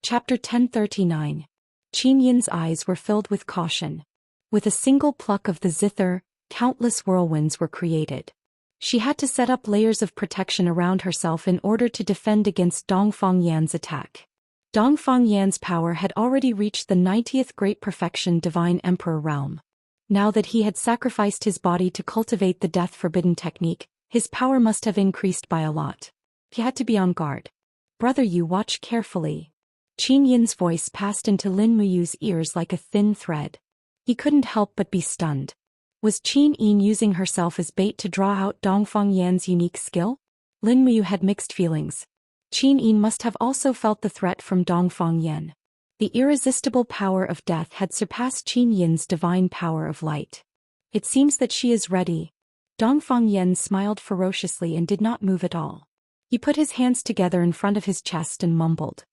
Chapter 1039. Qin Yin's eyes were filled with caution. With a single pluck of the zither, countless whirlwinds were created. She had to set up layers of protection around herself in order to defend against Dongfang Yan's attack. Dongfang Yan's power had already reached the 90th great perfection divine emperor realm. Now that he had sacrificed his body to cultivate the death-forbidden technique, his power must have increased by a lot. He had to be on guard. "Brother, you watch carefully." Qin Yin's voice passed into Lin Muyu's ears like a thin thread. He couldn't help but be stunned. Was Qin Yin using herself as bait to draw out Dongfang Yan's unique skill? Lin Muyu had mixed feelings. Qin Yin must have also felt the threat from Dongfang Yan. The irresistible power of death had surpassed Qin Yin's divine power of light. "It seems that she is ready." Dongfang Yan smiled ferociously and did not move at all. He put his hands together in front of his chest and mumbled.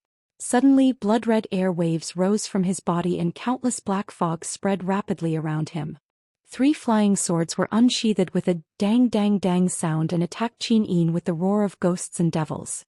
Suddenly, blood-red air waves rose from his body and countless black fog spread rapidly around him. 3 flying swords were unsheathed with a dang-dang-dang sound and attacked Qin Yin with the roar of ghosts and devils.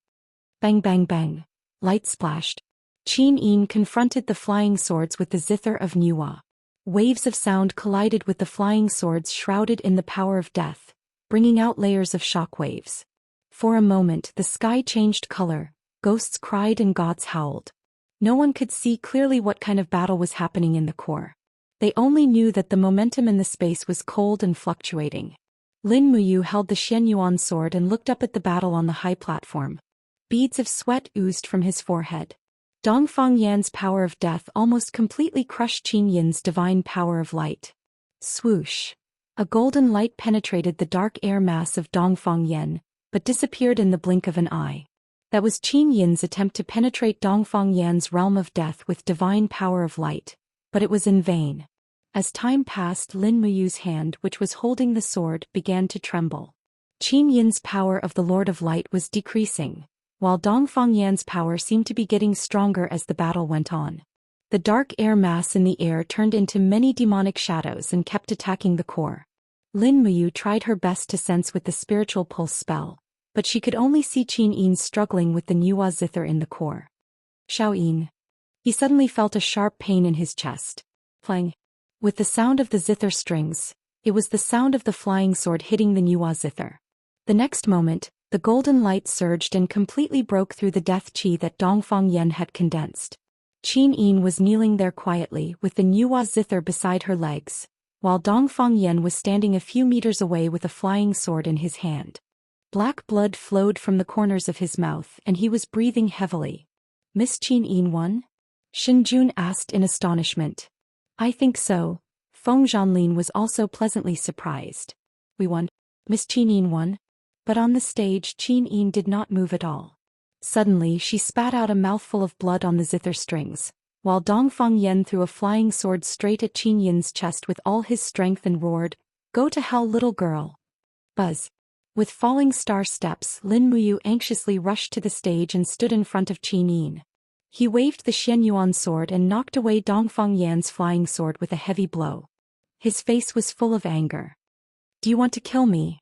Bang bang bang. Light splashed. Qin Yin confronted the flying swords with the zither of Nuwa. Waves of sound collided with the flying swords shrouded in the power of death, bringing out layers of shock waves. For a moment the sky changed color, ghosts cried and gods howled. No one could see clearly what kind of battle was happening in the core. They only knew that the momentum in the space was cold and fluctuating. Lin Muyu held the Xianyuan sword and looked up at the battle on the high platform. Beads of sweat oozed from his forehead. Dongfang Yan's power of death almost completely crushed Qin Yin's divine power of light. Swoosh. A golden light penetrated the dark air mass of Dongfang Yan, but disappeared in the blink of an eye. That was Qin Yin's attempt to penetrate Dongfang Yan's realm of death with divine power of light, but it was in vain. As time passed, Lin Muyu's hand, which was holding the sword, began to tremble. Qin Yin's power of the Lord of Light was decreasing, while Dongfang Yan's power seemed to be getting stronger as the battle went on. The dark air mass in the air turned into many demonic shadows and kept attacking the core. Lin Muyu tried her best to sense with the spiritual pulse spell, but she could only see Qin Yin struggling with the Nuwa zither in the core. "Xiao Yin." He suddenly felt a sharp pain in his chest. Clang. With the sound of the zither strings, it was the sound of the flying sword hitting the Nuwa zither. The next moment, the golden light surged and completely broke through the death qi that Dongfang Yan had condensed. Qin Yin was kneeling there quietly with the Nuwa zither beside her legs, while Dongfang Yan was standing a few meters away with a flying sword in his hand. Black blood flowed from the corners of his mouth and he was breathing heavily. "Miss Qin Yin won?" Shinjun asked in astonishment. "I think so." Feng Zhanlin was also pleasantly surprised. "We won." Miss Qin Yin won. But on the stage Qin Yin did not move at all. Suddenly she spat out a mouthful of blood on the zither strings, while Dongfang Yan threw a flying sword straight at Qin Yin's chest with all his strength and roared, "Go to hell, little girl." Buzz. With falling star steps, Lin Muyu anxiously rushed to the stage and stood in front of Qin Yin. He waved the Xianyuan sword and knocked away Dongfang Yan's flying sword with a heavy blow. His face was full of anger. "Do you want to kill me?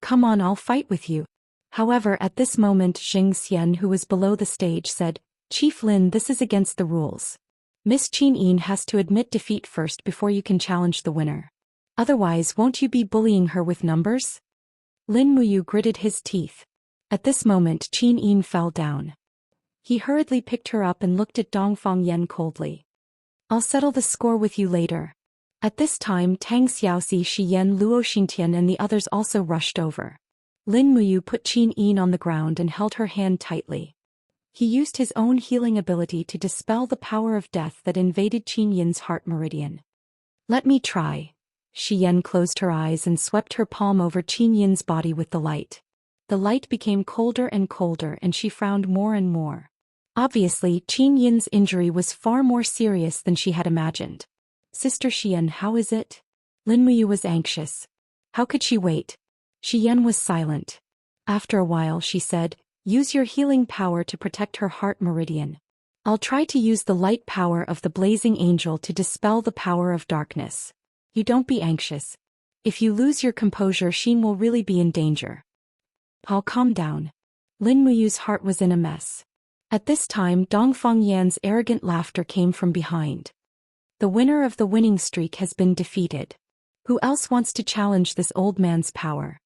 Come on, I'll fight with you." However, at this moment Zhou Xian, who was below the stage, said, "Chief Lin, this is against the rules. Miss Qin Yin has to admit defeat first before you can challenge the winner. Otherwise, won't you be bullying her with numbers?" Lin Muyu gritted his teeth. At this moment Qin Yin fell down. He hurriedly picked her up and looked at Dongfang Yan coldly. "I'll settle the score with you later." At this time Tang Xiaoxi, Shi Yan, Luo Xintian and the others also rushed over. Lin Muyu put Qin Yin on the ground and held her hand tightly. He used his own healing ability to dispel the power of death that invaded Qin Yin's heart meridian. "Let me try." Shi Yan closed her eyes and swept her palm over Qin Yin's body with the light. The light became colder and colder and she frowned more and more. Obviously, Qin Yin's injury was far more serious than she had imagined. "Sister Xian, how is it?" Lin Muyu was anxious. How could she wait? Shi Yan was silent. After a while she said, "Use your healing power to protect her heart meridian. I'll try to use the light power of the blazing angel to dispel the power of darkness. You don't be anxious. If you lose your composure, Xin will really be in danger." "I'll calm down." Lin Muyu's heart was in a mess. At this time Dongfang Yan's arrogant laughter came from behind. The winner of the winning streak has been defeated. Who else wants to challenge this old man's power?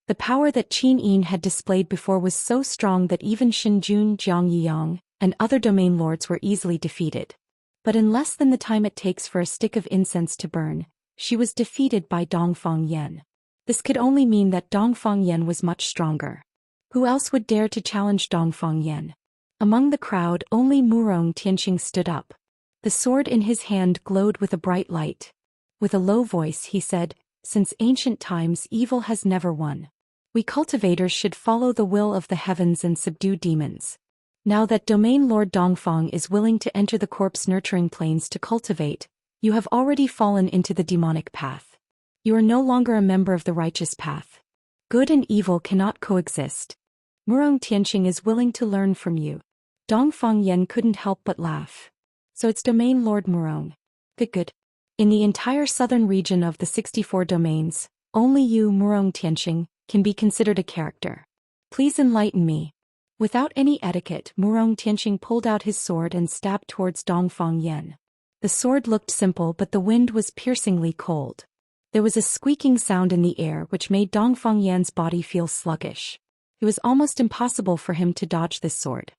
The power that Qin Yin had displayed before was so strong that even Shinjun Jiangyang and other domain lords were easily defeated. But in less than the time it takes for a stick of incense to burn, she was defeated by Dongfang Yan. This could only mean that Dongfang Yan was much stronger. Who else would dare to challenge Dongfang Yan? Among the crowd, only Murong Tianqing stood up. The sword in his hand glowed with a bright light. With a low voice he said, "Since ancient times evil has never won. We cultivators should follow the will of the heavens and subdue demons. Now that Domain Lord Dongfang is willing to enter the corpse-nurturing planes to cultivate, you have already fallen into the demonic path. You are no longer a member of the righteous path. Good and evil cannot coexist. Murong Tianqing is willing to learn from you." Dongfang Yan couldn't help but laugh. "So it's Domain Lord Murong. Good. In the entire southern region of the 64 domains, only you, Murong Tianqing, can be considered a character. Please enlighten me." Without any etiquette, Murong Tianqing pulled out his sword and stabbed towards Dongfang Yan. The sword looked simple, but the wind was piercingly cold. There was a squeaking sound in the air which made Dongfang Yan's body feel sluggish. It was almost impossible for him to dodge this sword.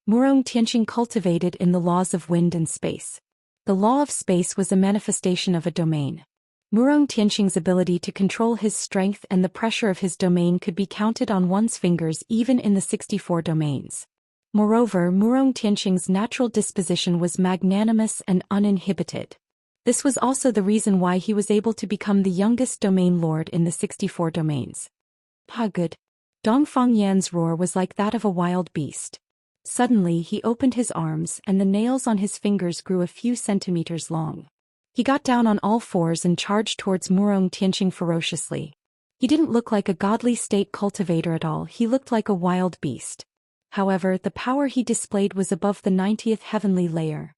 Murong Tianqing cultivated in the laws of wind and space. The law of space was a manifestation of a domain. Murong Tianqing's ability to control his strength and the pressure of his domain could be counted on one's fingers even in the 64 domains. Moreover, Murong Tianqing's natural disposition was magnanimous and uninhibited. This was also the reason why he was able to become the youngest domain lord in the 64 domains. Good. Dongfang Yan's roar was like that of a wild beast. Suddenly he opened his arms and the nails on his fingers grew a few centimeters long. He got down on all fours and charged towards Murong Tianqing ferociously. He didn't look like a godly state cultivator at all, he looked like a wild beast. However, the power he displayed was above the 90th heavenly layer.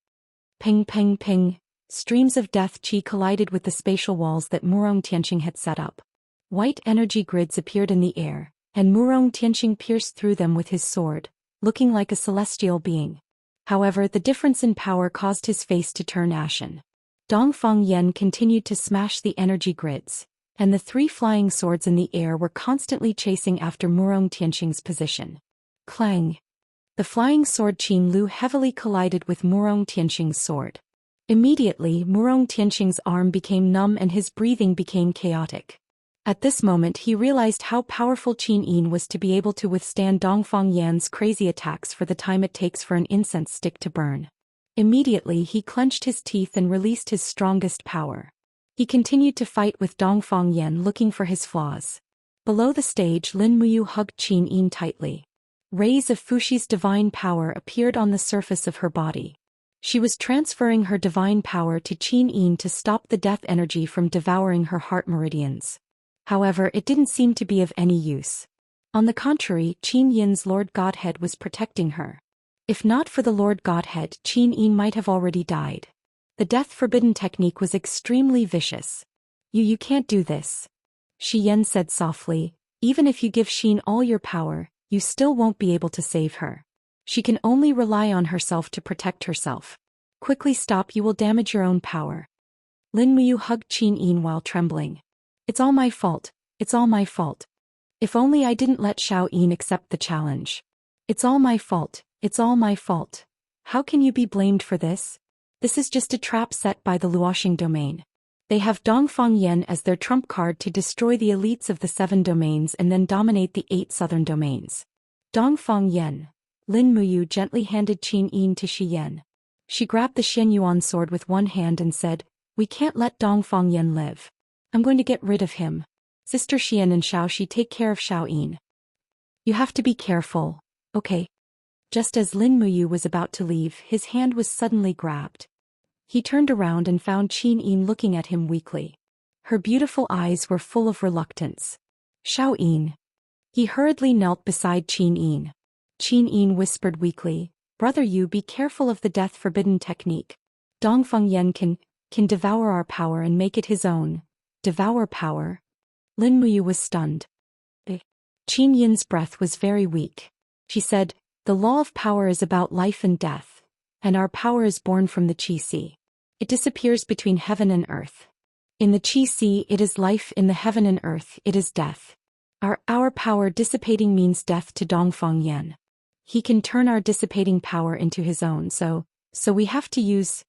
Ping ping ping, streams of death chi collided with the spatial walls that Murong Tianqing had set up. White energy grids appeared in the air, and Murong Tianqing pierced through them with his sword, looking like a celestial being. However, the difference in power caused his face to turn ashen. Dongfang Yan continued to smash the energy grids, and the three flying swords in the air were constantly chasing after Murong Tianqing's position. Clang! The flying sword Qin Lu heavily collided with Murong Tianqing's sword. Immediately, Murong Tianqing's arm became numb and his breathing became chaotic. At this moment he realized how powerful Qin Yin was to be able to withstand Dongfang Yan's crazy attacks for the time it takes for an incense stick to burn. Immediately he clenched his teeth and released his strongest power. He continued to fight with Dongfang Yan looking for his flaws. Below the stage Lin Muyu hugged Qin Yin tightly. Rays of Fuxi's divine power appeared on the surface of her body. She was transferring her divine power to Qin Yin to stop the death energy from devouring her heart meridians. However, it didn't seem to be of any use. On the contrary, Qin Yin's Lord Godhead was protecting her. If not for the Lord Godhead, Qin Yin might have already died. The death-forbidden technique was extremely vicious. You can't do this," Shi Yan said softly. "Even if you give Xin all your power, you still won't be able to save her. She can only rely on herself to protect herself. Quickly stop, you will damage your own power." Lin Muyu hugged Qin Yin while trembling. "It's all my fault, it's all my fault. If only I didn't let Xiao Yin accept the challenge. It's all my fault. It's all my fault. How can you be blamed for this? This is just a trap set by the Luoxing domain. They have Dongfang Yan as their trump card to destroy the elites of the 7 domains and then dominate the 8 southern domains." Dongfang Yan. Lin Muyu gently handed Qin Yin to Shi Yan. She grabbed the Xianyuan sword with one hand and said, "We can't let Dongfang Yan live. I'm going to get rid of him. Sister Xian and Xiaoxi take care of Xiao Yin. You have to be careful, okay?" Just as Lin Muyu was about to leave, his hand was suddenly grabbed. He turned around and found Qin Yin looking at him weakly. Her beautiful eyes were full of reluctance. "Xiao Yin." He hurriedly knelt beside Qin Yin. Qin Yin whispered weakly, "Brother Yu, be careful of the death-forbidden technique. Dongfang Yan can devour our power and make it his own." Devour power? Lin Muyu was stunned. Qin Yin's breath was very weak. She said, The law of power is about life and death, and our power is born from the Qi Sea. It disappears between heaven and earth. In the Qi Sea it is life, in the heaven and earth it is death. Our power dissipating means death to Dongfang Yan. He can turn our dissipating power into his own, so we have to use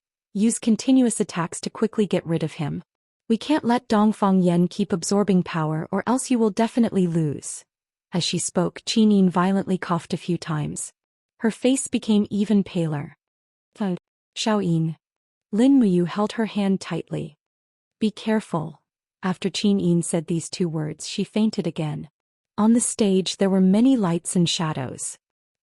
continuous attacks to quickly get rid of him. We can't let Dongfang Yan keep absorbing power, or else you will definitely lose. As she spoke, Qin Yin violently coughed a few times. Her face became even paler. Xiao Yin. Lin Muyu held her hand tightly. Be careful. After Qin Yin said these two words, she fainted again. On the stage there were many lights and shadows.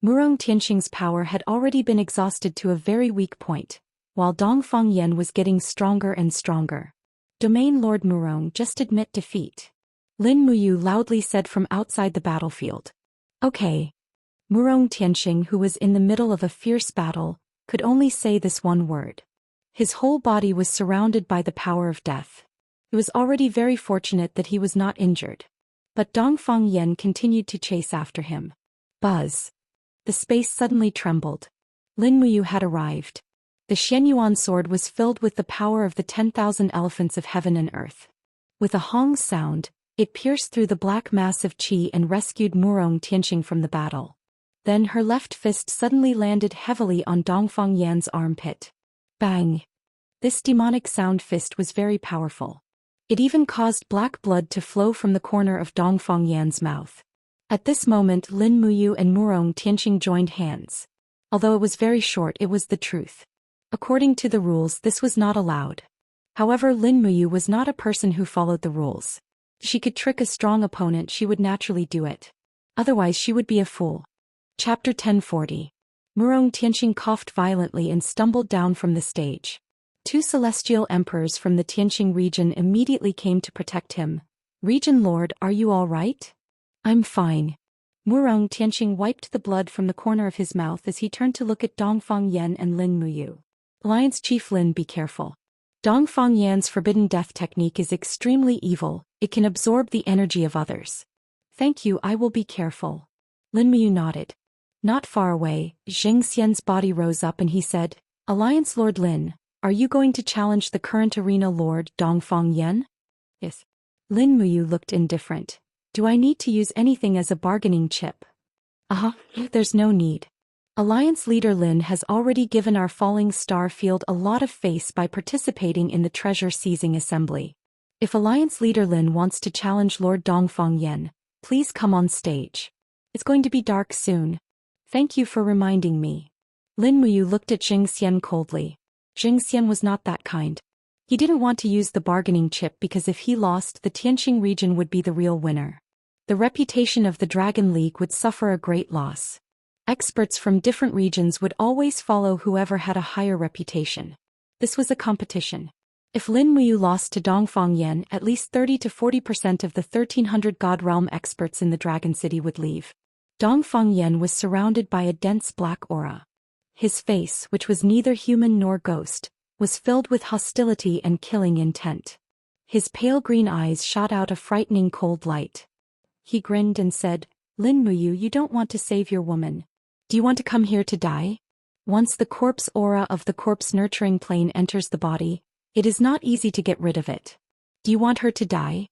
Murong Tianxing's power had already been exhausted to a very weak point, while Dongfang Yan was getting stronger and stronger. Domain Lord Murong, just admit defeat. Lin Muyu loudly said from outside the battlefield. Okay. Murong Tianxing, who was in the middle of a fierce battle, could only say this one word. His whole body was surrounded by the power of death. It was already very fortunate that he was not injured. But Dongfang Yan continued to chase after him. Buzz. The space suddenly trembled. Lin Muyu had arrived. The Xianyuan sword was filled with the power of the 10,000 elephants of heaven and earth. With a hong sound, it pierced through the black mass of qi and rescued Murong Tianxing from the battle. Then her left fist suddenly landed heavily on Dongfang Yan's armpit. Bang! This demonic sound fist was very powerful. It even caused black blood to flow from the corner of Dongfang Yan's mouth. At this moment Lin Muyu and Murong Tianxing joined hands. Although it was very short, it was the truth. According to the rules, this was not allowed. However, Lin Muyu was not a person who followed the rules. She could trick a strong opponent, she would naturally do it. Otherwise she would be a fool. Chapter 1040. Murong Tianxing coughed violently and stumbled down from the stage. Two celestial emperors from the Tianxing region immediately came to protect him. Region Lord, are you all right? I'm fine. Murong Tianxing wiped the blood from the corner of his mouth as he turned to look at Dongfang Yan and Lin Muyu. Alliance Chief Lin, be careful. Dongfang Yan's forbidden death technique is extremely evil, it can absorb the energy of others. Thank you, I will be careful. Lin Muyu nodded. Not far away, Xianxia's body rose up and he said, Alliance Lord Lin, are you going to challenge the current arena Lord Dongfang Yan? Yes. Lin Muyu looked indifferent. Do I need to use anything as a bargaining chip? There's no need. Alliance leader Lin has already given our falling star field a lot of face by participating in the treasure seizing assembly. If Alliance leader Lin wants to challenge Lord Dongfang Yan, please come on stage. It's going to be dark soon. Thank you for reminding me. Lin Muyu looked at Xian coldly. Xian was not that kind. He didn't want to use the bargaining chip because if he lost, the Tianxing region would be the real winner. The reputation of the Dragon League would suffer a great loss. Experts from different regions would always follow whoever had a higher reputation. This was a competition. If Lin Muyu lost to Dongfang Yan, at least 30 to 40% of the 1300 God Realm experts in the Dragon City would leave. Dongfang Yan was surrounded by a dense black aura. His face, which was neither human nor ghost, was filled with hostility and killing intent. His pale green eyes shot out a frightening cold light. He grinned and said, Lin Muyu, you don't want to save your woman. Do you want to come here to die? Once the corpse aura of the corpse nurturing plane enters the body, it is not easy to get rid of it. Do you want her to die?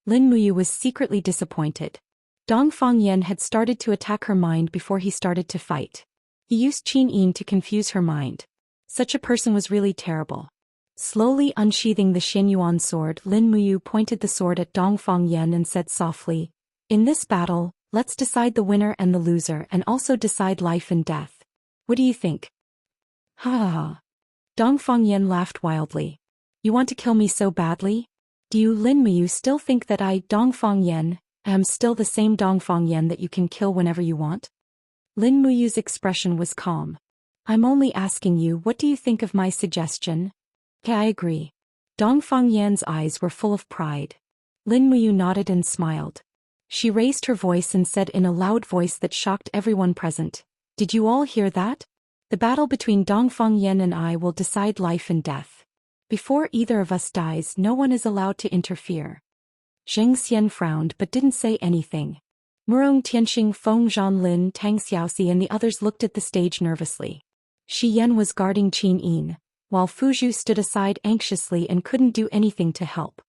Lin Muyu was secretly disappointed. Dongfang Yan had started to attack her mind before he started to fight. He used Qin Yin to confuse her mind. Such a person was really terrible. Slowly unsheathing the Xianyuan sword, Lin Muyu pointed the sword at Dongfang Yan and said softly, In this battle, let's decide the winner and the loser and also decide life and death. What do you think? Ha ha ha. Dongfang Yan laughed wildly. You want to kill me so badly? Do you, Lin Muyu, still think that I, Dongfang Yan, am still the same Dongfang Yan that you can kill whenever you want? Lin Muyu's expression was calm. I'm only asking you, what do you think of my suggestion? Okay, I agree. Dongfang Yan's eyes were full of pride. Lin Muyu nodded and smiled. She raised her voice and said in a loud voice that shocked everyone present, Did you all hear that? The battle between Dongfang Yan and I will decide life and death. Before either of us dies, no one is allowed to interfere. Xian frowned but didn't say anything. Murong Tianxing, Feng Zhanlin, Tang Xiaoxi and the others looked at the stage nervously. Shi Yan was guarding Qin Yin, while Fu Zhu stood aside anxiously and couldn't do anything to help.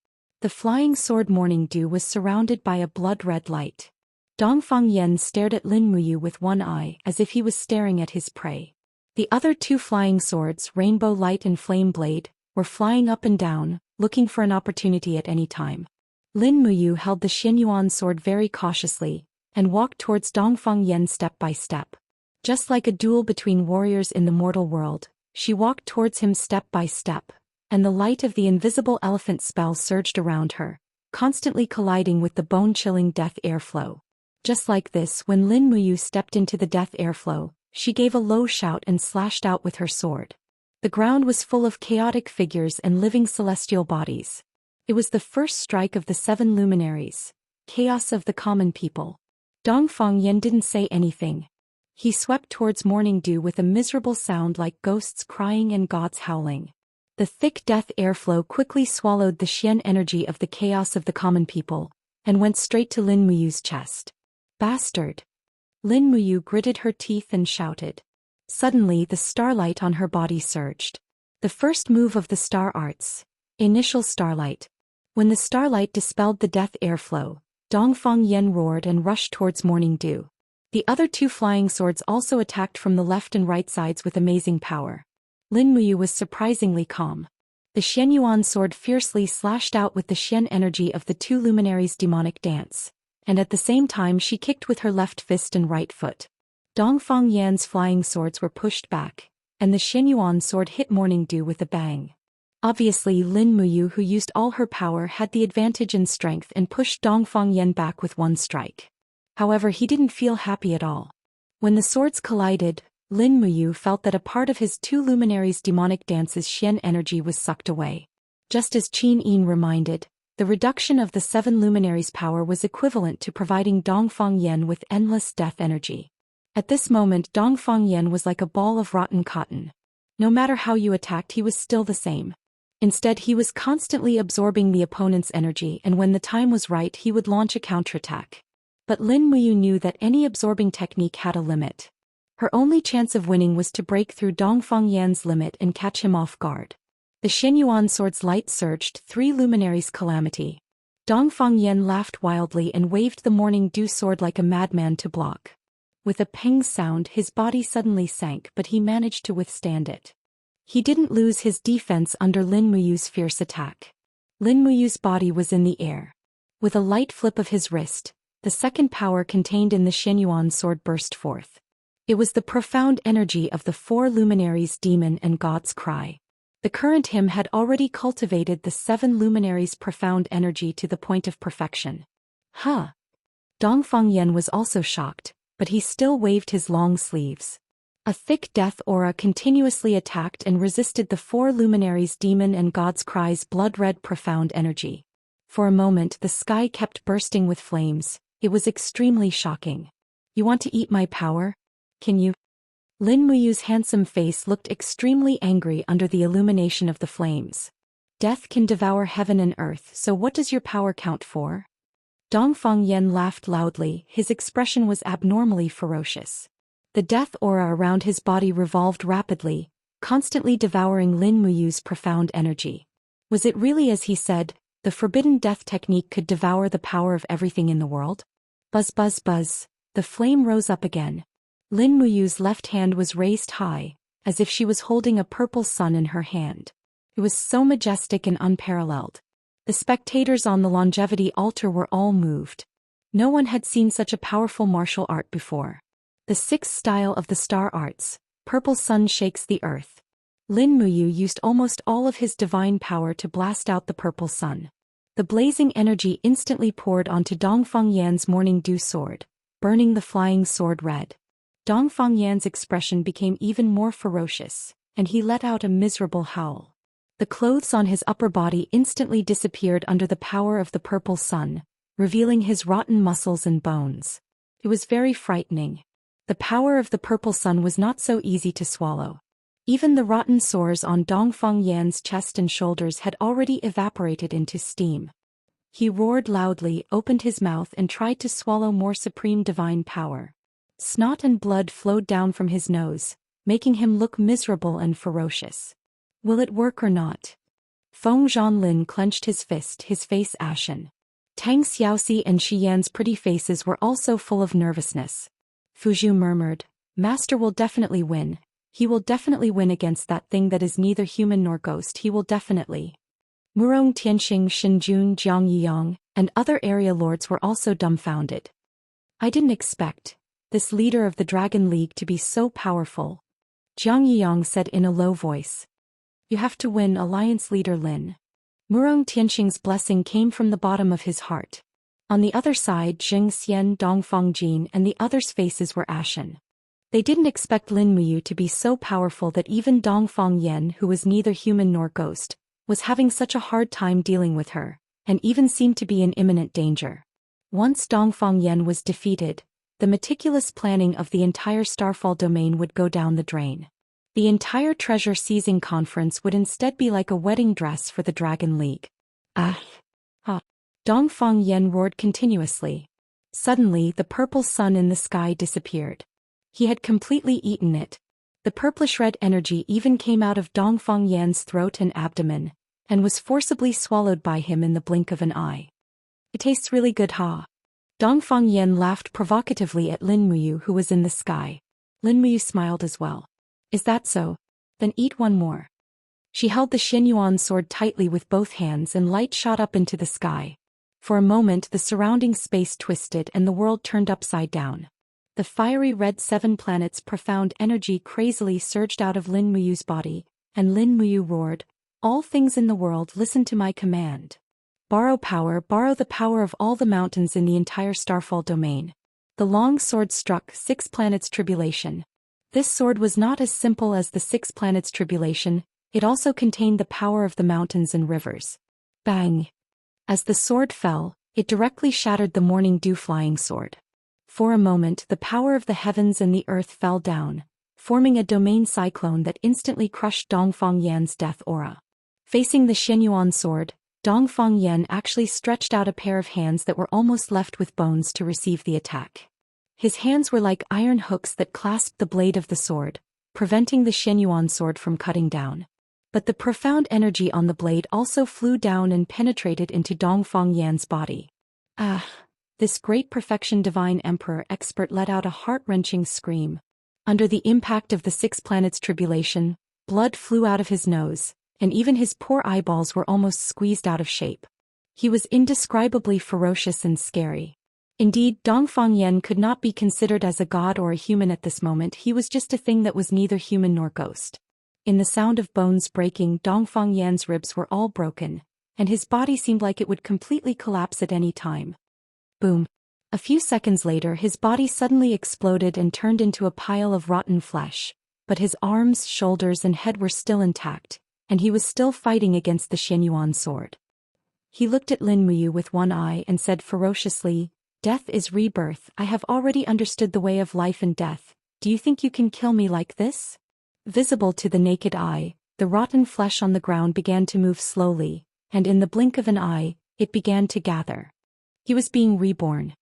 The flying sword Morning Dew was surrounded by a blood-red light. Dongfang Yan stared at Lin Muyu with one eye as if he was staring at his prey. The other two flying swords, Rainbow Light and Flame Blade, were flying up and down, looking for an opportunity at any time. Lin Muyu held the Xianyuan sword very cautiously, and walked towards Dongfang Yan step by step. Just like a duel between warriors in the mortal world, she walked towards him step by step, and the light of the invisible elephant spell surged around her, constantly colliding with the bone-chilling death airflow. Just like this, when Lin Muyu stepped into the death airflow, she gave a low shout and slashed out with her sword. The ground was full of chaotic figures and living celestial bodies. It was the first strike of the 7 luminaries, chaos of the common people. Dongfang Yan didn't say anything. He swept towards Morning Dew with a miserable sound like ghosts crying and gods howling. The thick death airflow quickly swallowed the Xian energy of the chaos of the common people, and went straight to Lin Muyu's chest. Bastard! Lin Muyu gritted her teeth and shouted. Suddenly the starlight on her body surged. The first move of the star arts. Initial starlight. When the starlight dispelled the death airflow, Dongfang Yan roared and rushed towards Morning Dew. The other two flying swords also attacked from the left and right sides with amazing power. Lin Muyu was surprisingly calm. The Xianyuan sword fiercely slashed out with the Xian energy of the 2 luminaries' demonic dance, and at the same time she kicked with her left fist and right foot. Dongfang Yan's flying swords were pushed back, and the Xianyuan sword hit Morning Dew with a bang. Obviously Lin Muyu, who used all her power, had the advantage in strength and pushed Dongfang Yan back with one strike. However, he didn't feel happy at all. When the swords collided, Lin Muyu felt that a part of his 2 luminaries' demonic dance's Xian energy was sucked away. Just as Qin Yin reminded, the reduction of the 7 luminaries' power was equivalent to providing Dongfang Yan with endless death energy. At this moment Dongfang Yan was like a ball of rotten cotton. No matter how you attacked, he was still the same. Instead, he was constantly absorbing the opponent's energy, and when the time was right he would launch a counterattack. But Lin Muyu knew that any absorbing technique had a limit. Her only chance of winning was to break through Dongfang Yan's limit and catch him off guard. The Xianyuan sword's light surged 3 luminaries' calamity. Dongfang Yan laughed wildly and waved the Morning Dew sword like a madman to block. With a ping sound, his body suddenly sank, but he managed to withstand it. He didn't lose his defense under Lin Muyu's fierce attack. Lin Muyu's body was in the air. With a light flip of his wrist, the second power contained in the Xianyuan sword burst forth. It was the profound energy of the 4 luminaries' demon and god's cry. The current hymn had already cultivated the 7 luminaries' profound energy to the point of perfection. Huh! Dongfang Yan was also shocked, but he still waved his long sleeves. A thick death aura continuously attacked and resisted the 4 luminaries' demon and god's cry's blood-red profound energy. For a moment the sky kept bursting with flames. It was extremely shocking. You want to eat my power? Can you? Lin Muyu's handsome face looked extremely angry under the illumination of the flames. Death can devour heaven and earth, so what does your power count for? Dongfang Yan laughed loudly. His expression was abnormally ferocious. The death aura around his body revolved rapidly, constantly devouring Lin Muyu's profound energy. Was it really as he said, the forbidden death technique could devour the power of everything in the world? Buzz buzz buzz, the flame rose up again. Lin Muyu's left hand was raised high, as if she was holding a purple sun in her hand. It was so majestic and unparalleled. The spectators on the longevity altar were all moved. No one had seen such a powerful martial art before. The 6th style of the star arts, purple sun shakes the earth. Lin Muyu used almost all of his divine power to blast out the purple sun. The blazing energy instantly poured onto Dongfang Yan's Morning Dew sword, burning the flying sword red. Dongfang Yan's expression became even more ferocious, and he let out a miserable howl. The clothes on his upper body instantly disappeared under the power of the purple sun, revealing his rotten muscles and bones. It was very frightening. The power of the purple sun was not so easy to swallow. Even the rotten sores on Dongfang Yan's chest and shoulders had already evaporated into steam. He roared loudly, opened his mouth and tried to swallow more supreme divine power. Snot and blood flowed down from his nose, making him look miserable and ferocious. Will it work or not? Feng Zhanlin clenched his fist, his face ashen. Tang Xiaoxi and Zhou Xian's pretty faces were also full of nervousness. Fuzhu murmured, Master will definitely win. He will definitely win against that thing that is neither human nor ghost. He will definitely. Murong Tianxing, Shinjun, Jiang Yiyang, and other area lords were also dumbfounded. I didn't expect this leader of the Dragon League to be so powerful, Jiang Yiyang said in a low voice. You have to win, Alliance Leader Lin. Murong Tianxing's blessing came from the bottom of his heart. On the other side, Zhou Xian, Dongfang Jin and the others' faces were ashen. They didn't expect Lin Muyu to be so powerful that even Dongfang Yan, who was neither human nor ghost, was having such a hard time dealing with her, and even seemed to be in imminent danger. Once Dongfang Yan was defeated, the meticulous planning of the entire Starfall domain would go down the drain. The entire treasure-seizing conference would instead be like a wedding dress for the Dragon League. Ah! Ha! Dongfang Yan roared continuously. Suddenly, the purple sun in the sky disappeared. He had completely eaten it. The purplish-red energy even came out of Dongfang Yan's throat and abdomen, and was forcibly swallowed by him in the blink of an eye. It tastes really good, ha! Dongfang Yan laughed provocatively at Lin Muyu, who was in the sky. Lin Muyu smiled as well. Is that so? Then eat one more. She held the Xianyuan sword tightly with both hands and light shot up into the sky. For a moment the surrounding space twisted and the world turned upside down. The fiery red 7 planets' profound energy crazily surged out of Lin Muyu's body, and Lin Muyu roared, All things in the world, listen to my command. Borrow the power of all the mountains in the entire Starfall domain. The long sword struck 6 planets' tribulation. This sword was not as simple as the 6 planets' tribulation, it also contained the power of the mountains and rivers. Bang! As the sword fell, it directly shattered the morning dew flying sword. For a moment the power of the heavens and the earth fell down, forming a domain cyclone that instantly crushed Dongfang Yan's death aura. Facing the Xianyuan sword, Dongfang Yan actually stretched out a pair of hands that were almost left with bones to receive the attack. His hands were like iron hooks that clasped the blade of the sword, preventing the Xianyuan sword from cutting down. But the profound energy on the blade also flew down and penetrated into Dongfang Yan's body. Ah! This great perfection divine emperor expert let out a heart-wrenching scream. Under the impact of the 6 planets' tribulation, blood flew out of his nose, and even his poor eyeballs were almost squeezed out of shape. He was indescribably ferocious and scary. Indeed, Dongfang Yan could not be considered as a god or a human at this moment. He was just a thing that was neither human nor ghost. In the sound of bones breaking, Dongfang Yan's ribs were all broken, and his body seemed like it would completely collapse at any time. Boom. A few seconds later his body suddenly exploded and turned into a pile of rotten flesh, but his arms, shoulders and head were still intact, and he was still fighting against the Xianyuan sword. He looked at Lin Muyu with one eye and said ferociously, Death is rebirth. I have already understood the way of life and death. Do you think you can kill me like this? Visible to the naked eye, the rotten flesh on the ground began to move slowly, and in the blink of an eye, it began to gather. He was being reborn.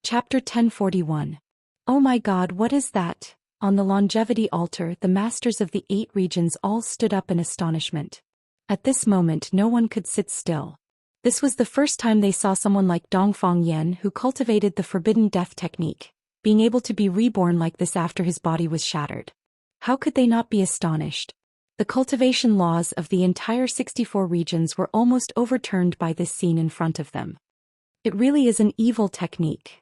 Chapter 1041. Oh my God, what is that? On the longevity altar, the masters of the 8 regions all stood up in astonishment. At this moment no one could sit still. This was the first time they saw someone like Dongfang Yan who cultivated the forbidden death technique, being able to be reborn like this after his body was shattered. How could they not be astonished? The cultivation laws of the entire 64 regions were almost overturned by this scene in front of them. It really is an evil technique.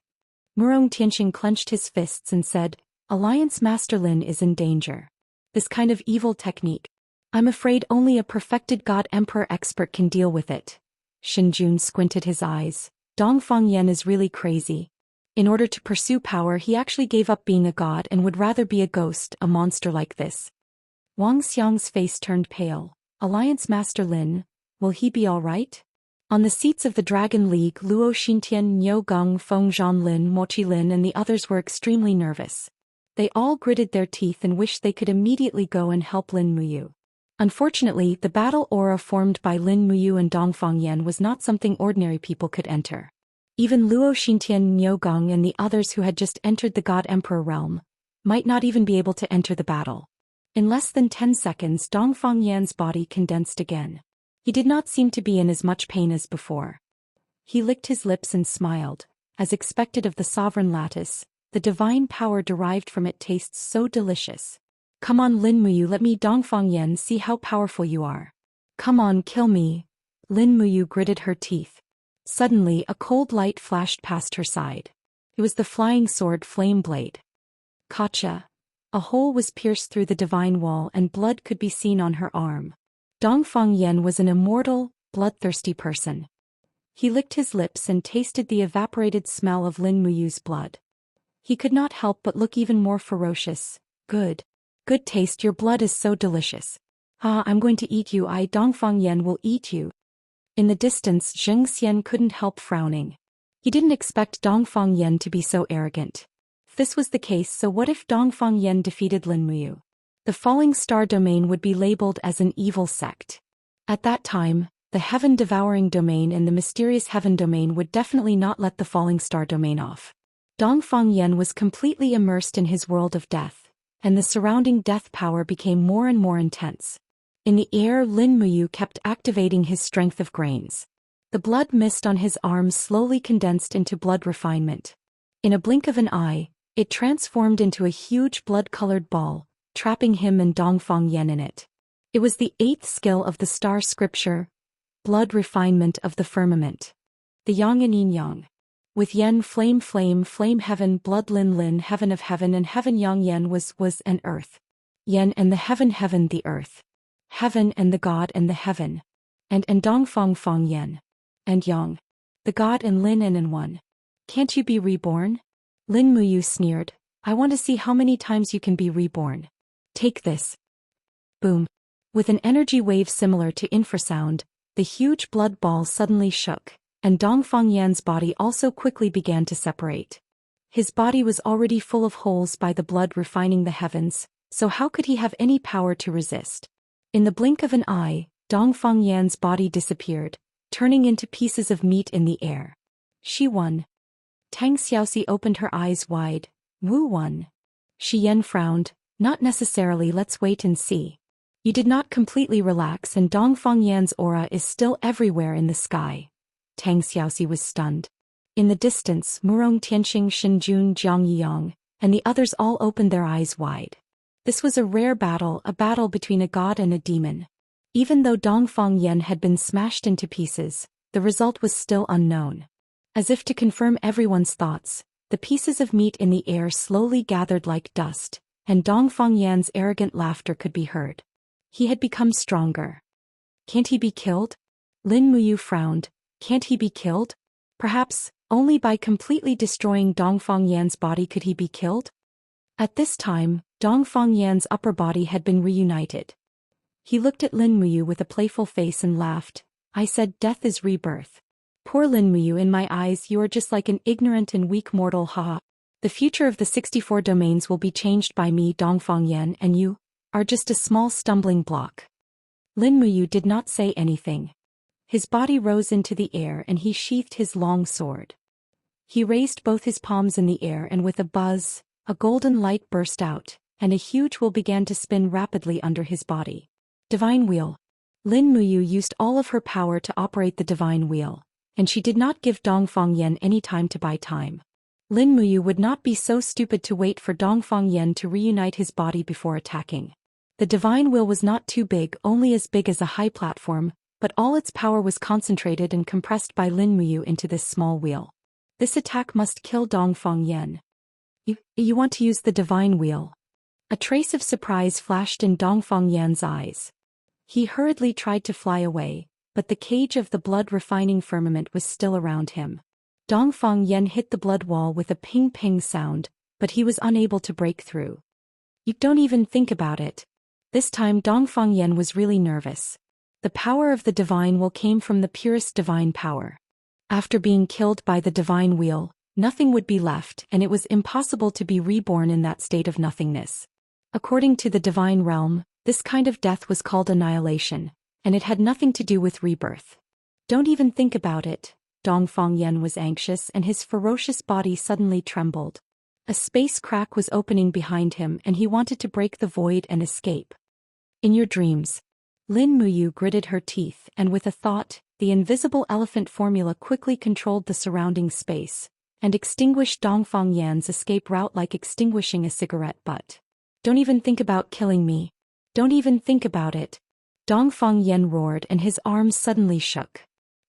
Murong Tianxing clenched his fists and said, Alliance Master Lin is in danger. This kind of evil technique. I'm afraid only a perfected God Emperor expert can deal with it. Shinjun squinted his eyes. Dongfang Yan is really crazy. In order to pursue power he actually gave up being a god and would rather be a ghost, a monster like this. Wang Xiang's face turned pale. Alliance Master Lin, will he be all right? On the seats of the Dragon League, Luo Xintian, Niu Geng, Feng Zhanlin, Mochi Lin and the others were extremely nervous. They all gritted their teeth and wished they could immediately go and help Lin Muyu. Unfortunately, the battle aura formed by Lin Muyu and Dongfang Yan was not something ordinary people could enter. Even Luo Xintian, Niugong and the others who had just entered the God Emperor realm might not even be able to enter the battle. In less than 10 seconds, Dongfang Yan's body condensed again. He did not seem to be in as much pain as before. He licked his lips and smiled. As expected of the sovereign lattice, the divine power derived from it tastes so delicious. Come on Lin Muyu, let me Dongfang Yan see how powerful you are. Come on, kill me. Lin Muyu gritted her teeth. Suddenly a cold light flashed past her side. It was the flying sword Flame Blade. Gotcha. A hole was pierced through the divine wall and blood could be seen on her arm. Dongfang Yan was an immortal, bloodthirsty person. He licked his lips and tasted the evaporated smell of Lin Muyu's blood. He could not help but look even more ferocious. Good. Good taste, your blood is so delicious. Ah, I'm going to eat you, Dongfang Yan will eat you. In the distance, Zhou Xian couldn't help frowning. He didn't expect Dongfang Yan to be so arrogant. If this was the case, so what if Dongfang Yan defeated Lin Muyu? The Falling Star Domain would be labeled as an evil sect. At that time, the Heaven-Devouring Domain and the Mysterious Heaven Domain would definitely not let the Falling Star Domain off. Dongfang Yan was completely immersed in his world of death, and the surrounding death power became more and more intense. In the air, Lin Muyu kept activating his strength of grains. The blood mist on his arms slowly condensed into blood refinement. In a blink of an eye, it transformed into a huge blood-colored ball, trapping him and Dongfang Yan in it. It was the 8th skill of the star scripture, blood refinement of the firmament. The yang and yin yang. With yen flame flame flame heaven blood lin lin heaven of heaven and heaven yang yen was and earth. Yen and the heaven heaven the earth. Heaven and the God and the heaven. And Dongfang Fang Yan. And yang. The God and Lin and one. Can't you be reborn? Lin Muyu sneered. I want to see how many times you can be reborn. Take this. Boom. With an energy wave similar to infrasound, the huge blood ball suddenly shook, and Dongfang Yan's body also quickly began to separate. His body was already full of holes by the blood refining the heavens, so how could he have any power to resist? In the blink of an eye, Dongfang Yan's body disappeared, turning into pieces of meat in the air. She won. Tang Xiaoxi opened her eyes wide. Wu won. Shi Yan frowned. Not necessarily, let's wait and see. You did not completely relax and Dongfang Yan's aura is still everywhere in the sky. Tang Xiaoxi was stunned. In the distance, Murong Tianxing Shinjun Jiang Yiyang, and the others all opened their eyes wide. This was a rare battle, a battle between a god and a demon. Even though Dongfang Yan had been smashed into pieces, the result was still unknown. As if to confirm everyone's thoughts, the pieces of meat in the air slowly gathered like dust, and Dongfang Yan's arrogant laughter could be heard. He had become stronger. Can't he be killed? Lin Muyu frowned. Can't he be killed? Perhaps, only by completely destroying Dongfang Yan's body could he be killed? At this time, Dongfang Yan's upper body had been reunited. He looked at Lin Muyu with a playful face and laughed. I said death is rebirth. Poor Lin Muyu, in my eyes you are just like an ignorant and weak mortal, haha. The future of the 64 domains will be changed by me, Dongfang Yan, and you are just a small stumbling block. Lin Muyu did not say anything. His body rose into the air and he sheathed his long sword. He raised both his palms in the air and with a buzz, a golden light burst out, and a huge wheel began to spin rapidly under his body. Divine Wheel. Lin Muyu used all of her power to operate the Divine Wheel, and she did not give Dongfang Yan any time to buy time. Lin Muyu would not be so stupid to wait for Dongfang Yan to reunite his body before attacking. The Divine Wheel was not too big, only as big as a high platform, but all its power was concentrated and compressed by Lin Muyu into this small wheel. This attack must kill Dongfang Yan. You want to use the Divine Wheel? A trace of surprise flashed in Dongfang Yan's eyes. He hurriedly tried to fly away, but the cage of the blood-refining firmament was still around him. Dongfang Yan hit the blood wall with a ping-ping sound, but he was unable to break through. You don't even think about it. This time Dongfang Yan was really nervous. The power of the Divine Will came from the purest divine power. After being killed by the Divine Wheel, nothing would be left and it was impossible to be reborn in that state of nothingness. According to the Divine Realm, This kind of death was called annihilation, and it had nothing to do with rebirth. Don't even think about it. Dongfang Yan was anxious and his ferocious body suddenly trembled. A space crack was opening behind him and he wanted to break the void and escape. In your dreams. Lin Muyu gritted her teeth and with a thought, the invisible elephant formula quickly controlled the surrounding space and extinguished Dongfang Yan's escape route like extinguishing a cigarette butt. Don't even think about killing me. Don't even think about it. Dongfang Yan roared and his arms suddenly shook.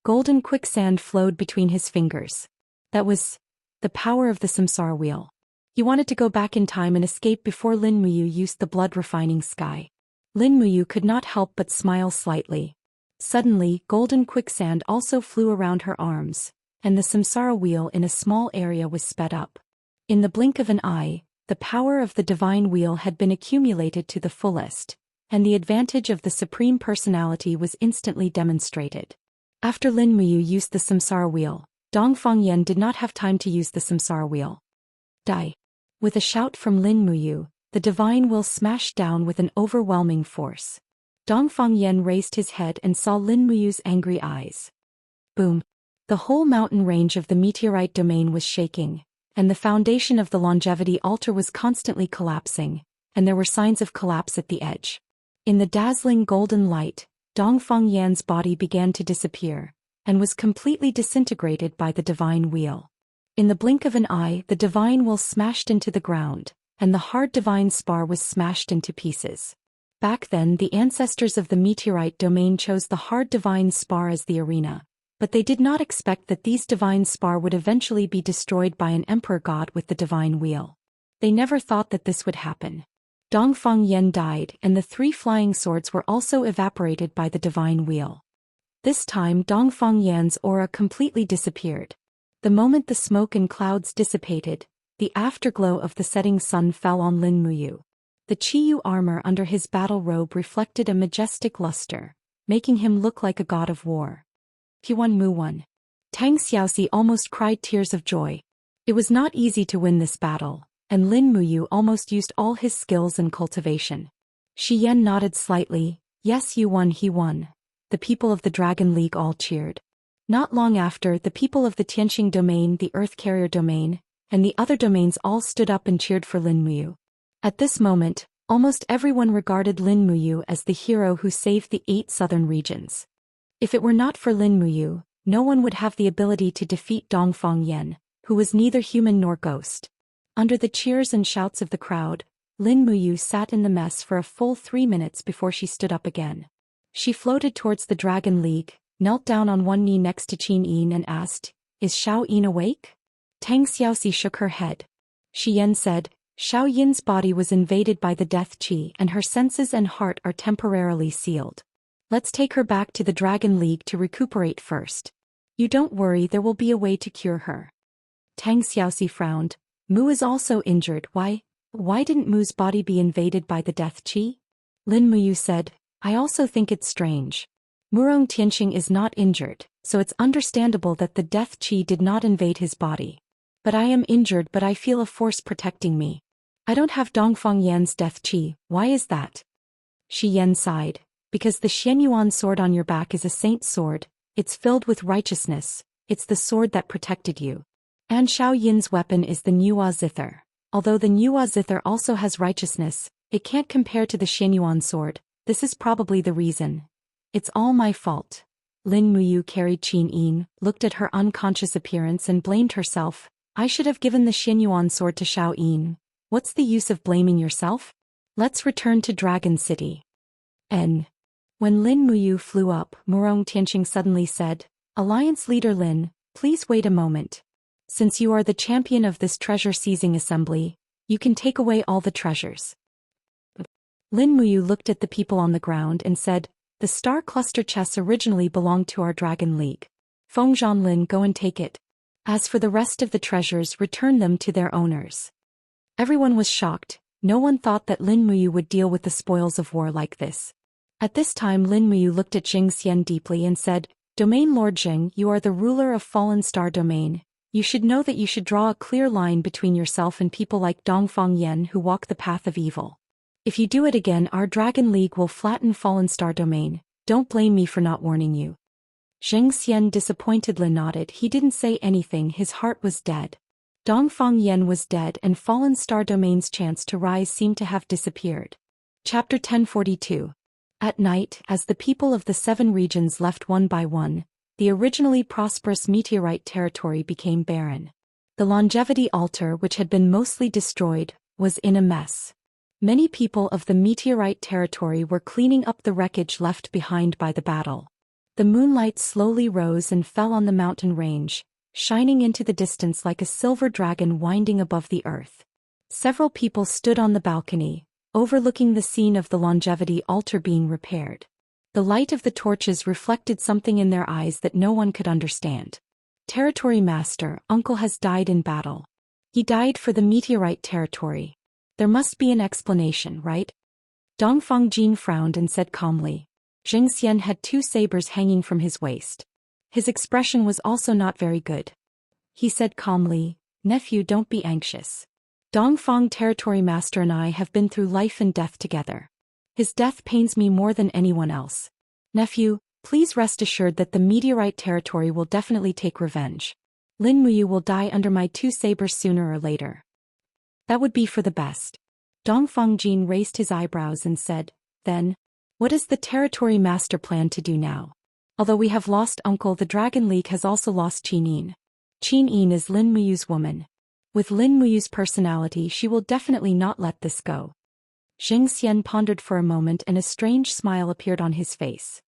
Golden quicksand flowed between his fingers. That was the power of the samsara wheel. He wanted to go back in time and escape before Lin Muyu used the blood-refining sky. Lin Muyu could not help but smile slightly. Suddenly, golden quicksand also flew around her arms, and the samsara wheel in a small area was sped up. In the blink of an eye, the power of the divine wheel had been accumulated to the fullest, and the advantage of the Supreme Personality was instantly demonstrated. After Lin Muyu used the samsara wheel, Dongfang Yan did not have time to use the samsara wheel. Die. With a shout from Lin Muyu, the divine will smashed down with an overwhelming force. Dongfang Yan raised his head and saw Lin Muyu's angry eyes. Boom. The whole mountain range of the meteorite domain was shaking, and the foundation of the longevity altar was constantly collapsing, and there were signs of collapse at the edge. In the dazzling golden light, Dongfang Yan's body began to disappear, and was completely disintegrated by the divine wheel. In the blink of an eye, the divine will smashed into the ground, and the hard divine spar was smashed into pieces. Back then, the ancestors of the meteorite domain chose the hard divine spar as the arena, but they did not expect that these divine spar would eventually be destroyed by an emperor god with the divine wheel. They never thought that this would happen. Dongfang Yan died and the 3 flying swords were also evaporated by the divine wheel. This time Dongfang Yan's aura completely disappeared. The moment the smoke and clouds dissipated, the afterglow of the setting sun fell on Lin Muyu. The Qiyu armor under his battle robe reflected a majestic luster, making him look like a god of war. P1 Mu 1. Tang Xiaoxi almost cried tears of joy. It was not easy to win this battle, and Lin Muyu almost used all his skills and cultivation. Shi Yan nodded slightly. Yes, you won, he won. The people of the Dragon League all cheered. Not long after, the people of the Tianxing domain, the Earth Carrier domain, and the other domains all stood up and cheered for Lin Muyu. At this moment, almost everyone regarded Lin Muyu as the hero who saved the 8 southern regions. If it were not for Lin Muyu, no one would have the ability to defeat Dongfang Yan, who was neither human nor ghost. Under the cheers and shouts of the crowd, Lin Muyu sat in the mess for a full 3 minutes before she stood up again. She floated towards the Dragon League, knelt down on one knee next to Qin Yin and asked, "Is Xiao Yin awake?" Tang Xiaoxi shook her head. Shi Yan said, "Xiao Yin's body was invaded by the death qi and her senses and heart are temporarily sealed. Let's take her back to the Dragon League to recuperate first. You don't worry, there will be a way to cure her." Tang Xiaoxi frowned. Mu is also injured. Why didn't Mu's body be invaded by the death qi? Lin Muyu said, "I also think it's strange. Murong Tianxing is not injured, so it's understandable that the death qi did not invade his body. But I am injured, but I feel a force protecting me. I don't have Dongfang Yan's death qi. Why is that?" Shi Yan sighed. "Because the Xianyuan sword on your back is a saint's sword, it's filled with righteousness, it's the sword that protected you. And Xiao Yin's weapon is the Nuwa Zither. Although the Nuwa Zither also has righteousness, it can't compare to the Xianyuan sword. This is probably the reason. It's all my fault." Lin Muyu carried Qin Yin, looked at her unconscious appearance and blamed herself. "I should have given the Xianyuan sword to Xiao Yin. What's the use of blaming yourself? Let's return to Dragon City." N. When Lin Muyu flew up, Murong Tianxing suddenly said, "Alliance leader Lin, please wait a moment. Since you are the champion of this treasure-seizing assembly, you can take away all the treasures." Lin Muyu looked at the people on the ground and said, "The star cluster chests originally belonged to our Dragon League. Fengzhan Lin, go and take it. As for the rest of the treasures, return them to their owners." Everyone was shocked. No one thought that Lin Muyu would deal with the spoils of war like this. At this time Lin Muyu looked at Zhou Xian deeply and said, "Domain Lord Zheng, you are the ruler of Fallen Star Domain. You should know that you should draw a clear line between yourself and people like Dongfang Yan who walk the path of evil. If you do it again, our Dragon League will flatten Fallen Star Domain. Don't blame me for not warning you. Zhou Xian disappointedly nodded. He didn't say anything, his heart was dead. Dongfang Yan was dead and Fallen Star Domain's chance to rise seemed to have disappeared. Chapter 1042. At night, as the people of the 7 regions left one by one, the originally prosperous meteorite territory became barren. The longevity altar, which had been mostly destroyed, was in a mess. Many people of the meteorite territory were cleaning up the wreckage left behind by the battle. The moonlight slowly rose and fell on the mountain range, shining into the distance like a silver dragon winding above the earth. Several people stood on the balcony, overlooking the scene of the longevity altar being repaired. The light of the torches reflected something in their eyes that no one could understand. Territory Master, Uncle has died in battle. He died for the meteorite territory. There must be an explanation, right? Dongfang Jin frowned and said calmly. Zhou Xian had 2 sabers hanging from his waist. His expression was also not very good. He said calmly, "Nephew, don't be anxious. Dongfang Territory Master and I have been through life and death together. His death pains me more than anyone else. Nephew, please rest assured that the meteorite territory will definitely take revenge. Lin Muyu will die under my 2 sabers sooner or later." That would be for the best. Dongfang Jin raised his eyebrows and said, "Then, what does the Territory Master plan to do now? Although we have lost Uncle, the Dragon League has also lost Qin Yin. Qin Yin is Lin Muyu's woman. With Lin Muyu's personality, she will definitely not let this go." Zhou Xian pondered for a moment and a strange smile appeared on his face.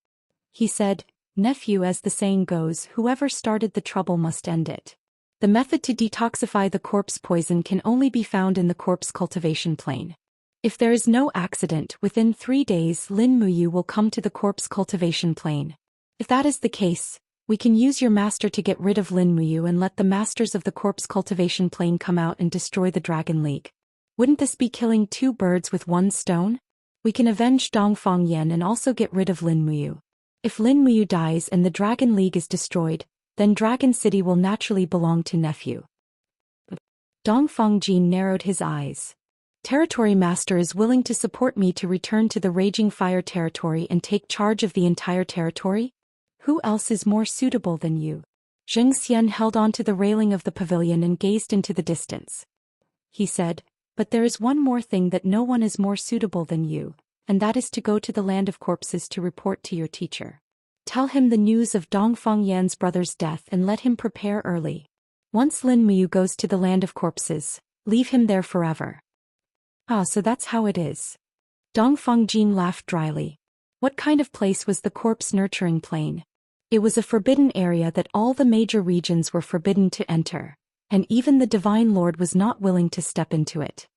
He said, "Nephew, as the saying goes, whoever started the trouble must end it. The method to detoxify the corpse poison can only be found in the corpse cultivation plane. If there is no accident, within 3 days Lin Muyu will come to the corpse cultivation plane. If that is the case, we can use your master to get rid of Lin Muyu and let the masters of the corpse cultivation plane come out and destroy the Dragon League. Wouldn't this be killing 2 birds with 1 stone? We can avenge Dongfang Yan and also get rid of Lin Muyu. If Lin Muyu dies and the Dragon League is destroyed, then Dragon City will naturally belong to nephew." Dongfang Jin narrowed his eyes. "Territory Master is willing to support me to return to the Raging Fire territory and take charge of the entire territory? Who else is more suitable than you?" Zhou Xian held onto the railing of the pavilion and gazed into the distance. He said, "But there is one more thing that no one is more suitable than you, and that is to go to the land of corpses to report to your teacher. Tell him the news of Dongfang Yan's brother's death and let him prepare early. Once Lin Muyu goes to the land of corpses, leave him there forever." "Ah, so that's how it is." Dongfang Jin laughed dryly. What kind of place was the corpse nurturing plane? It was a forbidden area that all the major regions were forbidden to enter, and even the Divine Lord was not willing to step into it.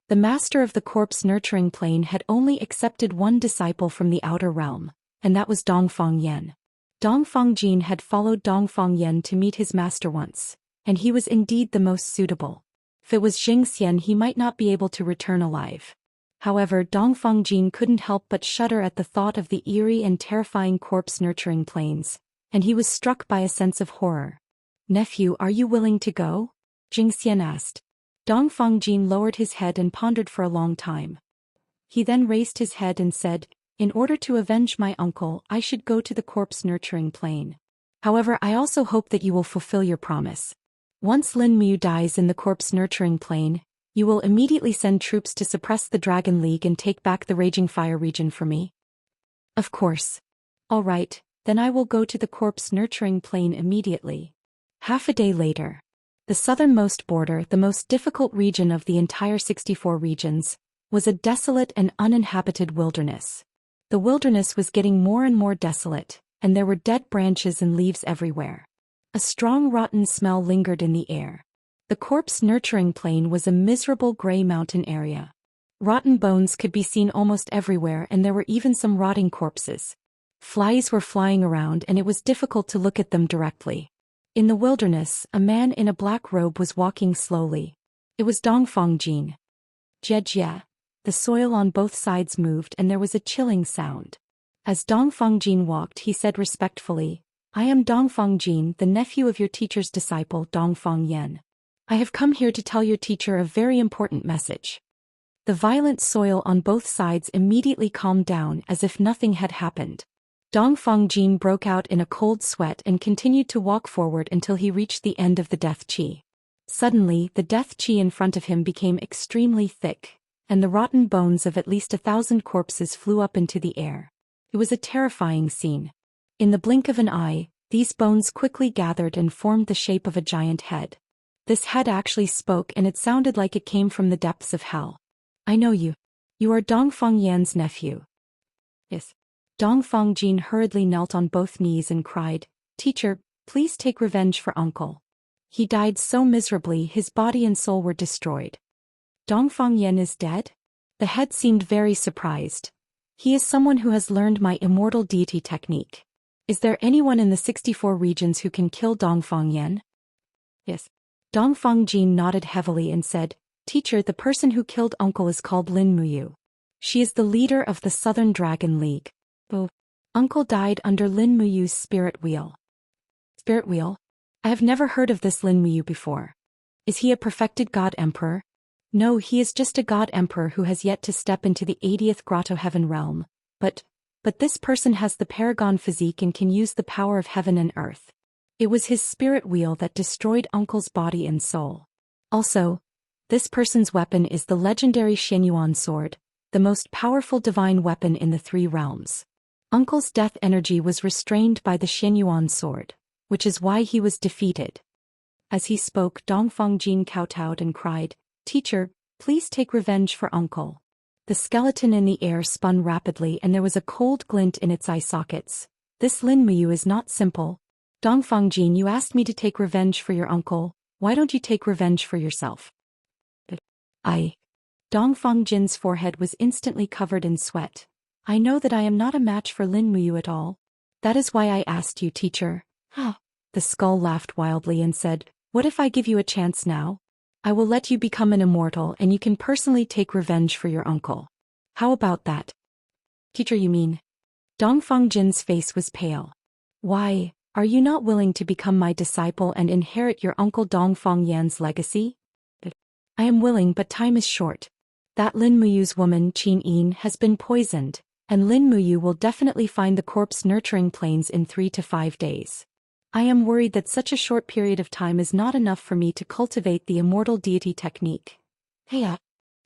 The master of the corpse nurturing plane had only accepted 1 disciple from the outer realm, and that was Dongfang Yan. Dongfang Jin had followed Dongfang Yan to meet his master once, and he was indeed the most suitable. If it was Zhou Xian, he might not be able to return alive. However, Dongfang Jin couldn't help but shudder at the thought of the eerie and terrifying corpse nurturing plains, and he was struck by a sense of horror. "Nephew, are you willing to go?" Zhou Xian asked. Dongfang Jin lowered his head and pondered for a long time. He then raised his head and said, "In order to avenge my uncle, I should go to the corpse nurturing plane. However, I also hope that you will fulfill your promise. Once Lin Muyu dies in the corpse nurturing plane, you will immediately send troops to suppress the Dragon League and take back the Raging Fire region for me." "Of course. All right, then I will go to the corpse nurturing plane immediately." Half a day later. The southernmost border, the most difficult region of the entire 64 regions, was a desolate and uninhabited wilderness. The wilderness was getting more and more desolate, and there were dead branches and leaves everywhere. A strong rotten smell lingered in the air. The corpse nurturing plain was a miserable gray mountain area. Rotten bones could be seen almost everywhere, and there were even some rotting corpses. Flies were flying around and it was difficult to look at them directly. In the wilderness, a man in a black robe was walking slowly. It was Dongfang Jin. Jie. The soil on both sides moved and there was a chilling sound. As Dongfang Jin walked, he said respectfully, "I am Dongfang Jin, the nephew of your teacher's disciple Dongfang Yan. I have come here to tell your teacher a very important message." The violent soil on both sides immediately calmed down as if nothing had happened. Dongfang Jin broke out in a cold sweat and continued to walk forward until he reached the end of the death qi. Suddenly, the death qi in front of him became extremely thick, and the rotten bones of at least 1,000 corpses flew up into the air. It was a terrifying scene. In the blink of an eye, these bones quickly gathered and formed the shape of a giant head. This head actually spoke, and it sounded like it came from the depths of hell. "I know you. You are Dongfang Yan's nephew." "Yes." Dongfang Jin hurriedly knelt on both knees and cried, "Teacher, please take revenge for uncle. He died so miserably, his body and soul were destroyed." "Dongfang Yan is dead?" The head seemed very surprised. "He is someone who has learned my immortal deity technique. Is there anyone in the 64 regions who can kill Dongfang Yan?" "Yes." Dongfang Jin nodded heavily and said, "Teacher, the person who killed uncle is called Lin Muyu. She is the leader of the Southern Dragon League." "Oh, uncle died under Lin Muyu's spirit wheel." "Spirit wheel? I have never heard of this Lin Muyu before. Is he a perfected god emperor?" "No, he is just a god emperor who has yet to step into the 80th grotto heaven realm. But this person has the paragon physique and can use the power of heaven and earth. It was his spirit wheel that destroyed uncle's body and soul. Also, this person's weapon is the legendary Xianyuan sword, the most powerful divine weapon in the 3 realms. Uncle's death energy was restrained by the Xianyuan sword, which is why he was defeated." As he spoke, Dongfang Jin kowtowed and cried, "Teacher, please take revenge for uncle." The skeleton in the air spun rapidly and there was a cold glint in its eye sockets. "This Lin Muyu is not simple. Dongfang Jin, you asked me to take revenge for your uncle. Why don't you take revenge for yourself?" "But Dongfang Jin's forehead was instantly covered in sweat. "I know that I am not a match for Lin Muyu at all. That is why I asked you, teacher." The skull laughed wildly and said, "What if I give you a chance now? I will let you become an immortal and you can personally take revenge for your uncle. How about that?" "Teacher, you mean?" Dongfang Jin's face was pale. "Why, are you not willing to become my disciple and inherit your uncle Dongfang Yan's legacy?" "I am willing, but time is short. That Lin Muyu's woman, Qin Yin, has been poisoned, and Lin Muyu will definitely find the corpse nurturing plains in 3 to 5 days. I am worried that such a short period of time is not enough for me to cultivate the immortal deity technique." "Hey."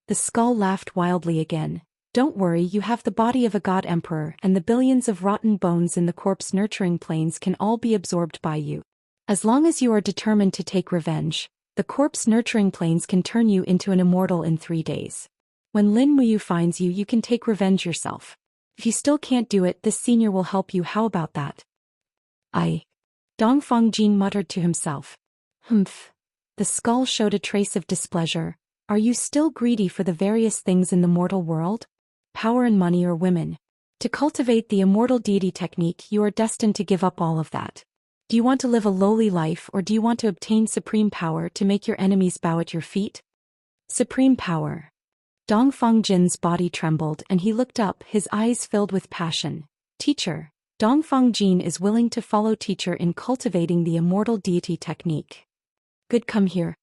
The skull laughed wildly again. "Don't worry, you have the body of a god emperor and the billions of rotten bones in the corpse nurturing plains can all be absorbed by you. As long as you are determined to take revenge, the corpse nurturing plains can turn you into an immortal in 3 days. When Lin Muyu finds you, you can take revenge yourself. If you still can't do it, this senior will help you. How about that?" Dongfang Jin muttered to himself. "Humph." The skull showed a trace of displeasure. "Are you still greedy for the various things in the mortal world? Power and money or women? To cultivate the immortal deity technique, you are destined to give up all of that. Do you want to live a lowly life or do you want to obtain supreme power to make your enemies bow at your feet?" "Supreme power." Dongfang Jin's body trembled and he looked up, his eyes filled with passion. "Teacher, Dongfang Jin is willing to follow teacher in cultivating the immortal deity technique. Good, come here."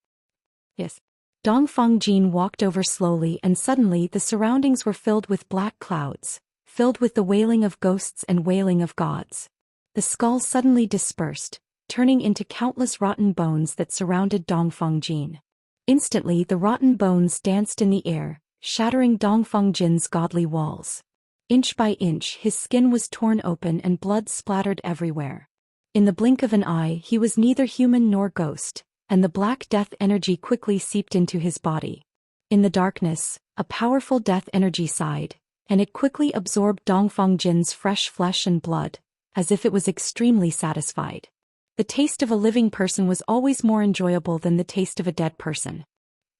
"Yes." Dongfang Jin walked over slowly and suddenly the surroundings were filled with black clouds, filled with the wailing of ghosts and wailing of gods. The skull suddenly dispersed, turning into countless rotten bones that surrounded Dongfang Jin. Instantly the rotten bones danced in the air, shattering Dongfang Jin's godly walls. Inch by inch his skin was torn open and blood splattered everywhere. In the blink of an eye he was neither human nor ghost, and the black death energy quickly seeped into his body. In the darkness, a powerful death energy sighed, and it quickly absorbed Dongfang Jin's fresh flesh and blood, as if it was extremely satisfied. The taste of a living person was always more enjoyable than the taste of a dead person.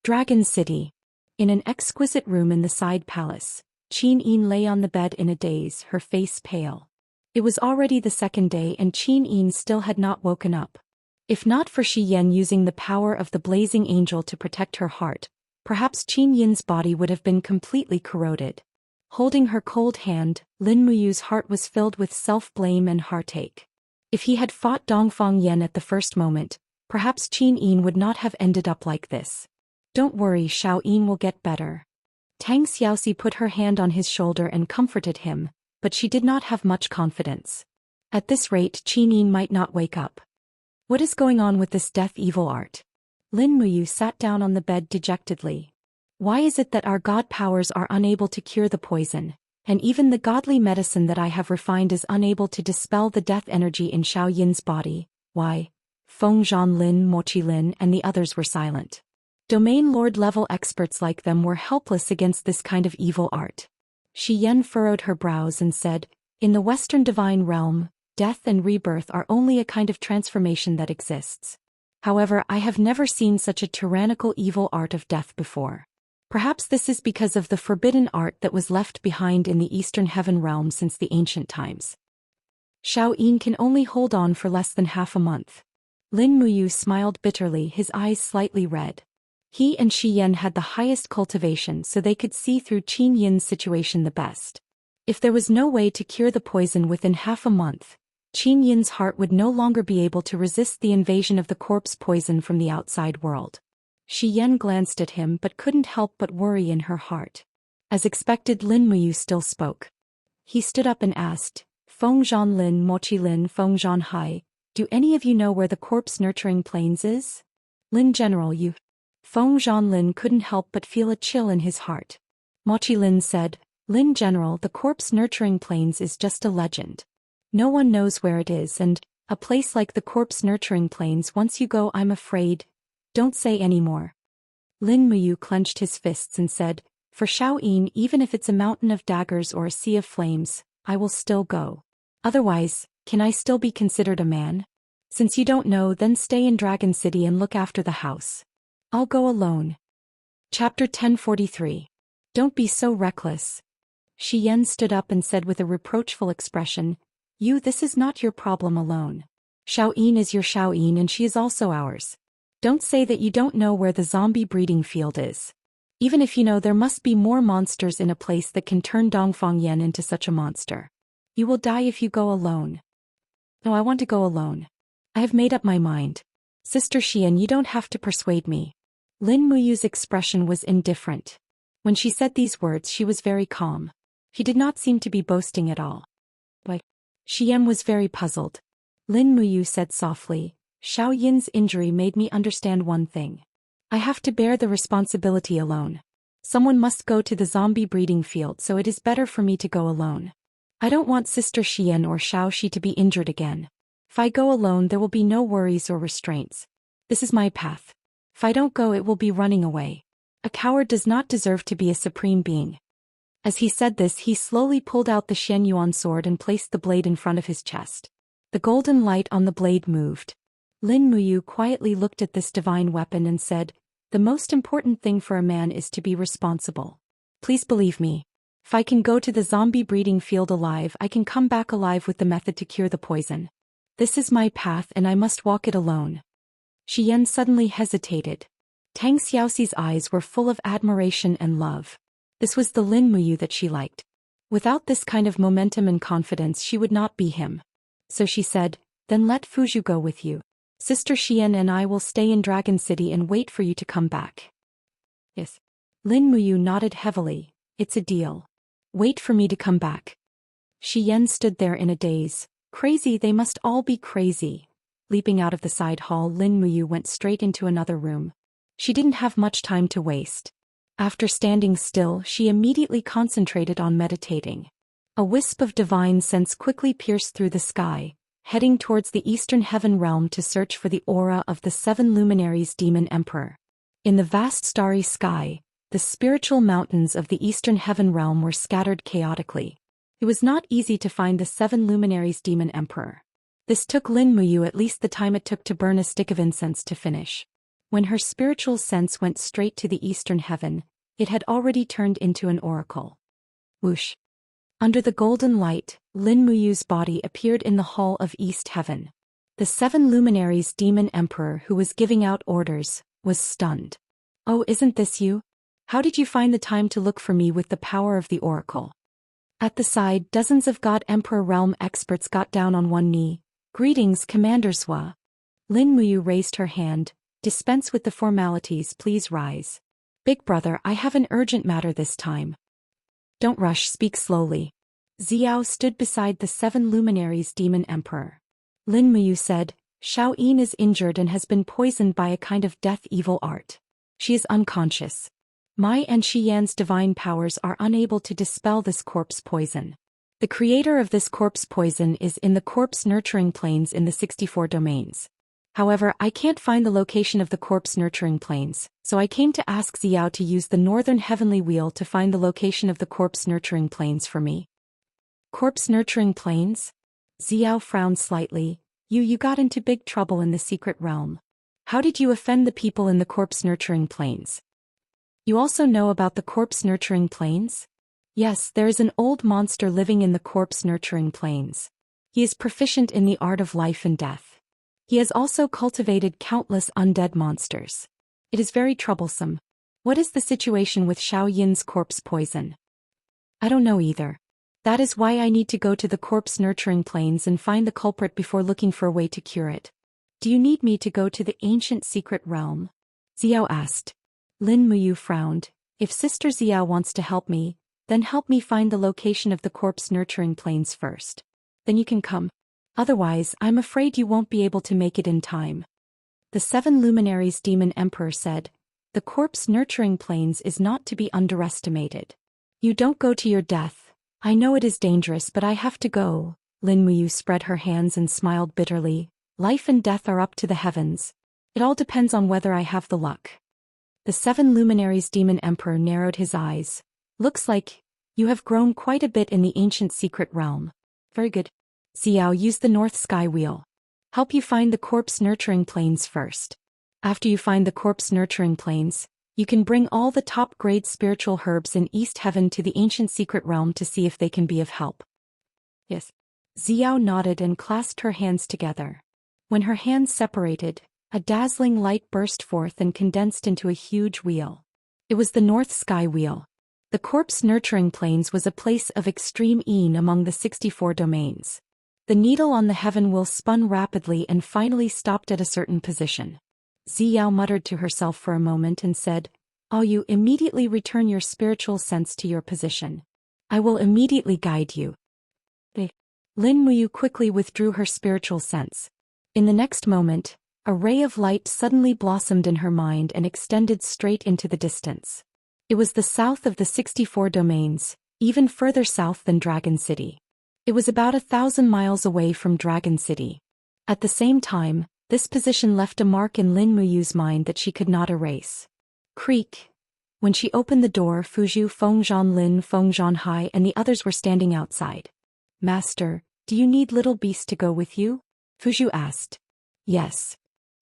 Dragon City. In an exquisite room in the side palace, Qin Yin lay on the bed in a daze, her face pale. It was already the 2nd day and Qin Yin still had not woken up. If not for Shi Yan using the power of the blazing angel to protect her heart, perhaps Qin Yin's body would have been completely corroded. Holding her cold hand, Lin Muyu's heart was filled with self-blame and heartache. If he had fought Dongfang Yan at the first moment, perhaps Qin Yin would not have ended up like this. "Don't worry, Xiao Yin will get better." Tang Xiaoxi put her hand on his shoulder and comforted him, but she did not have much confidence. At this rate Qin Yin might not wake up. What is going on with this death evil art? Lin Muyu sat down on the bed dejectedly. Why is it that our god powers are unable to cure the poison, and even the godly medicine that I have refined is unable to dispel the death energy in Xiao Yin's body? Why? Feng Zhanlin, Mochi Lin and the others were silent. Domain lord level experts like them were helpless against this kind of evil art. Shi Yan furrowed her brows and said, in the Western divine realm, death and rebirth are only a kind of transformation that exists. However, I have never seen such a tyrannical evil art of death before. Perhaps this is because of the forbidden art that was left behind in the Eastern Heaven realm since the ancient times. Xiao Yin can only hold on for less than half a month. Lin Muyu smiled bitterly, his eyes slightly red. He and Shi Yan had the highest cultivation, so they could see through Qin Yin's situation the best. If there was no way to cure the poison within half a month, Qin Yin's heart would no longer be able to resist the invasion of the corpse poison from the outside world. Shi Yan glanced at him but couldn't help but worry in her heart. As expected, Lin Muyu still spoke. He stood up and asked, Feng Zhanlin, Mochi Lin, Feng Zhanhai, do any of you know where the corpse nurturing plains is? Lin General, you. Feng Zhanlin couldn't help but feel a chill in his heart. Mochi Lin said, Lin General, the corpse nurturing plains is just a legend. No one knows where it is, and a place like the corpse nurturing plains, once you go, I'm afraid. Don't say any more. Lin Muyu clenched his fists and said, for Xiao Yin, even if it's a mountain of daggers or a sea of flames, I will still go. Otherwise, can I still be considered a man? Since you don't know, then stay in Dragon City and look after the house. I'll go alone. Chapter 1043. Don't be so reckless. Shi Yan stood up and said with a reproachful expression, this is not your problem alone. Xiao Yin is your Xiao Yin and she is also ours. Don't say that you don't know where the zombie breeding field is. Even if you know, there must be more monsters in a place that can turn Dongfang Yan into such a monster. You will die if you go alone. No, I want to go alone. I have made up my mind. Sister Xian, you don't have to persuade me. Lin Muyu's expression was indifferent. When she said these words, she was very calm. She did not seem to be boasting at all. But Xian was very puzzled. Lin Muyu said softly, Xiao Yin's injury made me understand one thing. I have to bear the responsibility alone. Someone must go to the zombie breeding field, so it is better for me to go alone. I don't want Sister Xian or Xiao Shi to be injured again. If I go alone, there will be no worries or restraints. This is my path. If I don't go, it will be running away. A coward does not deserve to be a supreme being. As he said this, he slowly pulled out the Xianyuan sword and placed the blade in front of his chest. The golden light on the blade moved. Lin Muyu quietly looked at this divine weapon and said, the most important thing for a man is to be responsible. Please believe me. If I can go to the zombie breeding field alive, I can come back alive with the method to cure the poison. This is my path and I must walk it alone. Shi Yan suddenly hesitated. Tang Xiaoxi's eyes were full of admiration and love. This was the Lin Muyu that she liked. Without this kind of momentum and confidence, she would not be him. So she said, then let Fuzhu go with you. Sister Xian and I will stay in Dragon City and wait for you to come back. Yes. Lin Muyu nodded heavily. It's a deal. Wait for me to come back. Shi Yan stood there in a daze. Crazy, they must all be crazy. Leaping out of the side hall, Lin Muyu went straight into another room. She didn't have much time to waste. After standing still, she immediately concentrated on meditating. A wisp of divine sense quickly pierced through the sky, heading towards the Eastern Heaven realm to search for the aura of the 7 luminaries Demon Emperor. In the vast starry sky, the spiritual mountains of the Eastern Heaven realm were scattered chaotically. It was not easy to find the 7 luminaries Demon Emperor. This took Lin Muyu at least the time it took to burn a stick of incense to finish. When her spiritual sense went straight to the Eastern Heaven, it had already turned into an oracle. Whoosh! Under the golden light, Lin Muyu's body appeared in the hall of East Heaven. The 7 luminaries Demon Emperor, who was giving out orders, was stunned. Oh, isn't this you? How did you find the time to look for me with the power of the oracle? At the side, dozens of God Emperor realm experts got down on one knee. Greetings, Commander Zhou. Lin Muyu raised her hand. Dispense with the formalities, please rise. Big brother, I have an urgent matter this time. Don't rush, speak slowly. Xiao stood beside the 7 luminaries demon emperor. Lin Muyu said, Xiao Yin is injured and has been poisoned by a kind of death evil art. She is unconscious. My and Xian's divine powers are unable to dispel this corpse poison. The creator of this corpse poison is in the corpse nurturing planes in the 64 domains. However, I can't find the location of the corpse nurturing planes, so I came to ask Xiao to use the northern heavenly wheel to find the location of the corpse nurturing planes for me. Corpse nurturing planes? Xiao frowned slightly. You got into big trouble in the secret realm. How did you offend the people in the corpse nurturing planes? You also know about the corpse nurturing planes? Yes, there is an old monster living in the corpse nurturing planes. He is proficient in the art of life and death. He has also cultivated countless undead monsters. It is very troublesome. What is the situation with Xiao Yin's corpse poison? I don't know either. That is why I need to go to the corpse nurturing planes and find the culprit before looking for a way to cure it. Do you need me to go to the ancient secret realm? Xiao asked. Lin Muyu frowned. If Sister Xiao wants to help me, then help me find the location of the corpse nurturing planes first. Then you can come. Otherwise, I'm afraid you won't be able to make it in time. The 7 luminaries demon emperor said, the corpse nurturing planes is not to be underestimated. You don't go to your death. I know it is dangerous, but I have to go. Lin Muyu spread her hands and smiled bitterly. Life and death are up to the heavens. It all depends on whether I have the luck. The 7 luminaries demon emperor narrowed his eyes. Looks like you have grown quite a bit in the ancient secret realm. Very good. Xiao, use the north sky wheel. Help you find the corpse nurturing planes first. After you find the corpse nurturing planes, you can bring all the top-grade spiritual herbs in East Heaven to the ancient secret realm to see if they can be of help. Yes. Xiao nodded and clasped her hands together. When her hands separated, a dazzling light burst forth and condensed into a huge wheel. It was the North Sky Wheel. The corpse nurturing planes was a place of extreme ease among the 64 domains. The needle on the heaven wheel spun rapidly and finally stopped at a certain position. Xiao muttered to herself for a moment and said, you immediately return your spiritual sense to your position. I will immediately guide you. Lin Muyu quickly withdrew her spiritual sense. In the next moment, a ray of light suddenly blossomed in her mind and extended straight into the distance. It was the south of the 64 domains, even further south than Dragon City. It was about 1,000 miles away from Dragon City. At the same time, this position left a mark in Lin Muyu's mind that she could not erase. Creak. When she opened the door, Fuzhu, Fengzhan Lin, Fengzhan Hai and the others were standing outside. Master, do you need little beast to go with you? Fuzhu asked. Yes.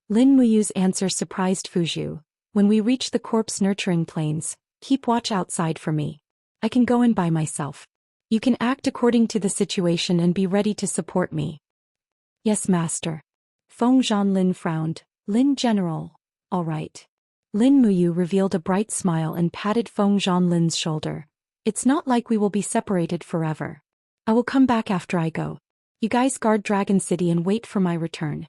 Lin Muyu's answer surprised Fuzhu. When we reach the corpse nurturing planes, keep watch outside for me. I can go in by myself. You can act according to the situation and be ready to support me. Yes, master. Fengzhan Lin frowned. Lin General. All right. Lin Muyu revealed a bright smile and patted Fengzhan Lin's shoulder. It's not like we will be separated forever. I will come back after I go. You guys guard Dragon City and wait for my return.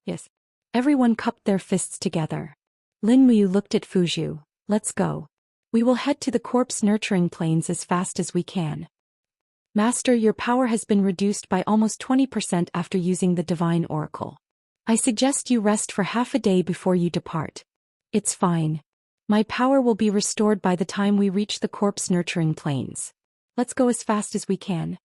Yes. Everyone cupped their fists together. Lin Muyu looked at Fuzhu. Let's go. We will head to the corpse nurturing planes as fast as we can. Master, your power has been reduced by almost 20% after using the Divine Oracle. I suggest you rest for half a day before you depart. It's fine. My power will be restored by the time we reach the corpse nurturing planes. Let's go as fast as we can.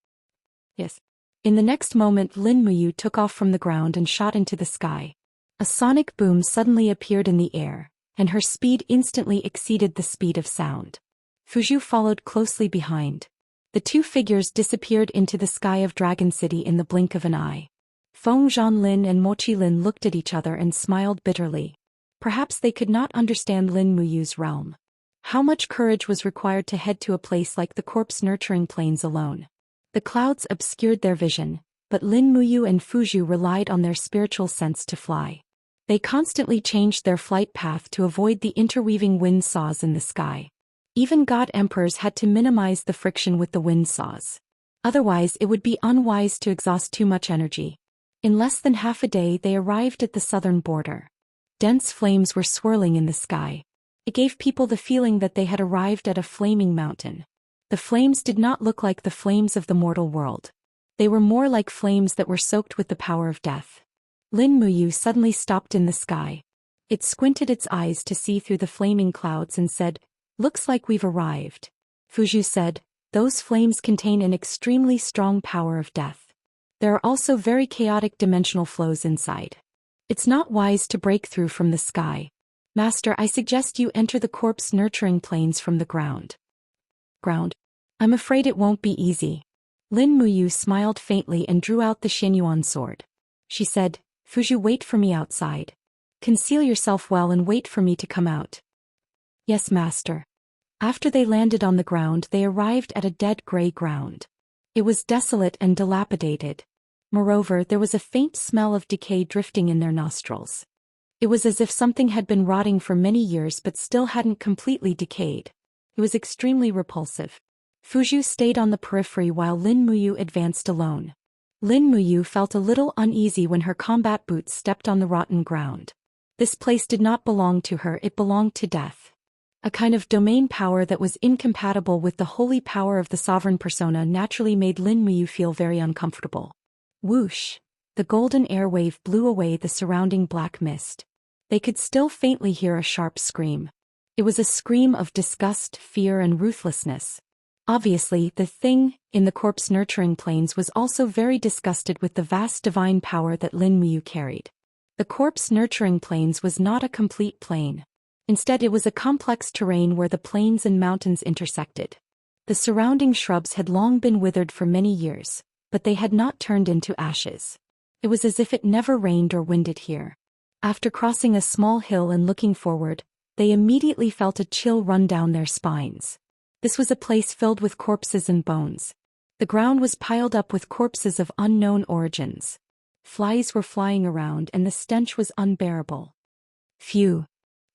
Yes. In the next moment, Lin Muyu took off from the ground and shot into the sky. A sonic boom suddenly appeared in the air, and her speed instantly exceeded the speed of sound. Fuzhu followed closely behind. The two figures disappeared into the sky of Dragon City in the blink of an eye. Fengzhan Lin and Mochi Lin looked at each other and smiled bitterly. Perhaps they could not understand Lin Muyu's realm. How much courage was required to head to a place like the corpse nurturing plains alone? The clouds obscured their vision, but Lin Muyu and Fuzhu relied on their spiritual sense to fly. They constantly changed their flight path to avoid the interweaving wind saws in the sky. Even god emperors had to minimize the friction with the wind saws. Otherwise, it would be unwise to exhaust too much energy. In less than half a day, they arrived at the southern border. Dense flames were swirling in the sky. It gave people the feeling that they had arrived at a flaming mountain. The flames did not look like the flames of the mortal world. They were more like flames that were soaked with the power of death. Lin Muyu suddenly stopped in the sky. It squinted its eyes to see through the flaming clouds and said, "Looks like we've arrived." Fuzhu said, "Those flames contain an extremely strong power of death. There are also very chaotic dimensional flows inside. It's not wise to break through from the sky. Master, I suggest you enter the corpse nurturing planes from the ground." "Ground? I'm afraid it won't be easy." Lin Muyu smiled faintly and drew out the Xianyuan sword. She said, "Fuzhu, wait for me outside. Conceal yourself well and wait for me to come out." "Yes, master." After they landed on the ground, they arrived at a dead gray ground. It was desolate and dilapidated. Moreover, there was a faint smell of decay drifting in their nostrils. It was as if something had been rotting for many years but still hadn't completely decayed. It was extremely repulsive. Fuzhu stayed on the periphery while Lin Muyu advanced alone. Lin Muyu felt a little uneasy when her combat boots stepped on the rotten ground. This place did not belong to her, it belonged to death. A kind of domain power that was incompatible with the holy power of the sovereign persona naturally made Lin Muyu feel very uncomfortable. Whoosh! The golden air wave blew away the surrounding black mist. They could still faintly hear a sharp scream. It was a scream of disgust, fear, and ruthlessness. Obviously, the thing in the corpse nurturing planes was also very disgusted with the vast divine power that Lin Muyu carried. The corpse nurturing planes was not a complete plane. Instead, it was a complex terrain where the plains and mountains intersected. The surrounding shrubs had long been withered for many years, but they had not turned into ashes. It was as if it never rained or winded here. After crossing a small hill and looking forward, they immediately felt a chill run down their spines. This was a place filled with corpses and bones. The ground was piled up with corpses of unknown origins. Flies were flying around and the stench was unbearable. Phew!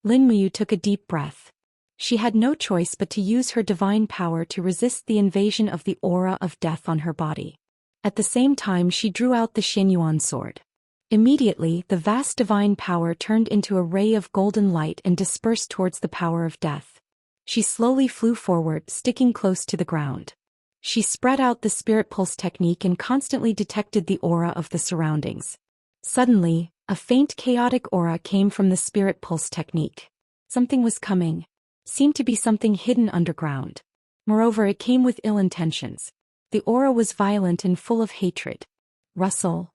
Lin Muyu took a deep breath. She had no choice but to use her divine power to resist the invasion of the aura of death on her body. At the same time, she drew out the Xianyuan sword. Immediately, the vast divine power turned into a ray of golden light and dispersed towards the power of death. She slowly flew forward, sticking close to the ground. She spread out the spirit pulse technique and constantly detected the aura of the surroundings. Suddenly, a faint chaotic aura came from the spirit pulse technique. Something was coming. Seemed to be something hidden underground. Moreover, it came with ill intentions. The aura was violent and full of hatred. Rustle.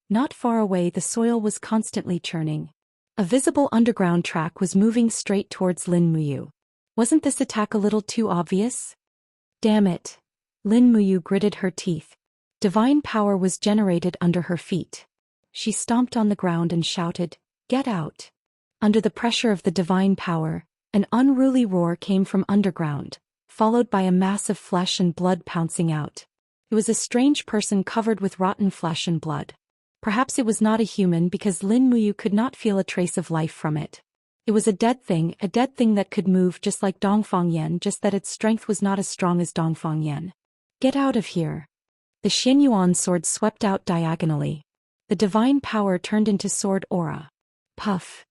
Not far away, the soil was constantly churning. A visible underground track was moving straight towards Lin Muyu. Wasn't this attack a little too obvious? Damn it. Lin Muyu gritted her teeth. Divine power was generated under her feet. She stomped on the ground and shouted, "Get out!" Under the pressure of the divine power, an unruly roar came from underground, followed by a mass of flesh and blood pouncing out. It was a strange person covered with rotten flesh and blood. Perhaps it was not a human because Lin Muyu could not feel a trace of life from it. It was a dead thing that could move just like Dongfang Yan, just that its strength was not as strong as Dongfang Yan. Get out of here. The Xianyuan sword swept out diagonally. The divine power turned into sword aura. Puff.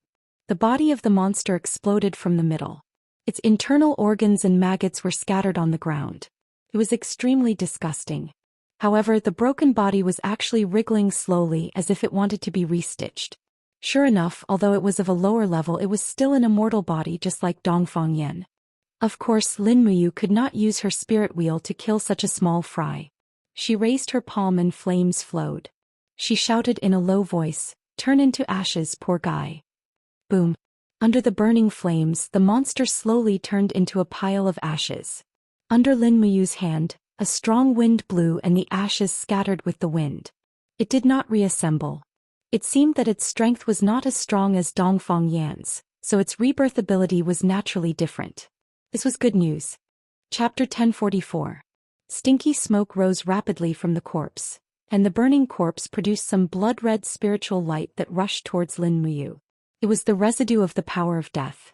The body of the monster exploded from the middle. Its internal organs and maggots were scattered on the ground. It was extremely disgusting. However, the broken body was actually wriggling slowly as if it wanted to be restitched. Sure enough, although it was of a lower level, it was still an immortal body just like Dongfang Yan. Of course, Lin Muyu could not use her spirit wheel to kill such a small fry. She raised her palm and flames flowed. She shouted in a low voice, "Turn into ashes, poor guy." Boom. Under the burning flames, the monster slowly turned into a pile of ashes. Under Lin Muyu's hand, a strong wind blew and the ashes scattered with the wind. It did not reassemble. It seemed that its strength was not as strong as Dongfang Yan's, so its rebirth ability was naturally different. This was good news. Chapter 1044. Stinky smoke rose rapidly from the corpse, and the burning corpse produced some blood-red spiritual light that rushed towards Lin Muyu. It was the residue of the power of death.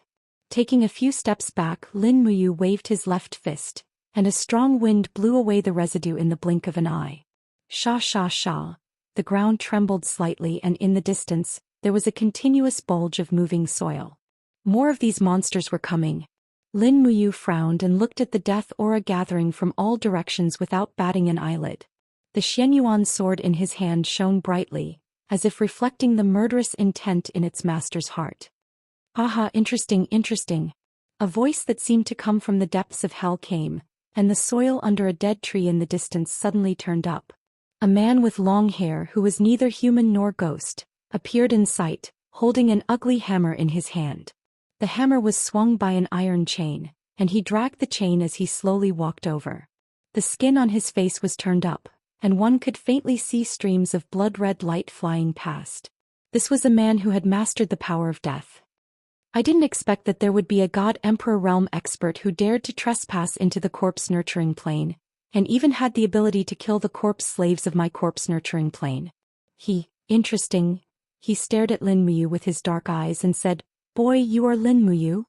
Taking a few steps back, Lin Muyu waved his left fist, and a strong wind blew away the residue in the blink of an eye. Sha sha sha. The ground trembled slightly and in the distance, there was a continuous bulge of moving soil. More of these monsters were coming. Lin Muyu frowned and looked at the death aura gathering from all directions without batting an eyelid. The Xianyuan sword in his hand shone brightly, as if reflecting the murderous intent in its master's heart. "Haha, interesting, interesting." A voice that seemed to come from the depths of hell came, and the soil under a dead tree in the distance suddenly turned up. A man with long hair who was neither human nor ghost appeared in sight, holding an ugly hammer in his hand. The hammer was swung by an iron chain, and he dragged the chain as he slowly walked over. The skin on his face was turned up, and one could faintly see streams of blood-red light flying past. This was a man who had mastered the power of death. I didn't expect that there would be a God-Emperor realm expert who dared to trespass into the corpse-nurturing plane, and even had the ability to kill the corpse slaves of my corpse-nurturing plane. Interesting. He stared at Lin Muyu with his dark eyes and said, "Boy, you are Lin Muyu?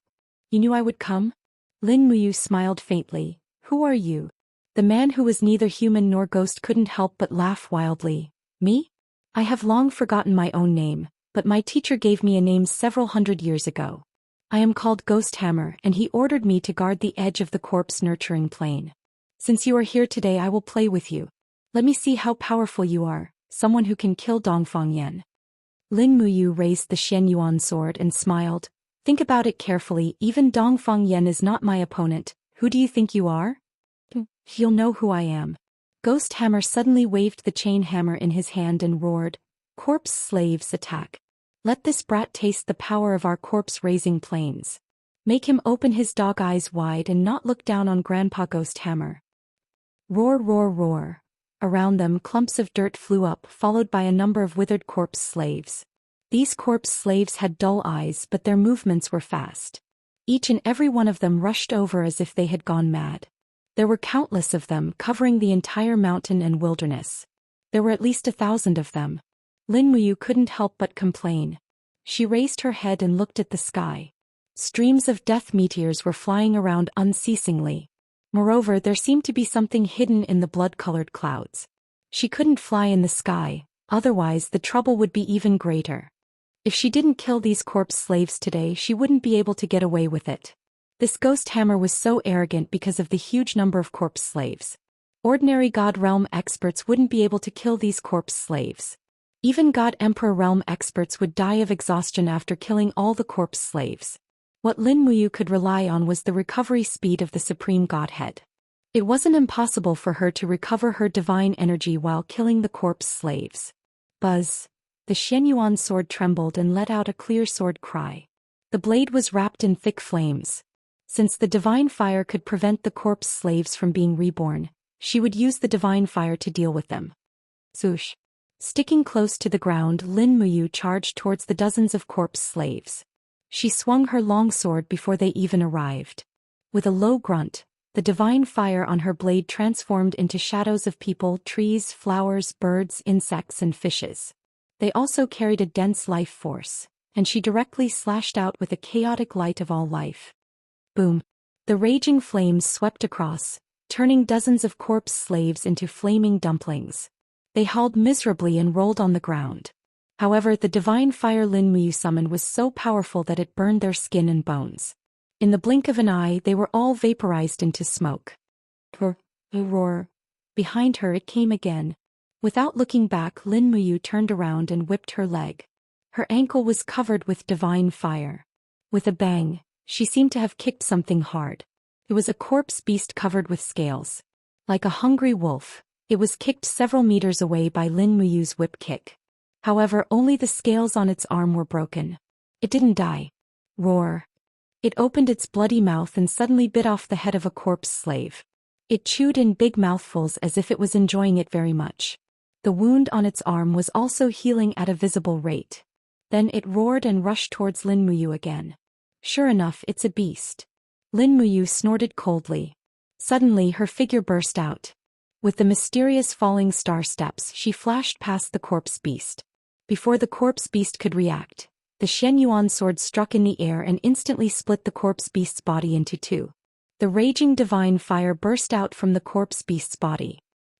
You knew I would come?" Lin Muyu smiled faintly. "Who are you?" The man who was neither human nor ghost couldn't help but laugh wildly. "Me? I have long forgotten my own name, but my teacher gave me a name several hundred years ago. I am called Ghost Hammer, and he ordered me to guard the edge of the corpse-nurturing plane. Since you are here today, I will play with you. Let me see how powerful you are, someone who can kill Dongfang Yan." Lin Muyu raised the Xianyuan sword and smiled. "Think about it carefully, even Dongfang Yan is not my opponent. Who do you think you are?" "You'll know who I am." Ghost Hammer suddenly waved the chain hammer in his hand and roared, "Corpse slaves, attack. Let this brat taste the power of our corpse-raising planes. Make him open his dog eyes wide and not look down on Grandpa Ghost Hammer." Roar, roar, roar. Around them clumps of dirt flew up, followed by a number of withered corpse slaves. These corpse slaves had dull eyes, but their movements were fast. Each and every one of them rushed over as if they had gone mad. There were countless of them, covering the entire mountain and wilderness. There were at least 1,000 of them. Lin Muyu couldn't help but complain. She raised her head and looked at the sky. Streams of death meteors were flying around unceasingly. Moreover, there seemed to be something hidden in the blood-colored clouds. She couldn't fly in the sky, otherwise the trouble would be even greater. If she didn't kill these corpse slaves today, she wouldn't be able to get away with it. This Ghost Hammer was so arrogant because of the huge number of corpse slaves. Ordinary God Realm experts wouldn't be able to kill these corpse slaves. Even God Emperor Realm experts would die of exhaustion after killing all the corpse slaves. What Lin Muyu could rely on was the recovery speed of the Supreme Godhead. It wasn't impossible for her to recover her divine energy while killing the corpse slaves. Buzz. The Xianyuan sword trembled and let out a clear sword cry. The blade was wrapped in thick flames. Since the divine fire could prevent the corpse slaves from being reborn, she would use the divine fire to deal with them. Swoosh. Sticking close to the ground, Lin Muyu charged towards the dozens of corpse slaves. She swung her long sword before they even arrived. With a low grunt, the divine fire on her blade transformed into shadows of people, trees, flowers, birds, insects, and fishes. They also carried a dense life force, and she directly slashed out with the chaotic light of all life. Boom! The raging flames swept across, turning dozens of corpse slaves into flaming dumplings. They howled miserably and rolled on the ground. However, the divine fire Lin Muyu summoned was so powerful that it burned their skin and bones. In the blink of an eye, they were all vaporized into smoke. Roar, roar. Behind her it came again. Without looking back, Lin Muyu turned around and whipped her leg. Her ankle was covered with divine fire. With a bang, she seemed to have kicked something hard. It was a corpse beast covered with scales. Like a hungry wolf, it was kicked several meters away by Lin Muyu's whip kick. However, only the scales on its arm were broken. It didn't die. Roar. It opened its bloody mouth and suddenly bit off the head of a corpse slave. It chewed in big mouthfuls as if it was enjoying it very much. The wound on its arm was also healing at a visible rate. Then it roared and rushed towards Lin Muyu again. Sure enough, it's a beast. Lin Muyu snorted coldly. Suddenly her figure burst out. With the mysterious falling star steps, she flashed past the corpse beast. Before the corpse beast could react, the Xianyuan sword struck in the air and instantly split the corpse beast's body into two. The raging divine fire burst out from the corpse beast's body.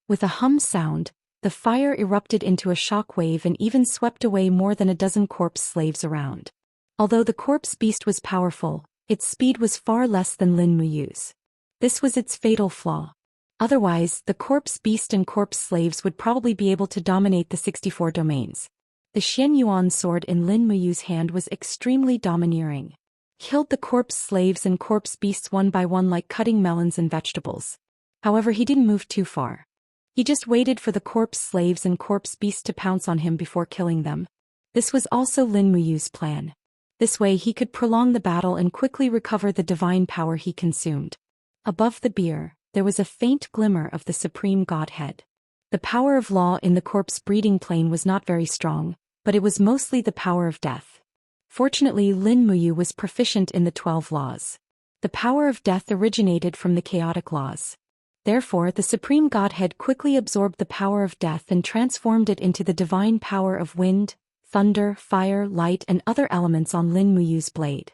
With a hum sound, the fire erupted into a shock wave and even swept away more than a dozen corpse slaves around. Although the corpse beast was powerful, its speed was far less than Lin Muyu's. This was its fatal flaw. Otherwise, the corpse beast and corpse slaves would probably be able to dominate the 64 domains. The Xianyuan sword in Lin Muyu's hand was extremely domineering. Killed the corpse slaves and corpse beasts one by one like cutting melons and vegetables. However, he didn't move too far. He just waited for the corpse slaves and corpse beasts to pounce on him before killing them. This was also Lin Muyu's plan. This way he could prolong the battle and quickly recover the divine power he consumed. Above the bier, there was a faint glimmer of the supreme godhead. The power of law in the corpse breeding plane was not very strong, but it was mostly the power of death. Fortunately, Lin Muyu was proficient in the 12 laws. The power of death originated from the chaotic laws. Therefore, the supreme godhead quickly absorbed the power of death and transformed it into the divine power of wind, thunder, fire, light and other elements on Lin Muyu's blade.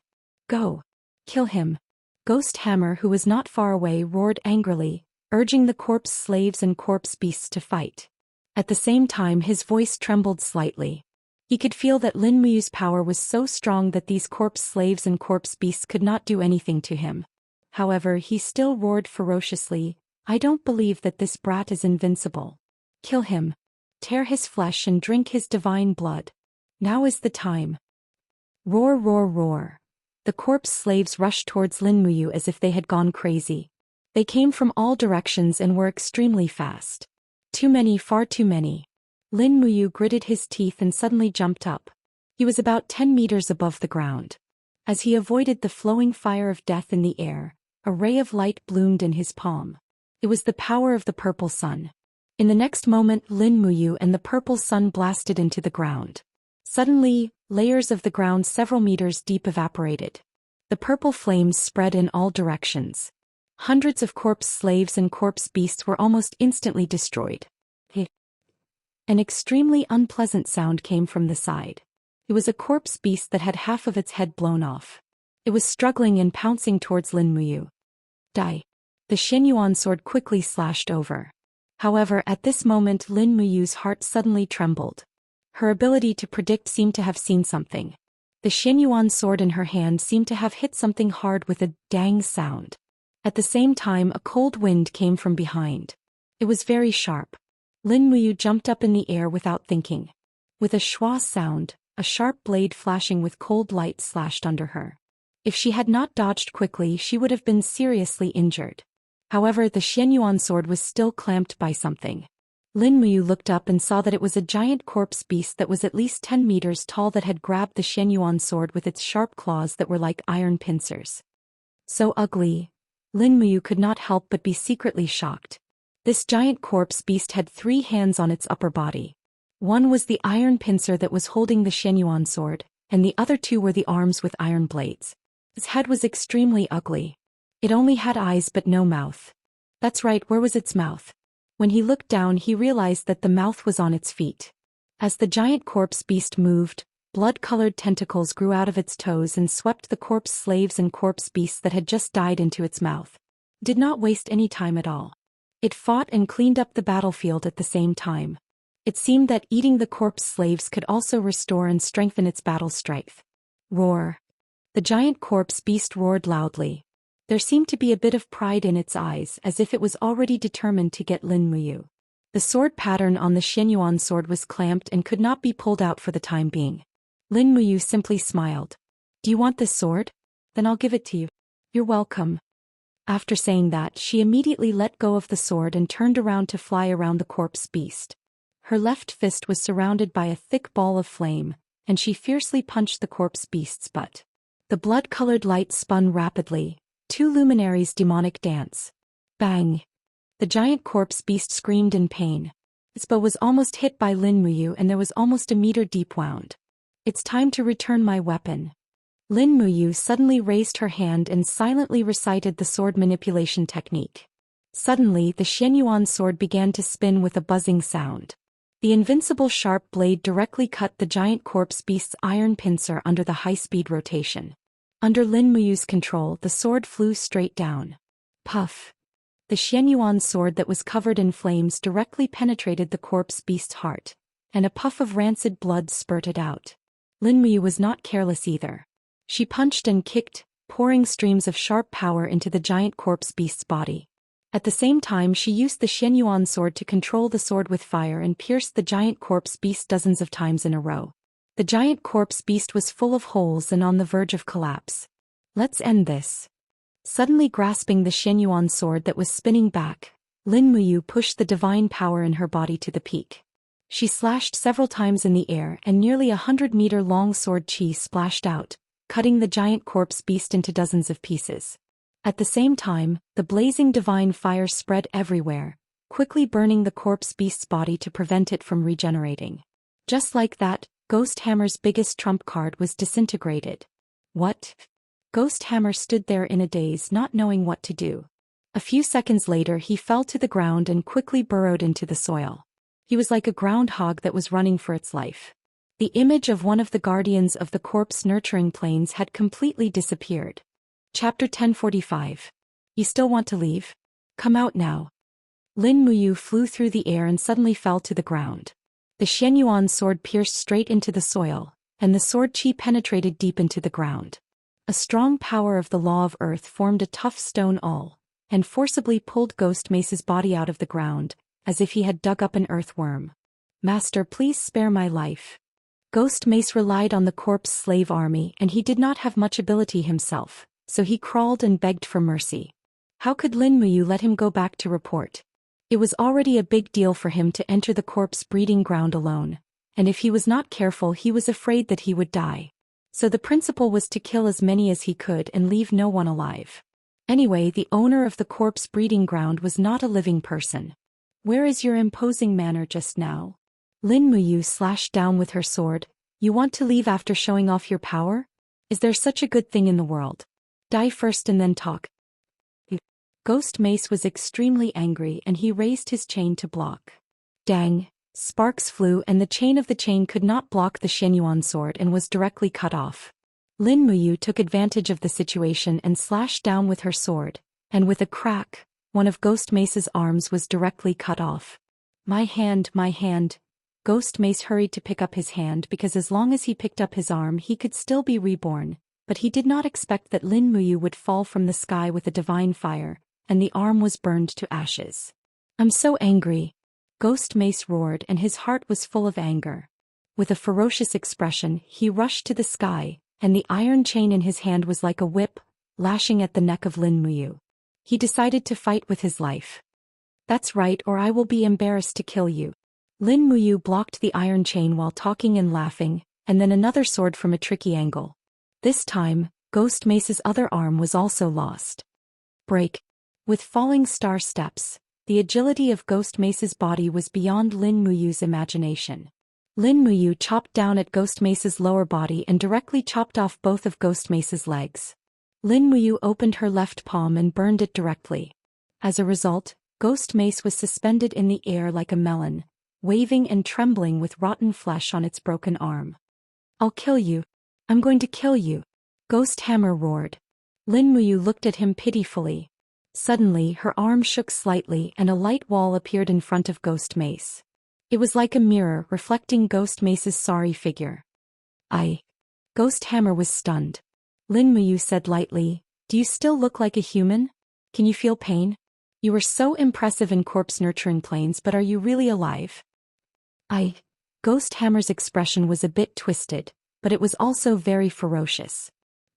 Go! Kill him! Ghost Hammer, who was not far away, roared angrily, urging the corpse slaves and corpse beasts to fight. At the same time his voice trembled slightly. He could feel that Lin Muyu's power was so strong that these corpse slaves and corpse beasts could not do anything to him. However, he still roared ferociously, I don't believe that this brat is invincible. Kill him. Tear his flesh and drink his divine blood. Now is the time. Roar, roar, roar. The corpse slaves rushed towards Lin Muyu as if they had gone crazy. They came from all directions and were extremely fast. Too many, far too many. Lin Muyu gritted his teeth and suddenly jumped up. He was about 10 meters above the ground. As he avoided the flowing fire of death in the air, a ray of light bloomed in his palm. It was the power of the purple sun. In the next moment, Lin Muyu and the purple sun blasted into the ground. Suddenly, layers of the ground several meters deep evaporated. The purple flames spread in all directions. Hundreds of corpse slaves and corpse beasts were almost instantly destroyed. An extremely unpleasant sound came from the side. It was a corpse beast that had half of its head blown off. It was struggling and pouncing towards Lin Muyu. Die. The Xianyuan sword quickly slashed over. However, at this moment Lin Muyu's heart suddenly trembled. Her ability to predict seemed to have seen something. The Xianyuan sword in her hand seemed to have hit something hard with a dang sound. At the same time a cold wind came from behind. It was very sharp. Lin Muyu jumped up in the air without thinking. With a schwa sound, a sharp blade flashing with cold light slashed under her. If she had not dodged quickly she would have been seriously injured. However, the Xianyuan sword was still clamped by something. Lin Muyu looked up and saw that it was a giant corpse beast that was at least 10 meters tall that had grabbed the Xianyuan sword with its sharp claws that were like iron pincers. So ugly. Lin Muyu could not help but be secretly shocked. This giant corpse beast had 3 hands on its upper body. One was the iron pincer that was holding the Xianyuan sword, and the other 2 were the arms with iron blades. Its head was extremely ugly. It only had eyes but no mouth. That's right, where was its mouth? When he looked down he realized that the mouth was on its feet. As the giant corpse beast moved, blood-colored tentacles grew out of its toes and swept the corpse slaves and corpse beasts that had just died into its mouth. It did not waste any time at all. It fought and cleaned up the battlefield at the same time. It seemed that eating the corpse slaves could also restore and strengthen its battle strength. Roar. The giant corpse beast roared loudly. There seemed to be a bit of pride in its eyes, as if it was already determined to get Lin Muyu. The sword pattern on the Xianyuan sword was clamped and could not be pulled out for the time being. Lin Muyu simply smiled. Do you want this sword? Then I'll give it to you. You're welcome. After saying that, she immediately let go of the sword and turned around to fly around the corpse beast. Her left fist was surrounded by a thick ball of flame, and she fiercely punched the corpse beast's butt. The blood-colored light spun rapidly. 2 luminaries' demonic dance. Bang! The giant corpse beast screamed in pain. Its bow was almost hit by Lin Muyu and there was almost a meter deep wound. It's time to return my weapon. Lin Muyu suddenly raised her hand and silently recited the sword manipulation technique. Suddenly the Xianyuan sword began to spin with a buzzing sound. The invincible sharp blade directly cut the giant corpse beast's iron pincer under the high-speed rotation. Under Lin Muyu's control, the sword flew straight down. Puff! The Xianyuan sword that was covered in flames directly penetrated the corpse beast's heart, and a puff of rancid blood spurted out. Lin Muyu was not careless either. She punched and kicked, pouring streams of sharp power into the giant corpse beast's body. At the same time she used the Xianyuan sword to control the sword with fire and pierced the giant corpse beast dozens of times in a row. The giant corpse beast was full of holes and on the verge of collapse. Let's end this. Suddenly grasping the Xianyuan sword that was spinning back, Lin Muyu pushed the divine power in her body to the peak. She slashed several times in the air and nearly 100-meter-long sword chi splashed out, cutting the giant corpse beast into dozens of pieces. At the same time, the blazing divine fire spread everywhere, quickly burning the corpse beast's body to prevent it from regenerating. Just like that, Ghost Hammer's biggest trump card was disintegrated. What? Ghost Hammer stood there in a daze, not knowing what to do. A few seconds later he fell to the ground and quickly burrowed into the soil. He was like a groundhog that was running for its life. The image of one of the guardians of the corpse nurturing planes had completely disappeared. Chapter 1045. You still want to leave? Come out now. Lin Muyu flew through the air and suddenly fell to the ground. The Xianyuan sword pierced straight into the soil, and the sword chi penetrated deep into the ground. A strong power of the law of earth formed a tough stone awl, and forcibly pulled Ghost Mace's body out of the ground, as if he had dug up an earthworm. Master, please spare my life. Ghost Mace relied on the corpse slave army and he did not have much ability himself, so he crawled and begged for mercy. How could Lin Muyu let him go back to report? It was already a big deal for him to enter the corpse breeding ground alone, and if he was not careful he was afraid that he would die. So the principle was to kill as many as he could and leave no one alive. Anyway, the owner of the corpse breeding ground was not a living person. Where is your imposing manner just now? Lin Muyu slashed down with her sword. You want to leave after showing off your power? Is there such a good thing in the world? Die first and then talk. Ghost Mace was extremely angry and he raised his chain to block. Dang! Sparks flew and the chain of the chain could not block the Xianyuan sword and was directly cut off. Lin Muyu took advantage of the situation and slashed down with her sword, and with a crack, one of Ghost Mace's arms was directly cut off. My hand, my hand. Ghost Mace hurried to pick up his hand because as long as he picked up his arm he could still be reborn, but he did not expect that Lin Muyu would fall from the sky with a divine fire, and the arm was burned to ashes. I'm so angry. Ghost Mace roared and his heart was full of anger. With a ferocious expression he rushed to the sky, and the iron chain in his hand was like a whip, lashing at the neck of Lin Muyu. He decided to fight with his life. That's right, or I will be embarrassed to kill you. Lin Muyu blocked the iron chain while talking and laughing, and then another sword from a tricky angle. This time, Ghost Mace's other arm was also lost. Break. With falling star steps, the agility of Ghost Mace's body was beyond Lin Muyu's imagination. Lin Muyu chopped down at Ghost Mace's lower body and directly chopped off both of Ghost Mace's legs. Lin Muyu opened her left palm and burned it directly. As a result, Ghost Mace was suspended in the air like a melon, waving and trembling with rotten flesh on its broken arm. I'll kill you. I'm going to kill you. Ghost Hammer roared. Lin Muyu looked at him pitifully. Suddenly her arm shook slightly and a light wall appeared in front of Ghost Mace. It was like a mirror reflecting Ghost Mace's sorry figure. Ghost Hammer was stunned. Lin Muyu said lightly, do you still look like a human? Can you feel pain? You were so impressive in corpse nurturing planes, but are you really alive? Ghost Hammer's expression was a bit twisted, but it was also very ferocious.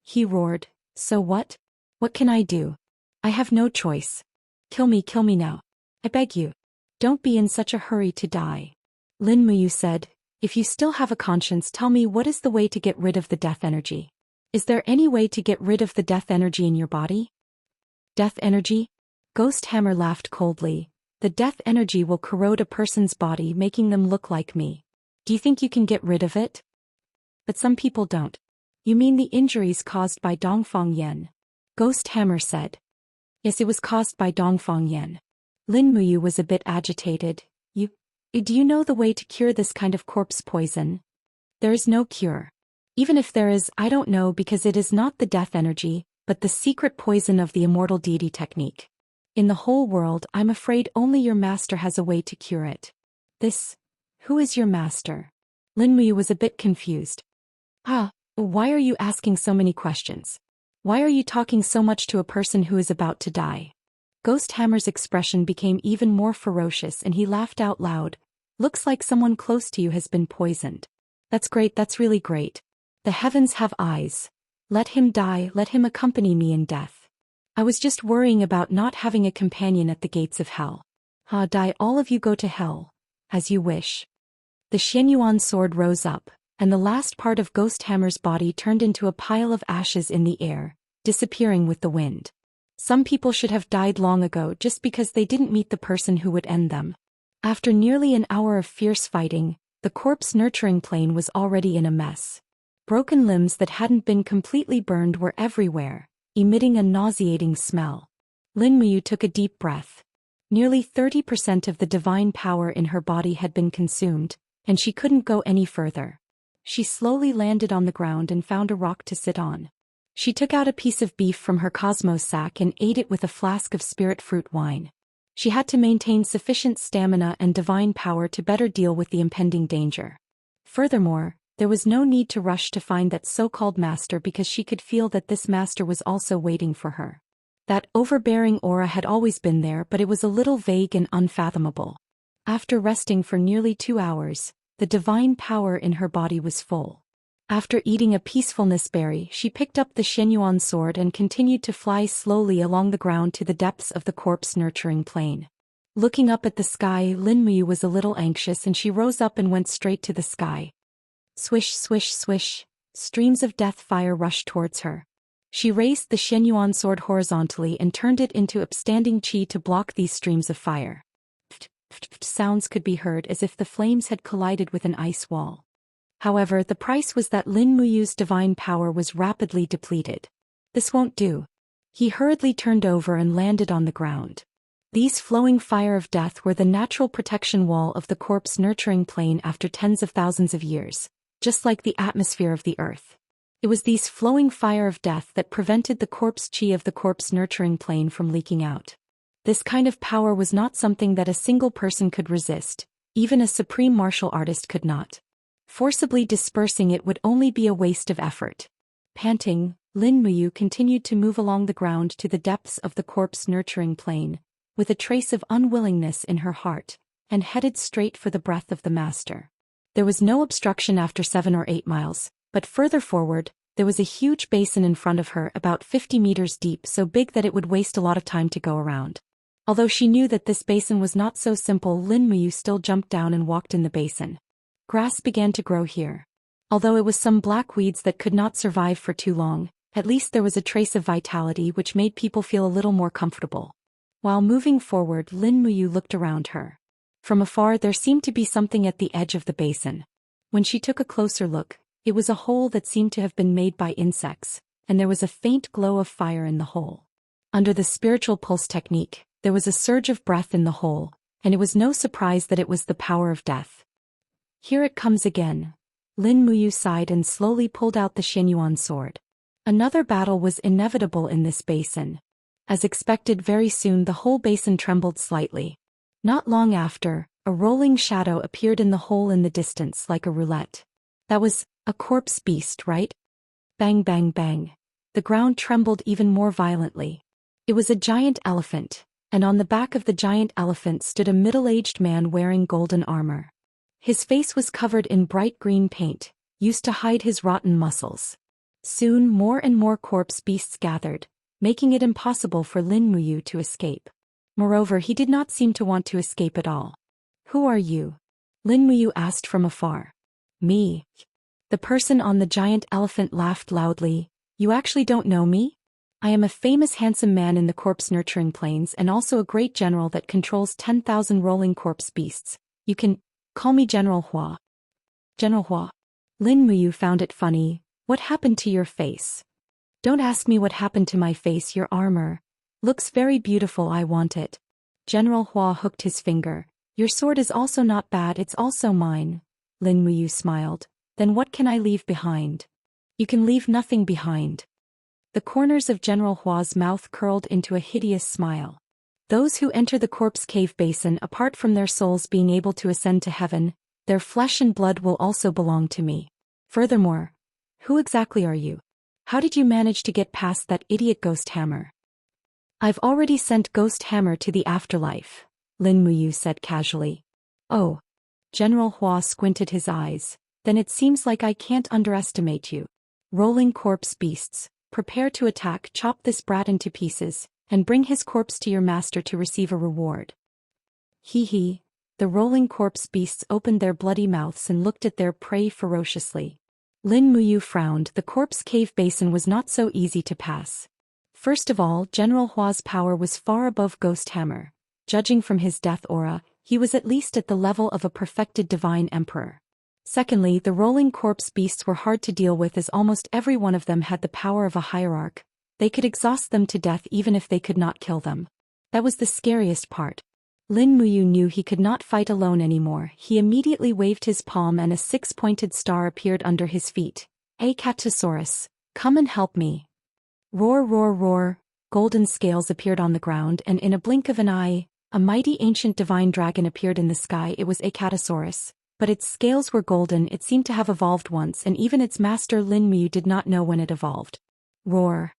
He roared, so what? What can I do? I have no choice. Kill me now. I beg you. Don't be in such a hurry to die. Lin Muyu said, if you still have a conscience, tell me what is the way to get rid of the death energy. Is there any way to get rid of the death energy in your body? Death energy? Ghost Hammer laughed coldly. The death energy will corrode a person's body, making them look like me. Do you think you can get rid of it? But some people don't. You mean the injuries caused by Dongfang Yan? Ghost Hammer said. Yes, it was caused by Dongfang Yan. Lin Muyu was a bit agitated. Do you know the way to cure this kind of corpse poison? There is no cure. Even if there is, I don't know, because it is not the death energy, but the secret poison of the immortal deity technique. In the whole world, I'm afraid only your master has a way to cure it. Who is your master? Lin Muyu was a bit confused. Why are you asking so many questions? Why are you talking so much to a person who is about to die? Ghost Hammer's expression became even more ferocious and he laughed out loud. Looks like someone close to you has been poisoned. That's great, that's really great. The heavens have eyes. Let him die, let him accompany me in death. I was just worrying about not having a companion at the gates of hell. Die, all of you go to hell. As you wish. The Xianyuan sword rose up, and the last part of Ghost Hammer's body turned into a pile of ashes in the air, disappearing with the wind. Some people should have died long ago just because they didn't meet the person who would end them. After nearly an hour of fierce fighting, the corpse nurturing plane was already in a mess. Broken limbs that hadn't been completely burned were everywhere, emitting a nauseating smell. Lin Muyu took a deep breath. Nearly 30% of the divine power in her body had been consumed, and she couldn't go any further. She slowly landed on the ground and found a rock to sit on. She took out a piece of beef from her cosmos sack and ate it with a flask of spirit fruit wine. She had to maintain sufficient stamina and divine power to better deal with the impending danger. Furthermore, there was no need to rush to find that so-called master because she could feel that this master was also waiting for her. That overbearing aura had always been there, but it was a little vague and unfathomable. After resting for nearly 2 hours, the divine power in her body was full. After eating a peacefulness berry, she picked up the Xianyuan sword and continued to fly slowly along the ground to the depths of the corpse-nurturing plane. Looking up at the sky, Lin Muyu was a little anxious and she rose up and went straight to the sky. Swish, swish, swish, streams of death fire rushed towards her. She raised the Xianyuan sword horizontally and turned it into upstanding chi to block these streams of fire. Sounds could be heard as if the flames had collided with an ice wall. However, the price was that Lin Muyu's divine power was rapidly depleted. This won't do. He hurriedly turned over and landed on the ground. These flowing fire of death were the natural protection wall of the corpse-nurturing plane after tens of thousands of years, just like the atmosphere of the earth. It was these flowing fire of death that prevented the corpse chi of the corpse-nurturing plane from leaking out. This kind of power was not something that a single person could resist, even a supreme martial artist could not. Forcibly dispersing it would only be a waste of effort. Panting, Lin Muyu continued to move along the ground to the depths of the corpse-nurturing plane, with a trace of unwillingness in her heart, and headed straight for the breath of the master. There was no obstruction after 7 or 8 miles, but further forward, there was a huge basin in front of her about 50 meters deep, so big that it would waste a lot of time to go around. Although she knew that this basin was not so simple, Lin Muyu still jumped down and walked in the basin. Grass began to grow here. Although it was some black weeds that could not survive for too long, at least there was a trace of vitality which made people feel a little more comfortable. While moving forward, Lin Muyu looked around her. From afar there seemed to be something at the edge of the basin. When she took a closer look, it was a hole that seemed to have been made by insects, and there was a faint glow of fire in the hole. Under the spiritual pulse technique, there was a surge of breath in the hole, and it was no surprise that it was the power of death. Here it comes again. Lin Muyu sighed and slowly pulled out the Xianyuan sword. Another battle was inevitable in this basin. As expected, very soon the whole basin trembled slightly. Not long after, a rolling shadow appeared in the hole in the distance like a roulette. That was a corpse beast, right? Bang, bang, bang. The ground trembled even more violently. It was a giant elephant, and on the back of the giant elephant stood a middle-aged man wearing golden armor. His face was covered in bright green paint, used to hide his rotten muscles. Soon more and more corpse beasts gathered, making it impossible for Lin Muyu to escape. Moreover, he did not seem to want to escape at all. Who are you? Lin Muyu asked from afar. Me. The person on the giant elephant laughed loudly. You actually don't know me? I am a famous handsome man in the corpse-nurturing plains and also a great general that controls 10,000 rolling corpse beasts. You can call me General Hua. General Hua. Lin Muyu found it funny. What happened to your face? Don't ask me what happened to my face. Your armor looks very beautiful. I want it. General Hua hooked his finger. Your sword is also not bad. It's also mine. Lin Muyu smiled. Then what can I leave behind? You can leave nothing behind. The corners of General Hua's mouth curled into a hideous smile. Those who enter the corpse cave basin, apart from their souls being able to ascend to heaven, their flesh and blood will also belong to me. Furthermore, Who exactly are you? How did you manage to get past that idiot ghost hammer? I've already sent Ghost Hammer to the afterlife, Lin Muyu said casually. Oh. General Hua squinted his eyes. Then it seems like I can't underestimate you. Rolling corpse beasts, prepare to attack. Chop this brat into pieces, and bring his corpse to your master to receive a reward. Hee hee. The rolling corpse beasts opened their bloody mouths and looked at their prey ferociously. Lin Muyu frowned. The corpse cave basin was not so easy to pass. First of all, General Hua's power was far above Ghost Hammer. Judging from his death aura, he was at least at the level of a perfected divine emperor. Secondly, the rolling corpse beasts were hard to deal with as almost every one of them had the power of a hierarch. They could exhaust them to death even if they could not kill them. That was the scariest part. Lin Muyu knew he could not fight alone anymore. He immediately waved his palm and a six-pointed star appeared under his feet. Acatosaurus, come and help me. Roar roar roar, golden scales appeared on the ground and in a blink of an eye, a mighty ancient divine dragon appeared in the sky. It was Acatosaurus, but its scales were golden. It seemed to have evolved once and even its master Lin Muyu did not know when it evolved. Roar.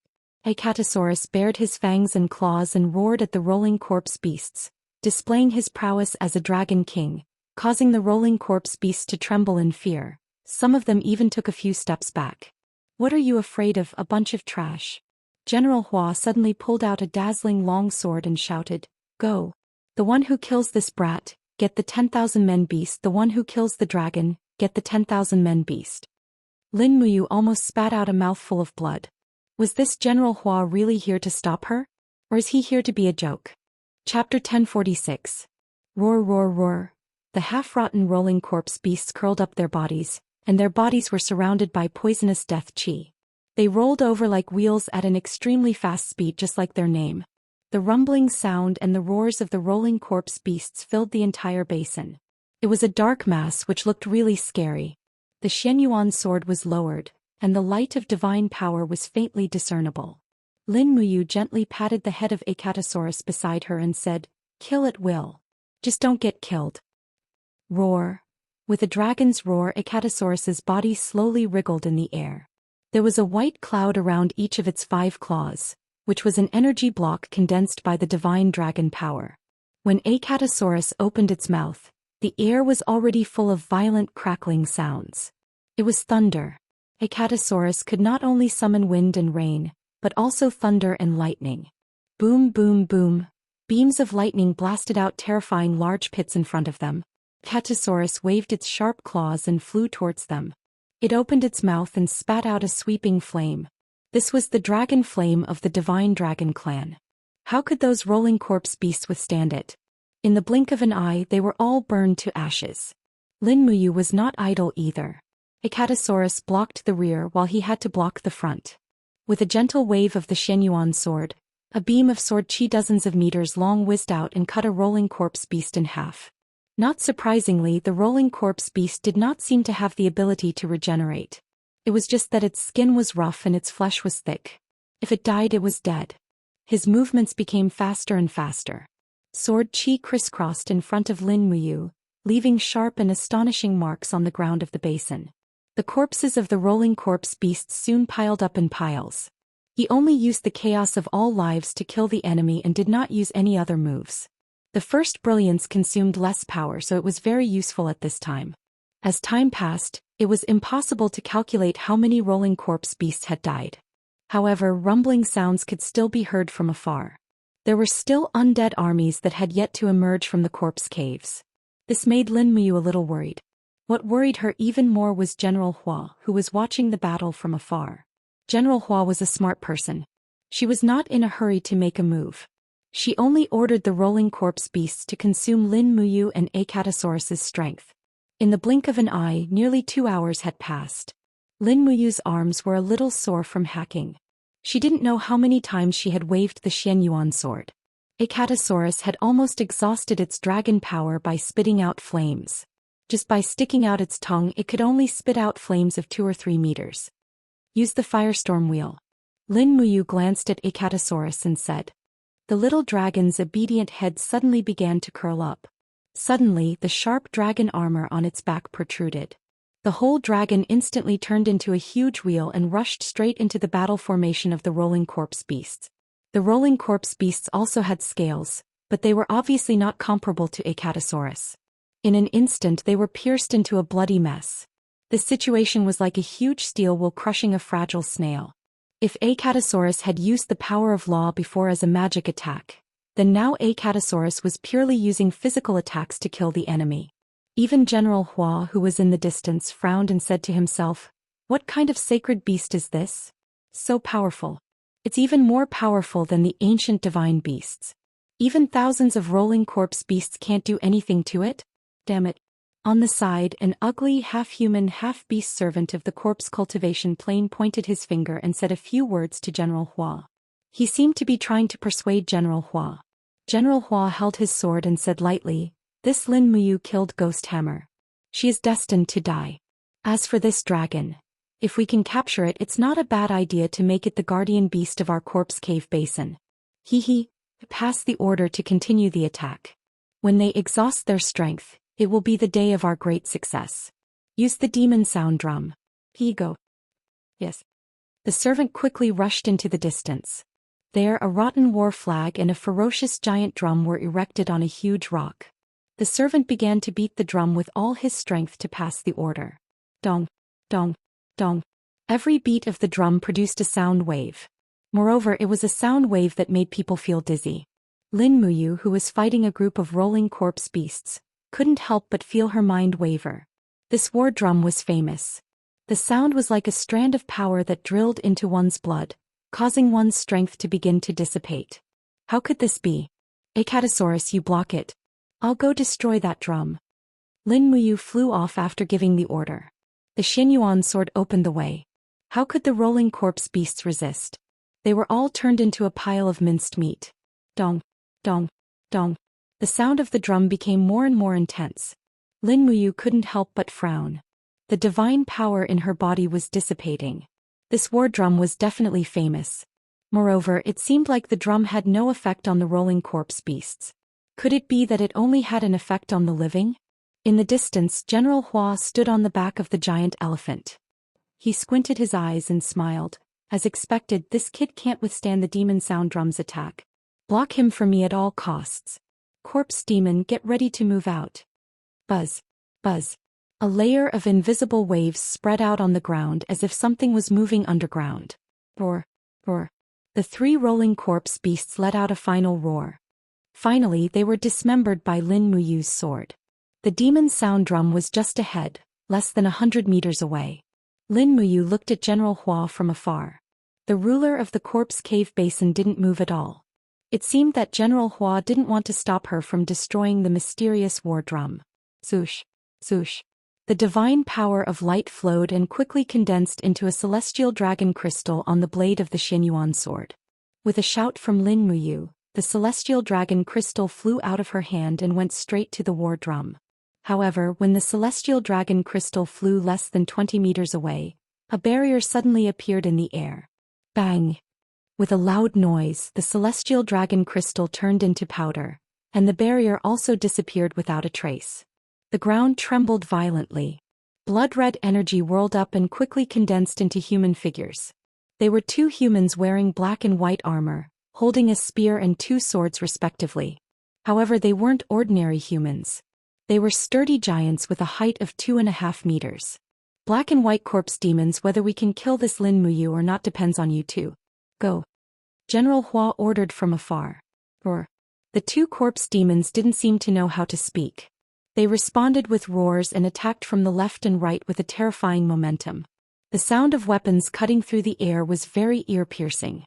Acatosaurus bared his fangs and claws and roared at the rolling corpse beasts, displaying his prowess as a dragon king, causing the rolling corpse beasts to tremble in fear. Some of them even took a few steps back. What are you afraid of, a bunch of trash? General Hua suddenly pulled out a dazzling long sword and shouted, Go. The one who kills this brat, get the 10,000 men beast. The one who kills the dragon, get the 10,000 men beast. Lin Muyu almost spat out a mouthful of blood. Was this General Hua really here to stop her? Or is he here to be a joke? Chapter 1046. Roar roar roar. The half-rotten rolling corpse beasts curled up their bodies, and their bodies were surrounded by poisonous death chi. They rolled over like wheels at an extremely fast speed, just like their name. The rumbling sound and the roars of the rolling corpse beasts filled the entire basin. It was a dark mass which looked really scary. The Xianyuan sword was lowered, and the light of divine power was faintly discernible. Lin Muyu gently patted the head of Acatosaurus beside her and said, Kill at will. Just don't get killed. Roar. With a dragon's roar, Acatosaurus's body slowly wriggled in the air. There was a white cloud around each of its 5 claws, which was an energy block condensed by the divine dragon power. When Acatosaurus opened its mouth, the air was already full of violent crackling sounds. It was thunder. Acatosaurus could not only summon wind and rain, but also thunder and lightning. Boom boom boom. Beams of lightning blasted out, terrifying large pits in front of them. Acatosaurus waved its sharp claws and flew towards them. It opened its mouth and spat out a sweeping flame. This was the dragon flame of the divine dragon clan. How could those rolling corpse beasts withstand it? In the blink of an eye, they were all burned to ashes. Lin Muyu was not idle either. Acatosaurus blocked the rear while he had to block the front. With a gentle wave of the Xianyuan sword, a beam of sword chi dozens of meters long whizzed out and cut a rolling corpse beast in half. Not surprisingly, the rolling corpse beast did not seem to have the ability to regenerate. It was just that its skin was rough and its flesh was thick. If it died, it was dead. His movements became faster and faster. Sword chi crisscrossed in front of Lin Muyu, leaving sharp and astonishing marks on the ground of the basin. The corpses of the rolling corpse beasts soon piled up in piles. He only used the chaos of all lives to kill the enemy and did not use any other moves. The first brilliance consumed less power, so it was very useful at this time. As time passed, it was impossible to calculate how many rolling corpse beasts had died. However, rumbling sounds could still be heard from afar. There were still undead armies that had yet to emerge from the corpse caves. This made Lin Muyu a little worried. What worried her even more was General Hua, who was watching the battle from afar. General Hua was a smart person. She was not in a hurry to make a move. She only ordered the rolling corpse beasts to consume Lin Muyu and Acatosaurus's strength. In the blink of an eye, nearly 2 hours had passed. Lin Muyu's arms were a little sore from hacking. She didn't know how many times she had waved the Xianyuan sword. Acatosaurus had almost exhausted its dragon power by spitting out flames. Just by sticking out its tongue, it could only spit out flames of 2 or 3 meters. Use the firestorm wheel. Lin Muyu glanced at Acatosaurus and said. The little dragon's obedient head suddenly began to curl up. Suddenly, the sharp dragon armor on its back protruded. The whole dragon instantly turned into a huge wheel and rushed straight into the battle formation of the rolling corpse beasts. The rolling corpse beasts also had scales, but they were obviously not comparable to Acatosaurus. In an instant they were pierced into a bloody mess. This situation was like a huge steel wool crushing a fragile snail. If Acatosaurus had used the power of law before as a magic attack, then now Acatosaurus was purely using physical attacks to kill the enemy. Even General Hua, who was in the distance, frowned and said to himself, "What kind of sacred beast is this? So powerful. It's even more powerful than the ancient divine beasts. Even thousands of rolling corpse beasts can't do anything to it? Damn it." On the side, an ugly, half-human, half-beast servant of the corpse cultivation plane pointed his finger and said a few words to General Hua. He seemed to be trying to persuade General Hua. General Hua held his sword and said lightly, "This Lin Muyu killed Ghost Hammer. She is destined to die. As for this dragon, if we can capture it, it's not a bad idea to make it the guardian beast of our corpse cave basin. Pass the order to continue the attack. When they exhaust their strength, it will be the day of our great success. Use the demon sound drum. Go." "Yes." The servant quickly rushed into the distance. There a rotten war flag and a ferocious giant drum were erected on a huge rock. The servant began to beat the drum with all his strength to pass the order. Dong, dong, dong. Every beat of the drum produced a sound wave. Moreover, it was a sound wave that made people feel dizzy. Lin Muyu, who was fighting a group of rolling corpse beasts, couldn't help but feel her mind waver. This war drum was famous. The sound was like a strand of power that drilled into one's blood, causing one's strength to begin to dissipate. How could this be? "Acatosaurus, you block it. I'll go destroy that drum." Lin Muyu flew off after giving the order. The Xianyuan sword opened the way. How could the rolling corpse beasts resist? They were all turned into a pile of minced meat. Dong, dong, dong. The sound of the drum became more and more intense. Lin Muyu couldn't help but frown. The divine power in her body was dissipating. This war drum was definitely famous. Moreover, it seemed like the drum had no effect on the rolling corpse beasts. Could it be that it only had an effect on the living? In the distance, General Hua stood on the back of the giant elephant. He squinted his eyes and smiled. As expected, this kid can't withstand the demon sound drum's attack. Block him for me at all costs. Corpse demon, get ready to move out. Buzz, buzz. A layer of invisible waves spread out on the ground as if something was moving underground. Roar, roar. The three rolling corpse beasts let out a final roar. Finally, they were dismembered by Lin Muyu's sword. The demon sound drum was just ahead, less than 100 meters away. Lin Muyu looked at General Hua from afar. The ruler of the corpse cave basin didn't move at all. It seemed that General Hua didn't want to stop her from destroying the mysterious war drum. Zhoosh, zhoosh. The divine power of light flowed and quickly condensed into a celestial dragon crystal on the blade of the Xianyuan sword. With a shout from Lin Muyu, the celestial dragon crystal flew out of her hand and went straight to the war drum. However, when the celestial dragon crystal flew less than 20 meters away, a barrier suddenly appeared in the air. Bang! With a loud noise, the celestial dragon crystal turned into powder, and the barrier also disappeared without a trace. The ground trembled violently. Blood-red energy whirled up and quickly condensed into human figures. They were two humans wearing black and white armor, holding a spear and two swords respectively. However, they weren't ordinary humans. They were sturdy giants with a height of 2.5 meters. Black and white corpse demons, whether we can kill this Lin Muyu or not depends on you two. Go. General Hua ordered from afar. Roar. The two corpse demons didn't seem to know how to speak. They responded with roars and attacked from the left and right with a terrifying momentum. The sound of weapons cutting through the air was very ear-piercing.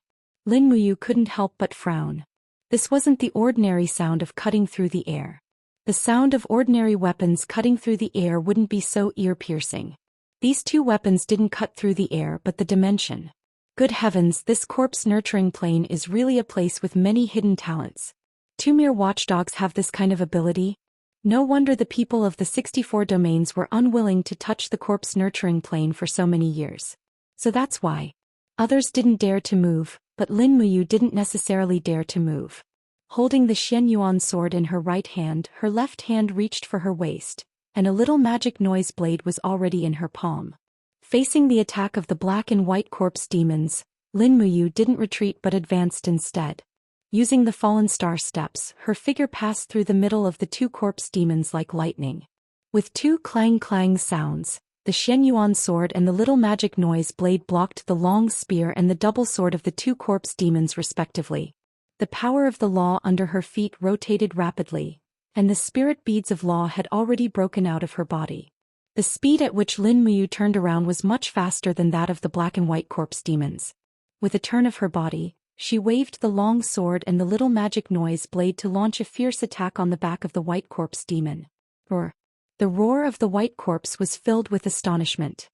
Lin Muyu couldn't help but frown. This wasn't the ordinary sound of cutting through the air. The sound of ordinary weapons cutting through the air wouldn't be so ear-piercing. These two weapons didn't cut through the air but the dimension. Good heavens, this corpse nurturing plane is really a place with many hidden talents. Two mere watchdogs have this kind of ability? No wonder the people of the 64 domains were unwilling to touch the corpse nurturing plane for so many years. So that's why. Others didn't dare to move, but Lin Muyu didn't necessarily dare to move. Holding the Xianyuan sword in her right hand, her left hand reached for her waist, and a little magic noise blade was already in her palm. Facing the attack of the black and white corpse demons, Lin Muyu didn't retreat but advanced instead. Using the fallen star steps, her figure passed through the middle of the two corpse demons like lightning. With two clang-clang sounds, the Xianyuan sword and the little magic noise blade blocked the long spear and the double sword of the two corpse demons respectively. The power of the law under her feet rotated rapidly, and the spirit beads of law had already broken out of her body. The speed at which Lin Muyu turned around was much faster than that of the black and white corpse demons. With a turn of her body, she waved the long sword and the little magic noise blade to launch a fierce attack on the back of the white corpse demon. The roar of the white corpse was filled with astonishment.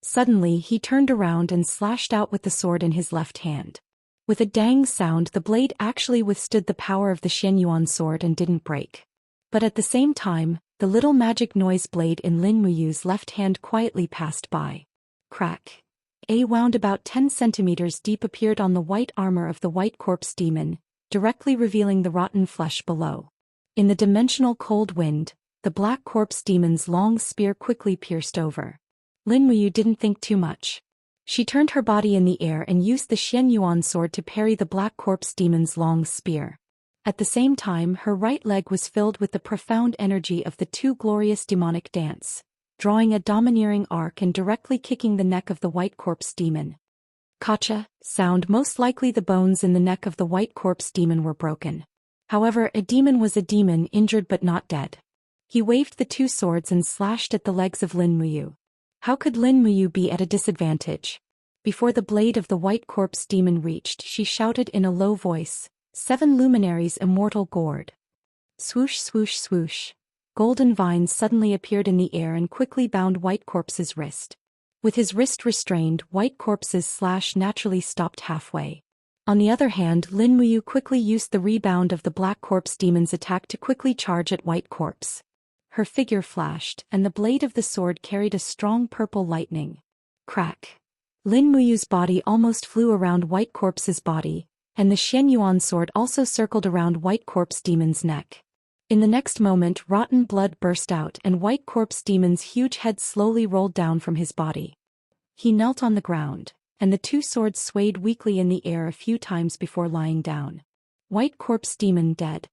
Suddenly he turned around and slashed out with the sword in his left hand. With a dang sound, the blade actually withstood the power of the Xianyuan sword and didn't break. But at the same time, the little magic noise blade in Lin Muyu's left hand quietly passed by. Crack. A wound about 10 centimeters deep appeared on the white armor of the white corpse demon, directly revealing the rotten flesh below. In the dimensional cold wind, the black corpse demon's long spear quickly pierced over. Lin Muyu didn't think too much. She turned her body in the air and used the Xianyuan sword to parry the black corpse demon's long spear. At the same time, her right leg was filled with the profound energy of the two glorious demonic dance, drawing a domineering arc and directly kicking the neck of the white corpse demon. Kacha, sound. Most likely the bones in the neck of the white corpse demon were broken. However, a demon was a demon, injured but not dead. He waved the two swords and slashed at the legs of Lin Muyu. How could Lin Muyu be at a disadvantage? Before the blade of the white corpse demon reached, she shouted in a low voice, "7 luminaries immortal gourd." Swoosh swoosh swoosh. Golden vines suddenly appeared in the air and quickly bound White Corpse's wrist. With his wrist restrained, White Corpse's slash naturally stopped halfway. On the other hand, Lin Muyu quickly used the rebound of the black corpse demon's attack to quickly charge at White Corpse. Her figure flashed, and the blade of the sword carried a strong purple lightning. Crack. Lin Muyu's body almost flew around White Corpse's body, and the Xianyuan sword also circled around White Corpse demon's neck. In the next moment, rotten blood burst out and White Corpse demon's huge head slowly rolled down from his body. He knelt on the ground, and the two swords swayed weakly in the air a few times before lying down. White Corpse demon dead.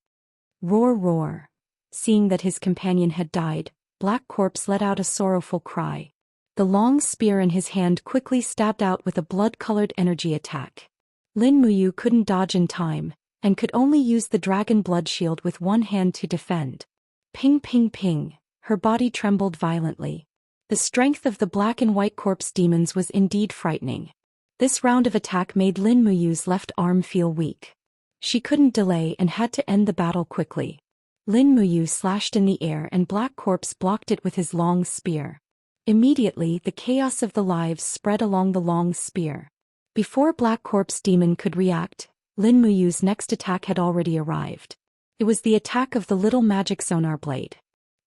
Roar roar. Seeing that his companion had died, Black Corpse let out a sorrowful cry. The long spear in his hand quickly stabbed out with a blood-colored energy attack. Lin Muyu couldn't dodge in time, and could only use the dragon blood shield with one hand to defend. Ping ping ping, her body trembled violently. The strength of the black and white corpse demons was indeed frightening. This round of attack made Lin Muyu's left arm feel weak. She couldn't delay and had to end the battle quickly. Lin Muyu slashed in the air and Black Corpse blocked it with his long spear. Immediately, the chaos of the lives spread along the long spear. Before Black Corpse demon could react, Lin Muyu's next attack had already arrived. It was the attack of the little magic sonar blade.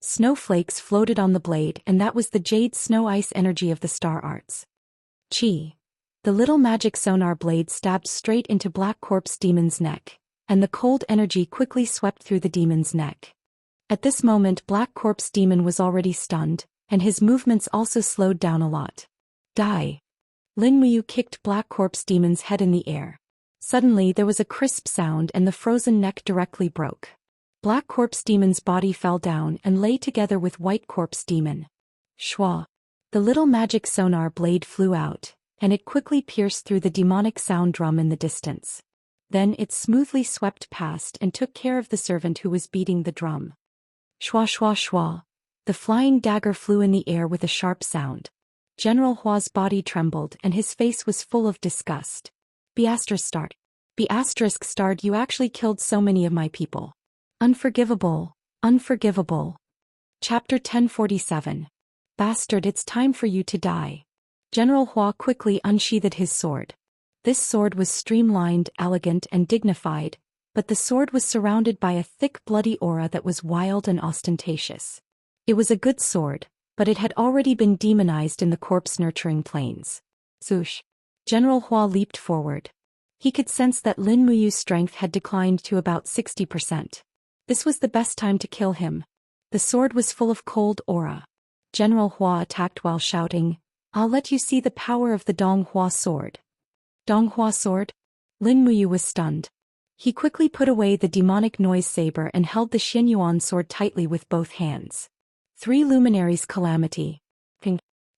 Snowflakes floated on the blade, and that was the jade snow ice energy of the star arts. Chi. The little magic sonar blade stabbed straight into Black Corpse demon's neck, and the cold energy quickly swept through the demon's neck. At this moment, Black Corpse demon was already stunned, and his movements also slowed down a lot. Die. Lin Muyu kicked Black Corpse demon's head in the air. Suddenly there was a crisp sound and the frozen neck directly broke. Black Corpse demon's body fell down and lay together with White Corpse demon. Schwa. The little magic sonar blade flew out, and it quickly pierced through the demonic sound drum in the distance. Then it smoothly swept past and took care of the servant who was beating the drum. Schwa schwa schwa. The flying dagger flew in the air with a sharp sound. General Hua's body trembled and his face was full of disgust. Be starred. You actually killed so many of my people. Unforgivable, unforgivable. Chapter 1047. Bastard, it's time for you to die. General Hua quickly unsheathed his sword. This sword was streamlined, elegant, and dignified, but the sword was surrounded by a thick bloody aura that was wild and ostentatious. It was a good sword, but it had already been demonized in the corpse-nurturing plains. Zhoosh. General Hua leaped forward. He could sense that Lin Muyu's strength had declined to about 60%. This was the best time to kill him. The sword was full of cold aura. General Hua attacked while shouting, "I'll let you see the power of the Donghua sword." Donghua sword? Lin Muyu was stunned. He quickly put away the demonic noise saber and held the Xianyuan sword tightly with both hands. Three luminaries calamity.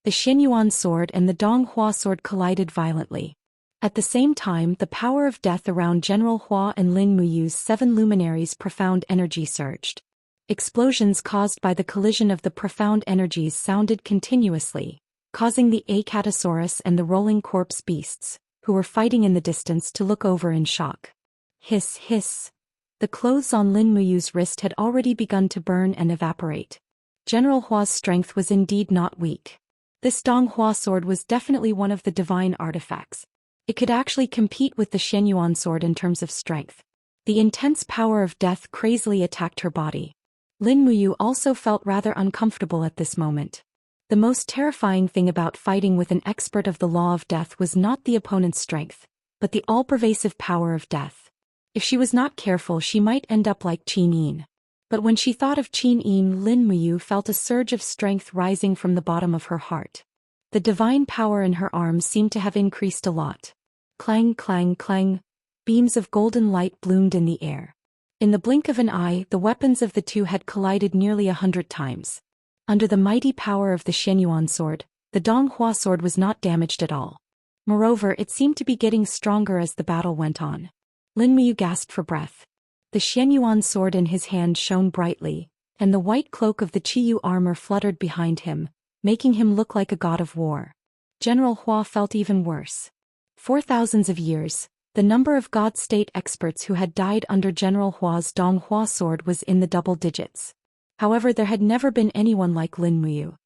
The Xianyuan sword and the Donghua sword collided violently. At the same time, the power of death around General Hua and Lin Muyu's 7 luminaries' profound energy surged. Explosions caused by the collision of the profound energies sounded continuously, causing the Acatosaurus and the rolling corpse beasts, who were fighting in the distance, to look over in shock. Hiss, hiss. The clothes on Lin Muyu's wrist had already begun to burn and evaporate. General Hua's strength was indeed not weak. This Donghua sword was definitely one of the divine artifacts. It could actually compete with the Xianyuan sword in terms of strength. The intense power of death crazily attacked her body. Lin Muyu also felt rather uncomfortable at this moment. The most terrifying thing about fighting with an expert of the law of death was not the opponent's strength, but the all-pervasive power of death. If she was not careful, she might end up like Qin Yin. But when she thought of Qin Yin, Lin Muyu felt a surge of strength rising from the bottom of her heart. The divine power in her arms seemed to have increased a lot. Clang, clang, clang. Beams of golden light bloomed in the air. In the blink of an eye, the weapons of the two had collided nearly 100 times. Under the mighty power of the Xianyuan sword, the Donghua sword was not damaged at all. Moreover, it seemed to be getting stronger as the battle went on. Lin Muyu gasped for breath. The Xianyuan sword in his hand shone brightly, and the white cloak of the Qiyu armor fluttered behind him, making him look like a god of war. General Hua felt even worse. For thousands of years, the number of God-state experts who had died under General Hua's Donghua sword was in the double digits. However, there had never been anyone like Lin Muyu.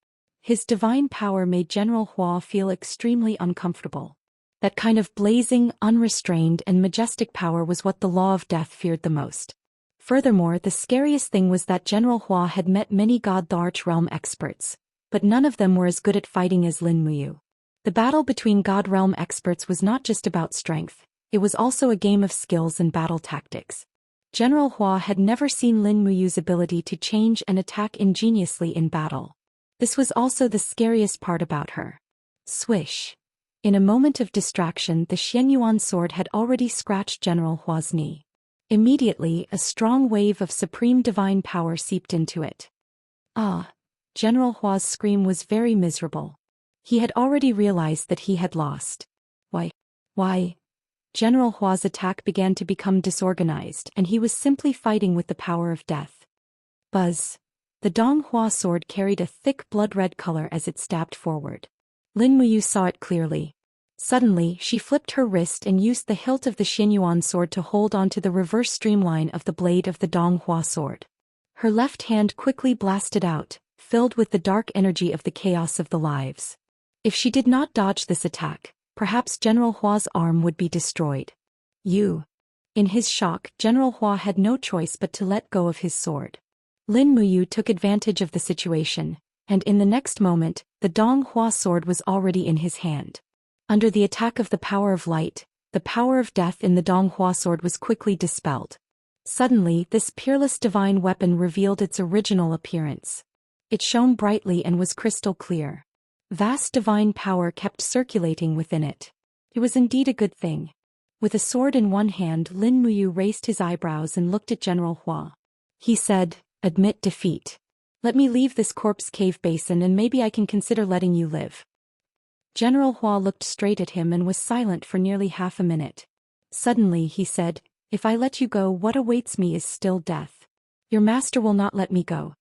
His divine power made General Hua feel extremely uncomfortable. That kind of blazing, unrestrained, and majestic power was what the law of death feared the most. Furthermore, the scariest thing was that General Hua had met many God the Arch Realm experts, but none of them were as good at fighting as Lin Muyu. The battle between God Realm experts was not just about strength, it was also a game of skills and battle tactics. General Hua had never seen Lin Muyu's ability to change and attack ingeniously in battle. This was also the scariest part about her. Swish. In a moment of distraction, the Xianyuan sword had already scratched General Hua's knee. Immediately, a strong wave of supreme divine power seeped into it. Ah! General Hua's scream was very miserable. He had already realized that he had lost. Why? General Hua's attack began to become disorganized, and he was simply fighting with the power of death. Buzz. The Donghua sword carried a thick blood-red color as it stabbed forward. Lin Muyu saw it clearly. Suddenly, she flipped her wrist and used the hilt of the Xianyuan sword to hold onto the reverse streamline of the blade of the Donghua sword. Her left hand quickly blasted out, filled with the dark energy of the chaos of the lives. If she did not dodge this attack, perhaps General Hua's arm would be destroyed. In his shock, General Hua had no choice but to let go of his sword. Lin Muyu took advantage of the situation, and in the next moment, the Donghua sword was already in his hand. Under the attack of the power of light, the power of death in the Donghua sword was quickly dispelled. Suddenly, this peerless divine weapon revealed its original appearance. It shone brightly and was crystal clear. Vast divine power kept circulating within it. It was indeed a good thing. With a sword in one hand, Lin Muyu raised his eyebrows and looked at General Hua. He said, "Admit defeat. Let me leave this corpse cave basin and maybe I can consider letting you live." General Hua looked straight at him and was silent for nearly half a minute. Suddenly he said, "If I let you go, what awaits me is still death. Your master will not let me go.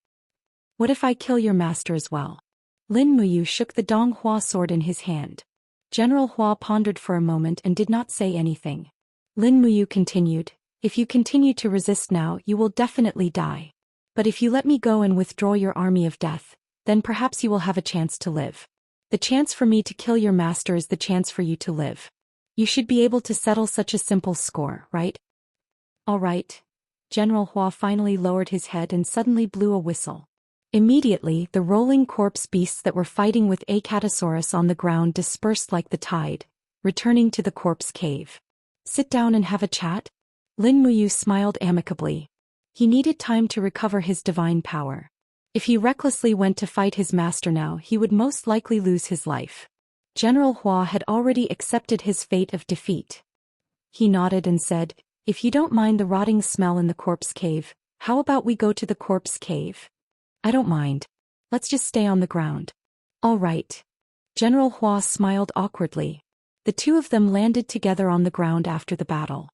What if I kill your master as well?" Lin Muyu shook the Donghua sword in his hand. General Hua pondered for a moment and did not say anything. Lin Muyu continued, "If you continue to resist now, you will definitely die. But if you let me go and withdraw your army of death, then perhaps you will have a chance to live. The chance for me to kill your master is the chance for you to live. You should be able to settle such a simple score, right?" "All right." General Hua finally lowered his head and suddenly blew a whistle. Immediately, the rolling corpse beasts that were fighting with Acatosaurus on the ground dispersed like the tide, returning to the corpse cave. "Sit down and have a chat?" Lin Muyu smiled amicably. He needed time to recover his divine power. If he recklessly went to fight his master now, he would most likely lose his life. General Hua had already accepted his fate of defeat. He nodded and said, "If you don't mind the rotting smell in the corpse cave, how about we go to the corpse cave?" "I don't mind. Let's just stay on the ground." "All right." General Hua smiled awkwardly. The two of them landed together on the ground after the battle.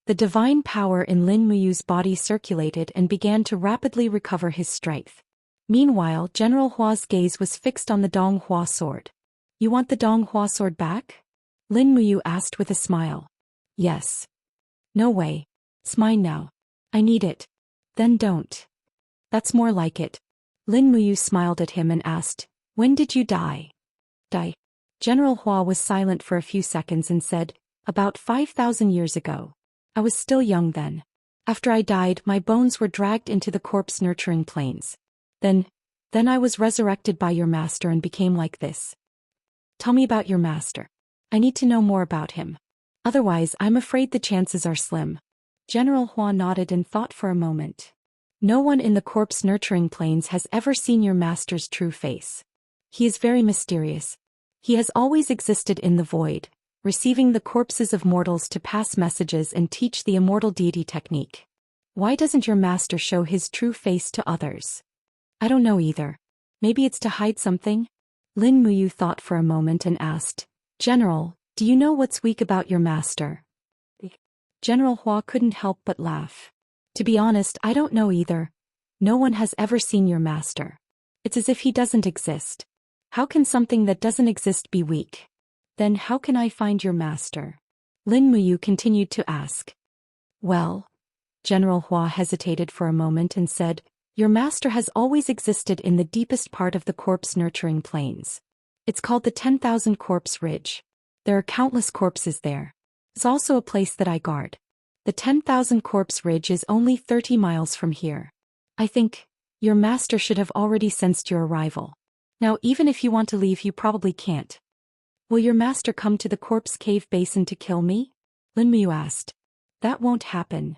The divine power in Lin Muyu's body circulated and began to rapidly recover his strength. Meanwhile, General Hua's gaze was fixed on the Dong Hua sword. "You want the Dong Hua sword back?" Lin Muyu asked with a smile. "Yes." "No way. It's mine now. I need it." "Then don't." "That's more like it." Lin Muyu smiled at him and asked, "When did you die?" "Die?" General Hua was silent for a few seconds and said, "About 5,000 years ago. I was still young then. After I died, my bones were dragged into the corpse-nurturing plains. Then I was resurrected by your master and became like this." "Tell me about your master. I need to know more about him. Otherwise, I'm afraid the chances are slim." General Hua nodded and thought for a moment. "No one in the corpse-nurturing plains has ever seen your master's true face. He is very mysterious. He has always existed in the void, receiving the corpses of mortals to pass messages and teach the immortal deity technique. Why doesn't your master show his true face to others?" "I don't know either. Maybe it's to hide something?" Lin Muyu thought for a moment and asked, "General, do you know what's weak about your master?" General Hua couldn't help but laugh. "To be honest, I don't know either. No one has ever seen your master. It's as if he doesn't exist. How can something that doesn't exist be weak? Then how can I find your master?" Lin Muyu continued to ask. "Well," General Hua hesitated for a moment and said, "Your master has always existed in the deepest part of the corpse-nurturing plains. It's called the 10,000 Corpse Ridge. There are countless corpses there. It's also a place that I guard. The 10,000 Corpse Ridge is only 30 miles from here. I think your master should have already sensed your arrival. Now even if you want to leave, you probably can't." "Will your master come to the corpse cave basin to kill me?" Lin Muyu asked. "That won't happen."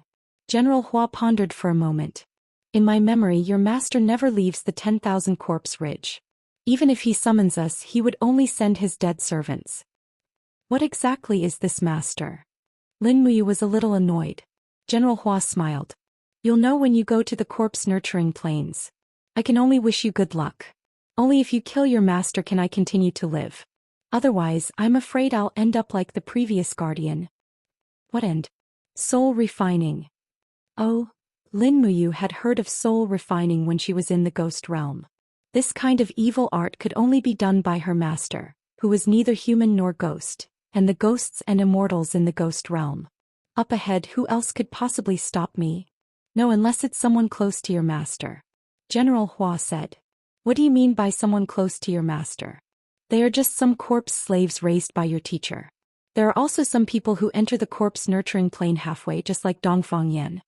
General Hua pondered for a moment. "In my memory, your master never leaves the 10,000 Corpse Ridge. Even if he summons us, he would only send his dead servants." "What exactly is this master?" Lin Muyu was a little annoyed. General Hua smiled. "You'll know when you go to the corpse-nurturing plains. I can only wish you good luck. Only if you kill your master can I continue to live. Otherwise, I'm afraid I'll end up like the previous guardian." "What end?" "Soul refining." Oh, Lin Muyu had heard of soul refining when she was in the ghost realm. This kind of evil art could only be done by her master, who was neither human nor ghost, and the ghosts and immortals in the ghost realm. Up ahead, who else could possibly stop me? No, unless it's someone close to your master. General Hua said. "What do you mean by someone close to your master?" "They are just some corpse slaves raised by your teacher. There are also some people who enter the corpse nurturing plane halfway, just like Dongfang Yan.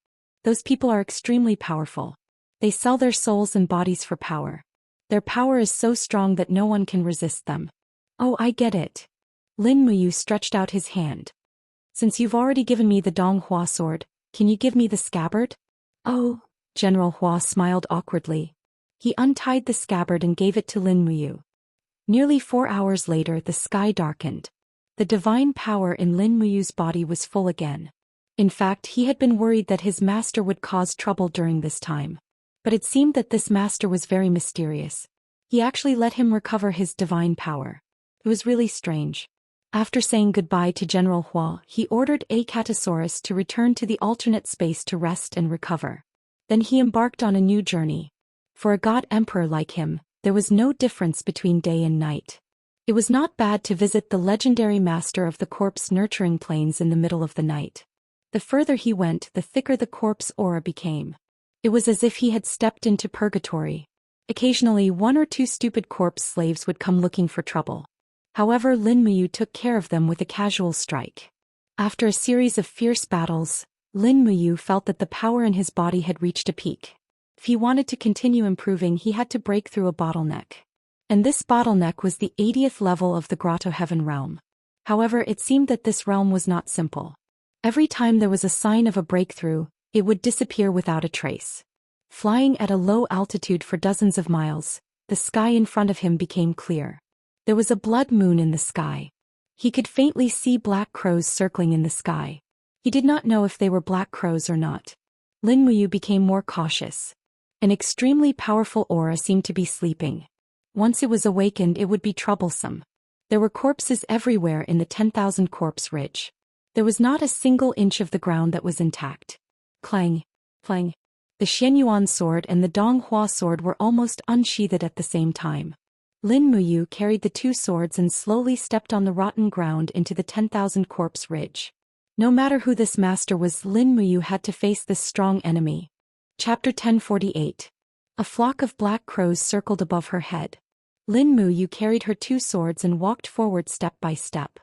Those people are extremely powerful. They sell their souls and bodies for power. Their power is so strong that no one can resist them." "Oh, I get it." Lin Muyu stretched out his hand. "Since you've already given me the Dong Hua sword, can you give me the scabbard?" "Oh," General Hua smiled awkwardly. He untied the scabbard and gave it to Lin Muyu. Nearly 4 hours later, the sky darkened. The divine power in Lin Muyu's body was full again. In fact, he had been worried that his master would cause trouble during this time. But it seemed that this master was very mysterious. He actually let him recover his divine power. It was really strange. After saying goodbye to General Hua, he ordered a Catasaurus to return to the alternate space to rest and recover. Then he embarked on a new journey. For a god emperor like him, there was no difference between day and night. It was not bad to visit the legendary master of the corpse nurturing plains in the middle of the night. The further he went, the thicker the corpse aura became. It was as if he had stepped into purgatory. Occasionally, 1 or 2 stupid corpse slaves would come looking for trouble. However, Lin Muyu took care of them with a casual strike. After a series of fierce battles, Lin Muyu felt that the power in his body had reached a peak. If he wanted to continue improving, he had to break through a bottleneck. And this bottleneck was the 80th level of the Grotto Heaven realm. However, it seemed that this realm was not simple. Every time there was a sign of a breakthrough, it would disappear without a trace. Flying at a low altitude for dozens of miles, the sky in front of him became clear. There was a blood moon in the sky. He could faintly see black crows circling in the sky. He did not know if they were black crows or not. Lin Muyu became more cautious. An extremely powerful aura seemed to be sleeping. Once it was awakened, it would be troublesome. There were corpses everywhere in the 10,000 corpse ridge. There was not a single inch of the ground that was intact. Clang, clang. The Xianyuan sword and the Donghua sword were almost unsheathed at the same time. Lin Muyu carried the two swords and slowly stepped on the rotten ground into the 10,000 corpse ridge. No matter who this master was, Lin Muyu had to face this strong enemy. Chapter 1048. A flock of black crows circled above her head. Lin Muyu carried her two swords and walked forward step by step.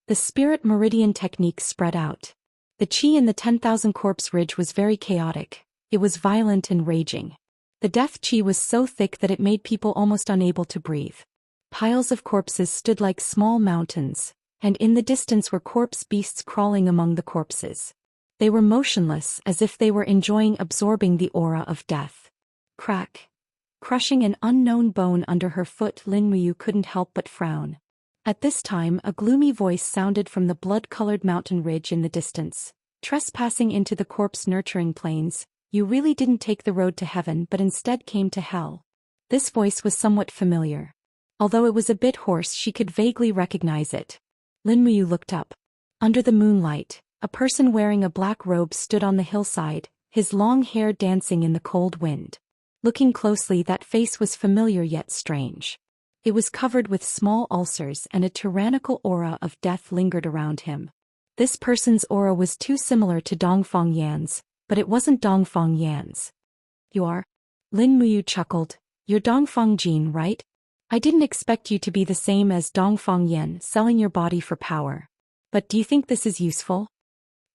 The spirit meridian technique spread out. The qi in the 10,000 corpse ridge was very chaotic. It was violent and raging. The death qi was so thick that it made people almost unable to breathe. Piles of corpses stood like small mountains, and in the distance were corpse beasts crawling among the corpses. They were motionless, as if they were enjoying absorbing the aura of death. Crack. Crushing an unknown bone under her foot, Lin Muyu couldn't help but frown. At this time, a gloomy voice sounded from the blood-colored mountain ridge in the distance. Trespassing into the corpse-nurturing plains, you really didn't take the road to heaven but instead came to hell. This voice was somewhat familiar. Although it was a bit hoarse, she could vaguely recognize it. Lin Muyu looked up. Under the moonlight, a person wearing a black robe stood on the hillside, his long hair dancing in the cold wind. Looking closely, that face was familiar yet strange. It was covered with small ulcers and a tyrannical aura of death lingered around him. This person's aura was too similar to Dongfang Yan's, but it wasn't Dongfang Yan's. You are? Lin Muyu chuckled. You're Dongfang Jin, right? I didn't expect you to be the same as Dongfang Yan, selling your body for power. But do you think this is useful?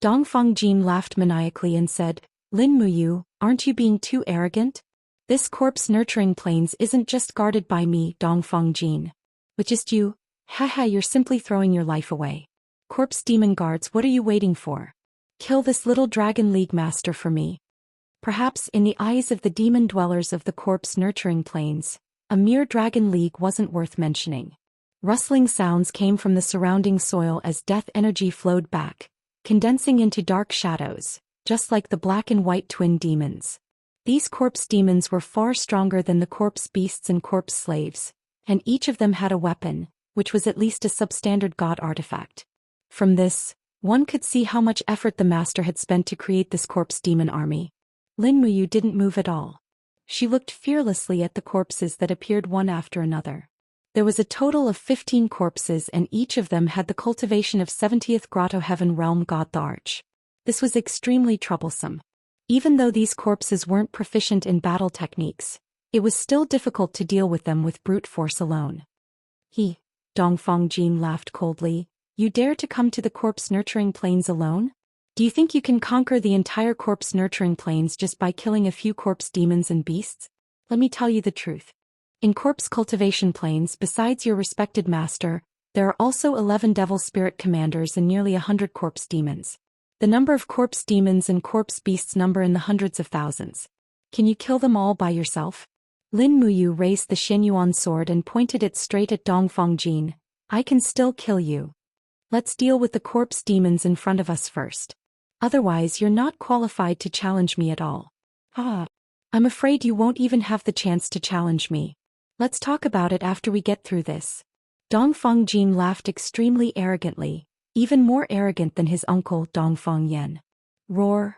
Dongfang Jin laughed maniacally and said, Lin Muyu, aren't you being too arrogant? This corpse-nurturing plains isn't just guarded by me, Dongfang Jin. With just you, haha, you're simply throwing your life away. Corpse demon guards, what are you waiting for? Kill this little Dragon League master for me. Perhaps in the eyes of the demon dwellers of the corpse-nurturing plains, a mere Dragon League wasn't worth mentioning. Rustling sounds came from the surrounding soil as death energy flowed back, condensing into dark shadows, just like the black and white twin demons. These corpse demons were far stronger than the corpse beasts and corpse slaves, and each of them had a weapon, which was at least a substandard god artifact. From this, one could see how much effort the master had spent to create this corpse demon army. Lin Muyu didn't move at all. She looked fearlessly at the corpses that appeared one after another. There was a total of 15 corpses and each of them had the cultivation of 70th Grotto Heaven Realm God the Arch. This was extremely troublesome. Even though these corpses weren't proficient in battle techniques, it was still difficult to deal with them with brute force alone. Dongfang Jin laughed coldly. You dare to come to the corpse-nurturing plains alone? Do you think you can conquer the entire corpse-nurturing plains just by killing a few corpse demons and beasts? Let me tell you the truth. In corpse cultivation plains, besides your respected master, there are also 11 devil spirit commanders and nearly 100 corpse demons. The number of corpse demons and corpse beasts number in the hundreds of thousands. Can you kill them all by yourself? Lin Muyu raised the Xianyuan sword and pointed it straight at Dongfang Jin. I can still kill you. Let's deal with the corpse demons in front of us first. Otherwise you're not qualified to challenge me at all. I'm afraid you won't even have the chance to challenge me. Let's talk about it after we get through this. Dongfang Jin laughed extremely arrogantly, even more arrogant than his uncle Dongfang Yan. Roar.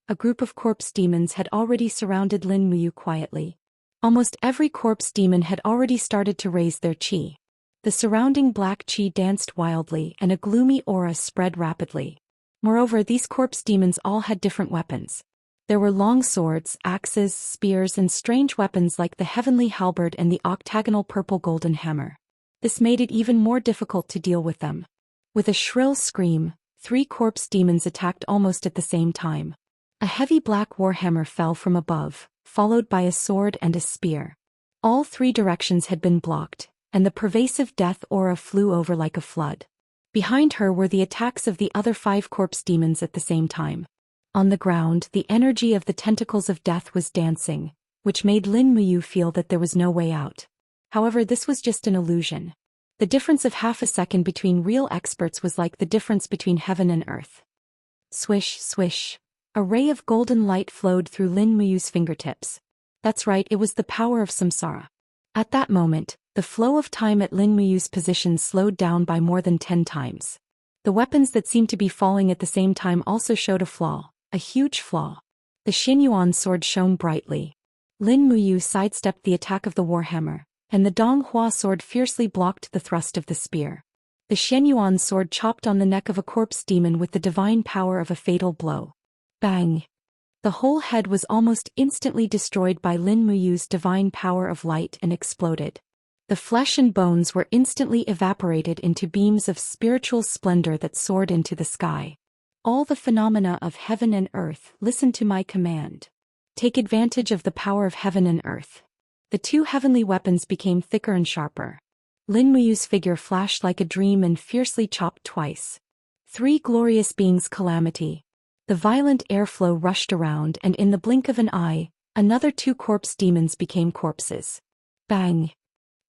A group of corpse demons had already surrounded Lin Muyu quietly. Almost every corpse demon had already started to raise their qi. The surrounding black qi danced wildly and a gloomy aura spread rapidly. Moreover, these corpse demons all had different weapons. There were long swords, axes, spears and strange weapons like the heavenly halberd and the octagonal purple golden hammer. This made it even more difficult to deal with them. With a shrill scream, 3 corpse demons attacked almost at the same time. A heavy black warhammer fell from above, followed by a sword and a spear. All 3 directions had been blocked, and the pervasive death aura flew over like a flood. Behind her were the attacks of the other 5 corpse demons at the same time. On the ground, the energy of the tentacles of death was dancing, which made Lin Muyu feel that there was no way out. However, this was just an illusion. The difference of half a second between real experts was like the difference between heaven and earth. Swish, swish. A ray of golden light flowed through Lin Muyu's fingertips. That's right, it was the power of samsara. At that moment, the flow of time at Lin Muyu's position slowed down by more than 10 times. The weapons that seemed to be falling at the same time also showed a flaw, a huge flaw. The Xianyuan sword shone brightly. Lin Muyu sidestepped the attack of the warhammer, and the Donghua sword fiercely blocked the thrust of the spear. The Xianyuan sword chopped on the neck of a corpse demon with the divine power of a fatal blow. Bang! The whole head was almost instantly destroyed by Lin Muyu's divine power of light and exploded. The flesh and bones were instantly evaporated into beams of spiritual splendor that soared into the sky. All the phenomena of heaven and earth, listen to my command. Take advantage of the power of heaven and earth. The two heavenly weapons became thicker and sharper. Lin Muyu's figure flashed like a dream and fiercely chopped twice. Three glorious beings calamity. The violent airflow rushed around, and in the blink of an eye, another two corpse demons became corpses. Bang!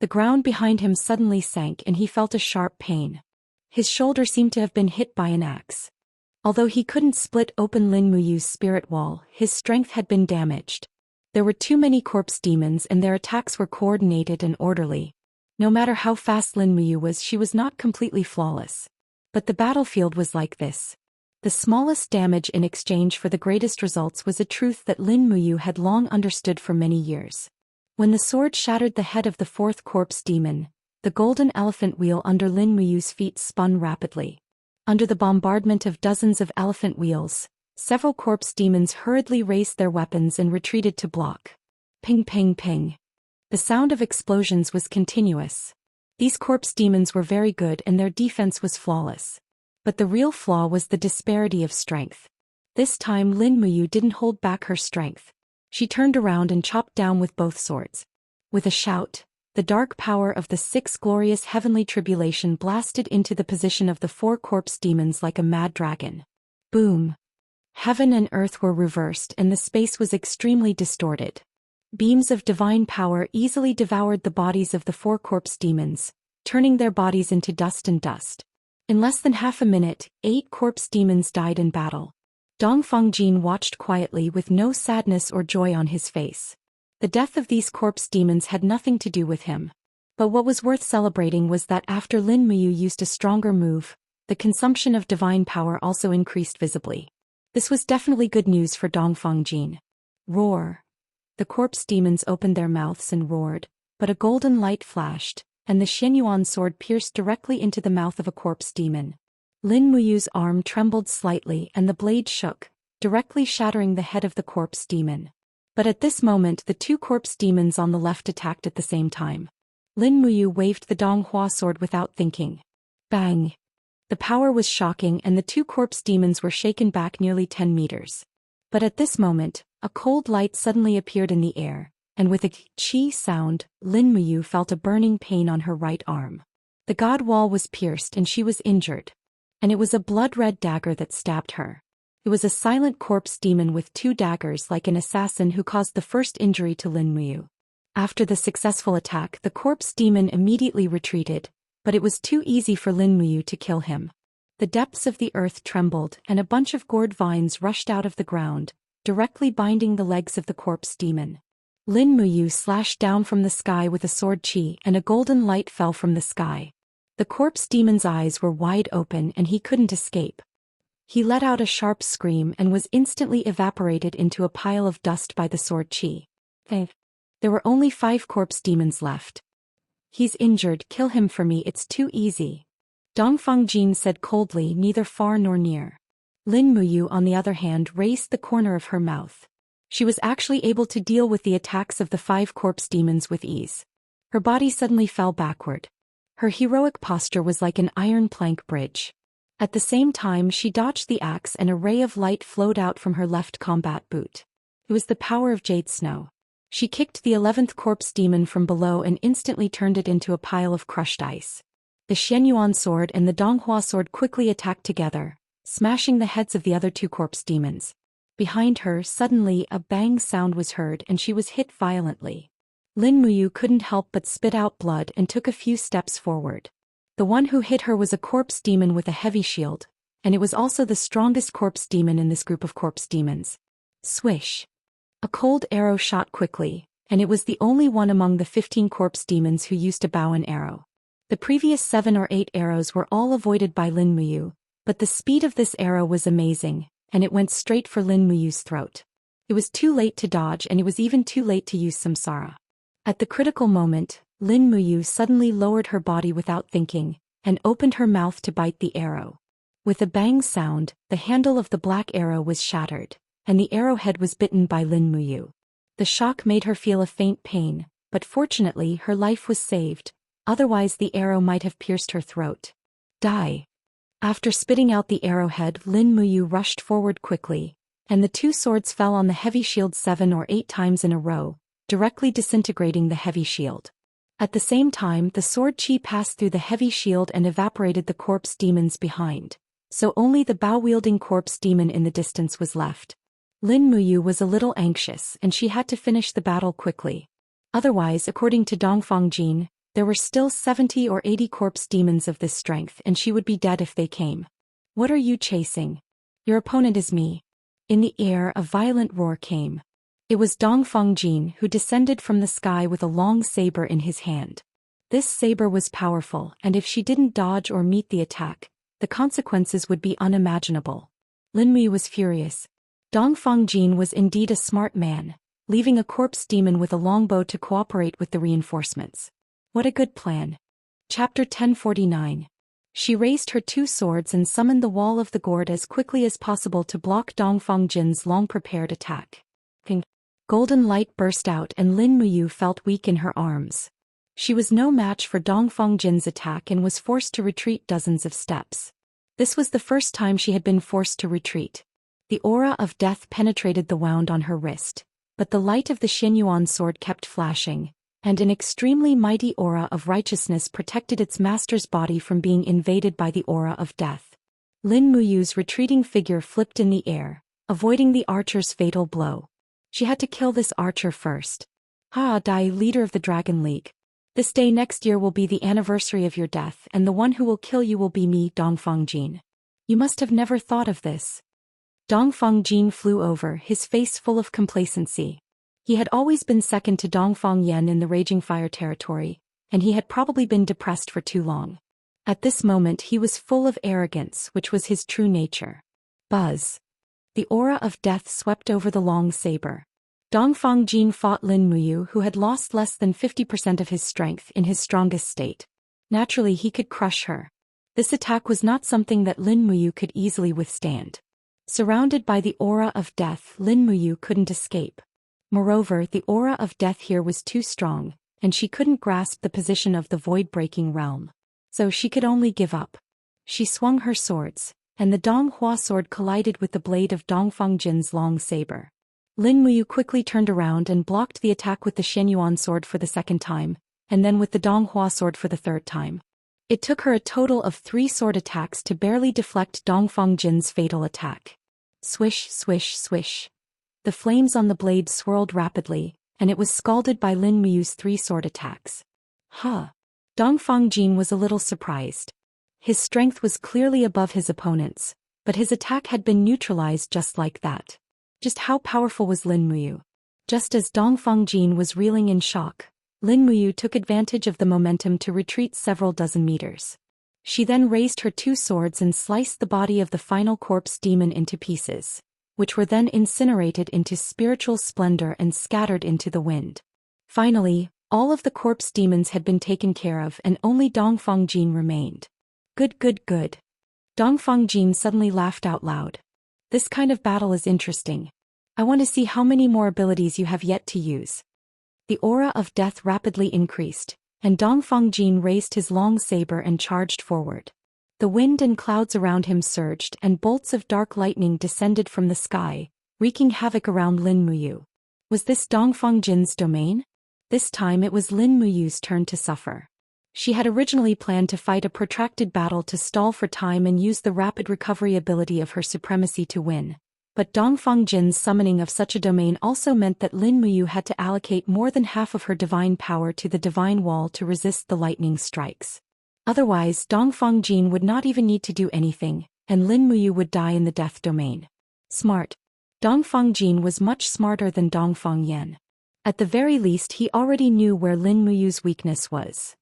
The ground behind him suddenly sank and he felt a sharp pain. His shoulder seemed to have been hit by an axe. Although he couldn't split open Lin Muyu's spirit wall, his strength had been damaged. There were too many corpse demons and their attacks were coordinated and orderly. No matter how fast Lin Muyu was, she was not completely flawless. But the battlefield was like this. The smallest damage in exchange for the greatest results was a truth that Lin Muyu had long understood for many years. When the sword shattered the head of the fourth corpse demon, the golden elephant wheel under Lin Muyu's feet spun rapidly. Under the bombardment of dozens of elephant wheels, several corpse demons hurriedly raised their weapons and retreated to block. Ping ping ping. The sound of explosions was continuous. These corpse demons were very good and their defense was flawless. But the real flaw was the disparity of strength. This time Lin Muyu didn't hold back her strength. She turned around and chopped down with both swords. With a shout, the dark power of the six glorious heavenly tribulation blasted into the position of the four corpse demons like a mad dragon. Boom! Heaven and earth were reversed and the space was extremely distorted. Beams of divine power easily devoured the bodies of the four corpse demons, turning their bodies into dust and dust. In less than half a minute, 8 corpse demons died in battle. Dong Fangjin watched quietly with no sadness or joy on his face. The death of these corpse demons had nothing to do with him. But what was worth celebrating was that after Lin Muyu used a stronger move, the consumption of divine power also increased visibly. This was definitely good news for Dong Fangjin. Roar! The corpse demons opened their mouths and roared, but a golden light flashed, and the Xianyuan sword pierced directly into the mouth of a corpse demon. Lin Muyu's arm trembled slightly and the blade shook, directly shattering the head of the corpse demon. But at this moment the two corpse demons on the left attacked at the same time. Lin Muyu waved the Donghua sword without thinking. Bang! The power was shocking and the two corpse demons were shaken back nearly 10 meters. But at this moment, a cold light suddenly appeared in the air, and with a chi sound, Lin Muyu felt a burning pain on her right arm. The god wall was pierced and she was injured. And it was a blood-red dagger that stabbed her. It was a silent corpse demon with 2 daggers like an assassin who caused the first injury to Lin Muyu. After the successful attack, the corpse demon immediately retreated, but it was too easy for Lin Muyu to kill him. The depths of the earth trembled and a bunch of gourd vines rushed out of the ground, directly binding the legs of the corpse demon. Lin Muyu slashed down from the sky with a sword chi and a golden light fell from the sky. The corpse demon's eyes were wide open and he couldn't escape. He let out a sharp scream and was instantly evaporated into a pile of dust by the sword chi. There were only 5 corpse demons left. He's injured, kill him for me, it's too easy. Dong Fangjin said coldly, neither far nor near. Lin Muyu on the other hand raised the corner of her mouth. She was actually able to deal with the attacks of the 5 corpse demons with ease. Her body suddenly fell backward. Her heroic posture was like an iron plank bridge. At the same time she dodged the axe and a ray of light flowed out from her left combat boot. It was the power of jade snow. She kicked the 11th corpse demon from below and instantly turned it into a pile of crushed ice. The Xianyuan sword and the Donghua sword quickly attacked together, smashing the heads of the other 2 corpse demons. Behind her, suddenly a bang sound was heard and she was hit violently. Lin Muyu couldn't help but spit out blood and took a few steps forward. The one who hit her was a corpse demon with a heavy shield, and it was also the strongest corpse demon in this group of corpse demons. Swish! A cold arrow shot quickly, and it was the only one among the 15 corpse demons who used a bow and arrow. The previous 7 or 8 arrows were all avoided by Lin Muyu, but the speed of this arrow was amazing, and it went straight for Lin Muyu's throat. It was too late to dodge, and it was even too late to use samsara. At the critical moment, Lin Muyu suddenly lowered her body without thinking, and opened her mouth to bite the arrow. With a bang sound, the handle of the black arrow was shattered, and the arrowhead was bitten by Lin Muyu. The shock made her feel a faint pain, but fortunately her life was saved, otherwise the arrow might have pierced her throat. Die! After spitting out the arrowhead, Lin Muyu rushed forward quickly, and the 2 swords fell on the heavy shield 7 or 8 times in a row, directly disintegrating the heavy shield. At the same time, the sword chi passed through the heavy shield and evaporated the corpse demons behind, so only the bow-wielding corpse demon in the distance was left. Lin Muyu was a little anxious and she had to finish the battle quickly. Otherwise, according to Dongfang Jin, there were still 70 or 80 corpse demons of this strength and she would be dead if they came. What are you chasing? Your opponent is me. In the air, a violent roar came. It was Dongfang Jin who descended from the sky with a long saber in his hand. This saber was powerful, and if she didn't dodge or meet the attack, the consequences would be unimaginable. Lin Muyu was furious. Dongfang Jin was indeed a smart man, leaving a corpse demon with a longbow to cooperate with the reinforcements. What a good plan. Chapter 1049. She raised her 2 swords and summoned the wall of the gourd as quickly as possible to block Dongfang Jin's long-prepared attack. Golden light burst out and Lin Muyu felt weak in her arms. She was no match for Dongfang Jin's attack and was forced to retreat dozens of steps. This was the first time she had been forced to retreat. The aura of death penetrated the wound on her wrist, but the light of the Xianyuan sword kept flashing, and an extremely mighty aura of righteousness protected its master's body from being invaded by the aura of death. Lin Muyu's retreating figure flipped in the air, avoiding the archer's fatal blow. She had to kill this archer first. Dai, leader of the Dragon League. This day next year will be the anniversary of your death, and the one who will kill you will be me, Dongfang Jin. You must have never thought of this. Dongfang Jin flew over, his face full of complacency. He had always been second to Dongfang Yan in the Raging Fire territory, and he had probably been depressed for too long. At this moment he was full of arrogance, which was his true nature. Buzz. The aura of death swept over the long saber. Dongfang Jin fought Lin Muyu, who had lost less than 50% of his strength, in his strongest state. Naturally he could crush her. This attack was not something that Lin Muyu could easily withstand. Surrounded by the aura of death, Lin Muyu couldn't escape. Moreover, the aura of death here was too strong, and she couldn't grasp the position of the void-breaking realm. So she could only give up. She swung her swords, and the Dong Hua sword collided with the blade of Dongfang Jin's long saber. Lin Muyu quickly turned around and blocked the attack with the Xianyuan sword for the 2nd time, and then with the Dong Hua sword for the 3rd time. It took her a total of 3 sword attacks to barely deflect Dongfang Jin's fatal attack. Swish, swish, swish. The flames on the blade swirled rapidly, and it was scalded by Lin Muyu's 3 sword attacks. Dongfang Jin was a little surprised. His strength was clearly above his opponent's, but his attack had been neutralized just like that. Just how powerful was Lin Muyu? Just as Dongfang Jin was reeling in shock, Lin Muyu took advantage of the momentum to retreat several dozen meters. She then raised her 2 swords and sliced the body of the final corpse demon into pieces, which were then incinerated into spiritual splendor and scattered into the wind. Finally, all of the corpse demons had been taken care of and only Dongfang Jin remained. Good, good, good. Dongfang Jin suddenly laughed out loud. This kind of battle is interesting. I want to see how many more abilities you have yet to use. The aura of death rapidly increased, and Dongfang Jin raised his long saber and charged forward. The wind and clouds around him surged and bolts of dark lightning descended from the sky, wreaking havoc around Lin Muyu. Was this Dongfang Jin's domain? This time it was Lin Muyu's turn to suffer. She had originally planned to fight a protracted battle to stall for time and use the rapid recovery ability of her supremacy to win, But Dongfang Jin's summoning of such a domain also meant that Lin Muyu had to allocate more than half of her divine power to the divine wall to resist the lightning strikes. Otherwise, Dongfang Jin would not even need to do anything, and Lin Muyu would die in the death domain. Smart. Dongfang Jin was much smarter than Dongfang Yan. At the very least, he already knew where Lin Muyu's weakness was.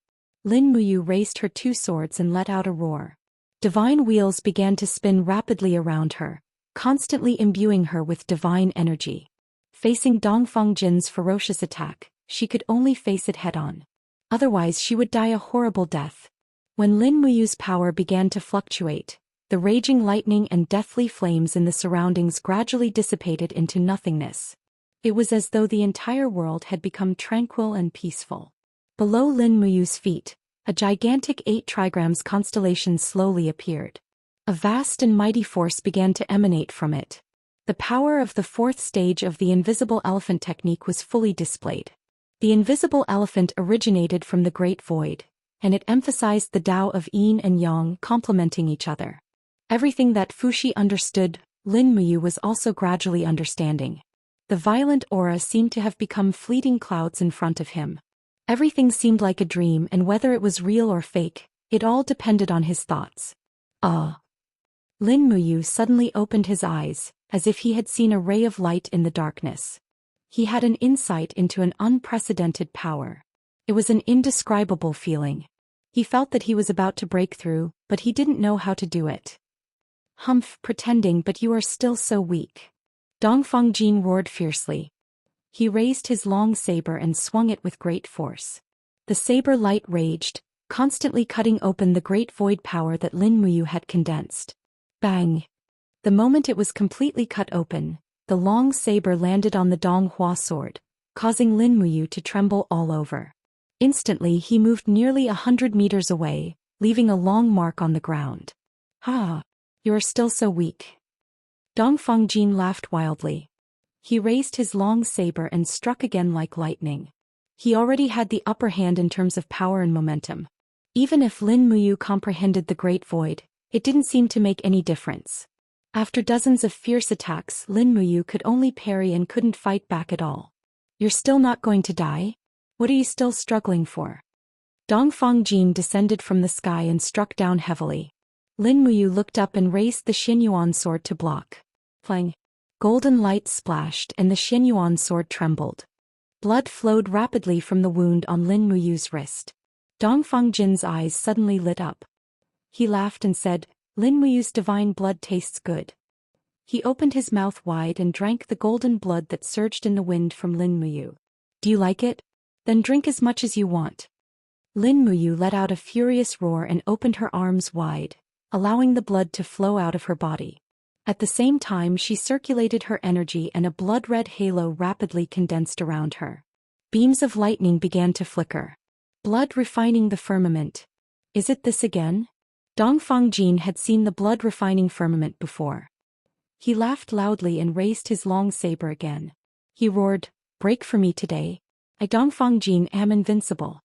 Lin Muyu raised her two swords and let out a roar. Divine wheels began to spin rapidly around her, constantly imbuing her with divine energy. Facing Dongfang Jin's ferocious attack, she could only face it head-on. Otherwise she would die a horrible death. When Lin Muyu's power began to fluctuate, the raging lightning and deathly flames in the surroundings gradually dissipated into nothingness. It was as though the entire world had become tranquil and peaceful. Below Lin Muyu's feet, a gigantic 8 trigrams constellation slowly appeared. A vast and mighty force began to emanate from it. The power of the 4th stage of the invisible elephant technique was fully displayed. The invisible elephant originated from the Great Void, and it emphasized the Tao of Yin and Yang complementing each other. Everything that Fuxi understood, Lin Muyu was also gradually understanding. The violent aura seemed to have become fleeting clouds in front of him. Everything seemed like a dream, and whether it was real or fake, it all depended on his thoughts. Lin Muyu suddenly opened his eyes, as if he had seen a ray of light in the darkness. He had an insight into an unprecedented power. It was an indescribable feeling. He felt that he was about to break through, but he didn't know how to do it. Humph, pretending, but you are still so weak. Dongfang Jin roared fiercely. He raised his long saber and swung it with great force. The saber light raged, constantly cutting open the great void power that Lin Muyu had condensed. Bang! The moment it was completely cut open, the long saber landed on the Donghua sword, causing Lin Muyu to tremble all over. Instantly he moved nearly 100 meters away, leaving a long mark on the ground. "Ha! You are still so weak." Dongfang Jin laughed wildly. He raised his long saber and struck again like lightning. He already had the upper hand in terms of power and momentum. Even if Lin Muyu comprehended the Great Void, it didn't seem to make any difference. After dozens of fierce attacks, Lin Muyu could only parry and couldn't fight back at all. "You're still not going to die? What are you still struggling for?" Dongfang Jin descended from the sky and struck down heavily. Lin Muyu looked up and raised the Xianyuan sword to block. Clang! Golden light splashed and the Xianyuan sword trembled. Blood flowed rapidly from the wound on Lin Muyu's wrist. Dongfang Jin's eyes suddenly lit up. He laughed and said, "Lin Muyu's divine blood tastes good." He opened his mouth wide and drank the golden blood that surged in the wind from Lin Muyu. "Do you like it? Then drink as much as you want." Lin Muyu let out a furious roar and opened her arms wide, allowing the blood to flow out of her body. At the same time she circulated her energy and a blood-red halo rapidly condensed around her. Beams of lightning began to flicker. Blood refining the firmament. Is it this again? Dongfang Jin had seen the blood-refining firmament before. He laughed loudly and raised his long saber again. He roared, "Break for me today. I Dongfang Jin am invincible."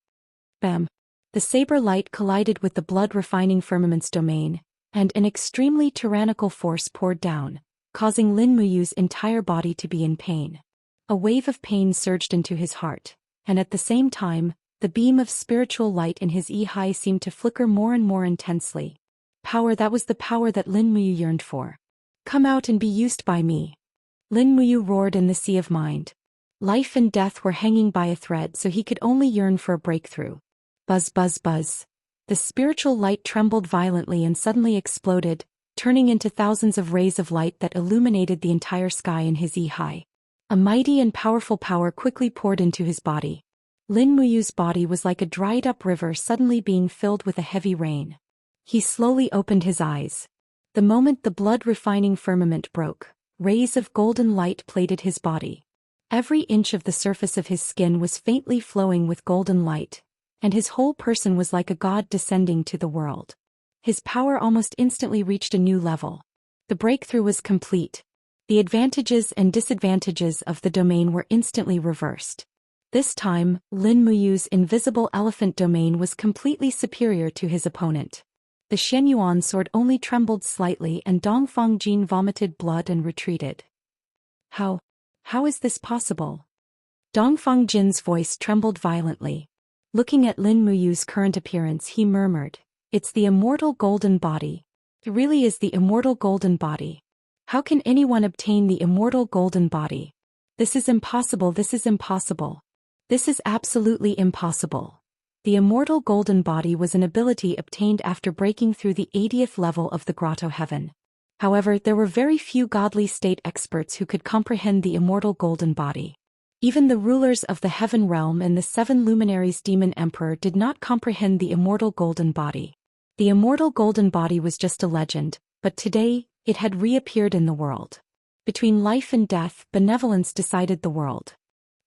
Bam! The saber light collided with the blood-refining firmament's domain, and an extremely tyrannical force poured down, causing Lin Muyu's entire body to be in pain. A wave of pain surged into his heart, and at the same time, the beam of spiritual light in his eye seemed to flicker more and more intensely. Power, that was the power that Lin Muyu yearned for. "Come out and be used by me." Lin Muyu roared in the sea of mind. Life and death were hanging by a thread, so he could only yearn for a breakthrough. Buzz, buzz, buzz. The spiritual light trembled violently and suddenly exploded, turning into thousands of rays of light that illuminated the entire sky in his eye. A mighty and powerful power quickly poured into his body. Lin Muyu's body was like a dried-up river suddenly being filled with a heavy rain. He slowly opened his eyes. The moment the blood-refining firmament broke, rays of golden light plated his body. Every inch of the surface of his skin was faintly flowing with golden light, and his whole person was like a god descending to the world. His power almost instantly reached a new level. The breakthrough was complete. The advantages and disadvantages of the domain were instantly reversed. This time, Lin Muyu's invisible elephant domain was completely superior to his opponent. The Xianyuan sword only trembled slightly and Dongfang Jin vomited blood and retreated. How is this possible? Dongfang Jin's voice trembled violently. Looking at Lin Muyu's current appearance, he murmured, "It's the immortal golden body. It really is the immortal golden body. How can anyone obtain the immortal golden body? This is impossible, this is impossible. This is absolutely impossible." The immortal golden body was an ability obtained after breaking through the 80th level of the Grotto Heaven. However, there were very few godly state experts who could comprehend the immortal golden body. Even the rulers of the Heaven Realm and the 7 luminaries Demon Emperor did not comprehend the immortal golden body. The immortal golden body was just a legend, but today, it had reappeared in the world. Between life and death, benevolence decided the world.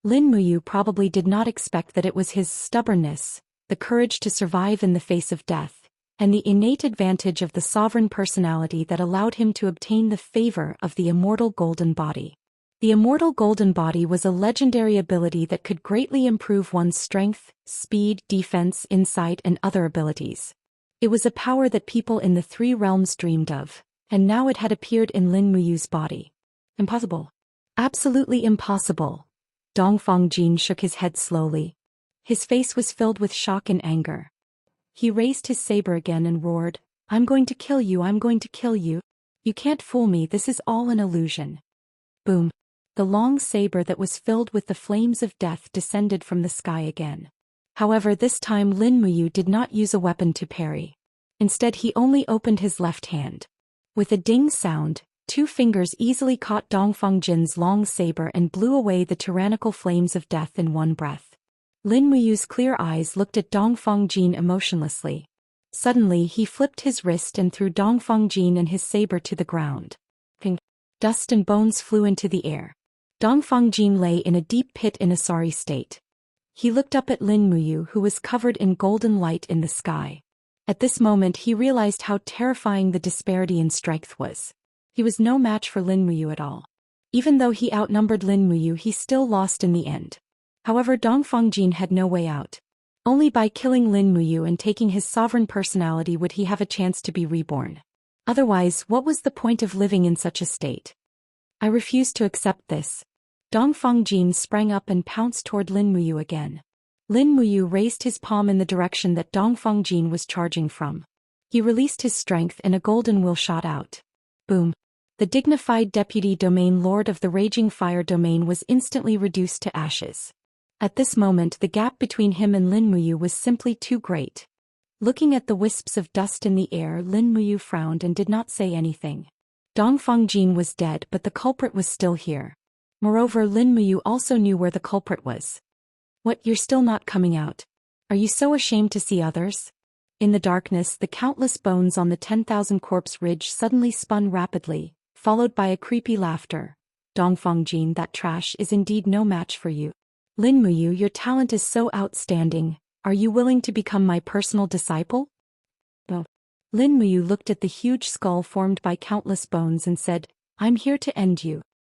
Lin Muyu probably did not expect that it was his stubbornness, the courage to survive in the face of death, and the innate advantage of the sovereign personality that allowed him to obtain the favor of the immortal golden body. The immortal golden body was a legendary ability that could greatly improve one's strength, speed, defense, insight, and other abilities. It was a power that people in the 3 realms dreamed of, and now it had appeared in Lin Muyu's body. Impossible. Absolutely impossible. Dongfang Jin shook his head slowly. His face was filled with shock and anger. He raised his saber again and roared, "I'm going to kill you, I'm going to kill you. You can't fool me, this is all an illusion." Boom. The long saber that was filled with the flames of death descended from the sky again. However, this time Lin Muyu did not use a weapon to parry. Instead, he only opened his left hand. With a ding sound, 2 fingers easily caught Dongfang Jin's long saber and blew away the tyrannical flames of death in one breath. Lin Muyu's clear eyes looked at Dongfang Jin emotionlessly. Suddenly he flipped his wrist and threw Dongfang Jin and his saber to the ground. Ping! Dust and bones flew into the air. Dongfang Jin lay in a deep pit in a sorry state. He looked up at Lin Muyu, who was covered in golden light in the sky. At this moment he realized how terrifying the disparity in strength was. He was no match for Lin Muyu at all. Even though he outnumbered Lin Muyu, he still lost in the end. However, Dongfang Jin had no way out. Only by killing Lin Muyu and taking his sovereign personality would he have a chance to be reborn. Otherwise, what was the point of living in such a state? I refuse to accept this. Dongfang Jin sprang up and pounced toward Lin Muyu again. Lin Muyu raised his palm in the direction that Dongfang Jin was charging from. He released his strength and a golden will shot out. Boom. The dignified deputy domain lord of the Raging Fire domain was instantly reduced to ashes. At this moment the gap between him and Lin Muyu was simply too great. Looking at the wisps of dust in the air, Lin Muyu frowned and did not say anything. Dongfang Jin was dead, but the culprit was still here. Moreover, Lin Muyu also knew where the culprit was. "What, you're still not coming out? Are you so ashamed to see others?" In the darkness, the countless bones on the 10,000 corpse ridge suddenly spun rapidly, followed by a creepy laughter. "Dongfang Jin, that trash is indeed no match for you. Lin Muyu, your talent is so outstanding. Are you willing to become my personal disciple?" Oh. Lin Muyu looked at the huge skull formed by countless bones and said, "I'm here to end you."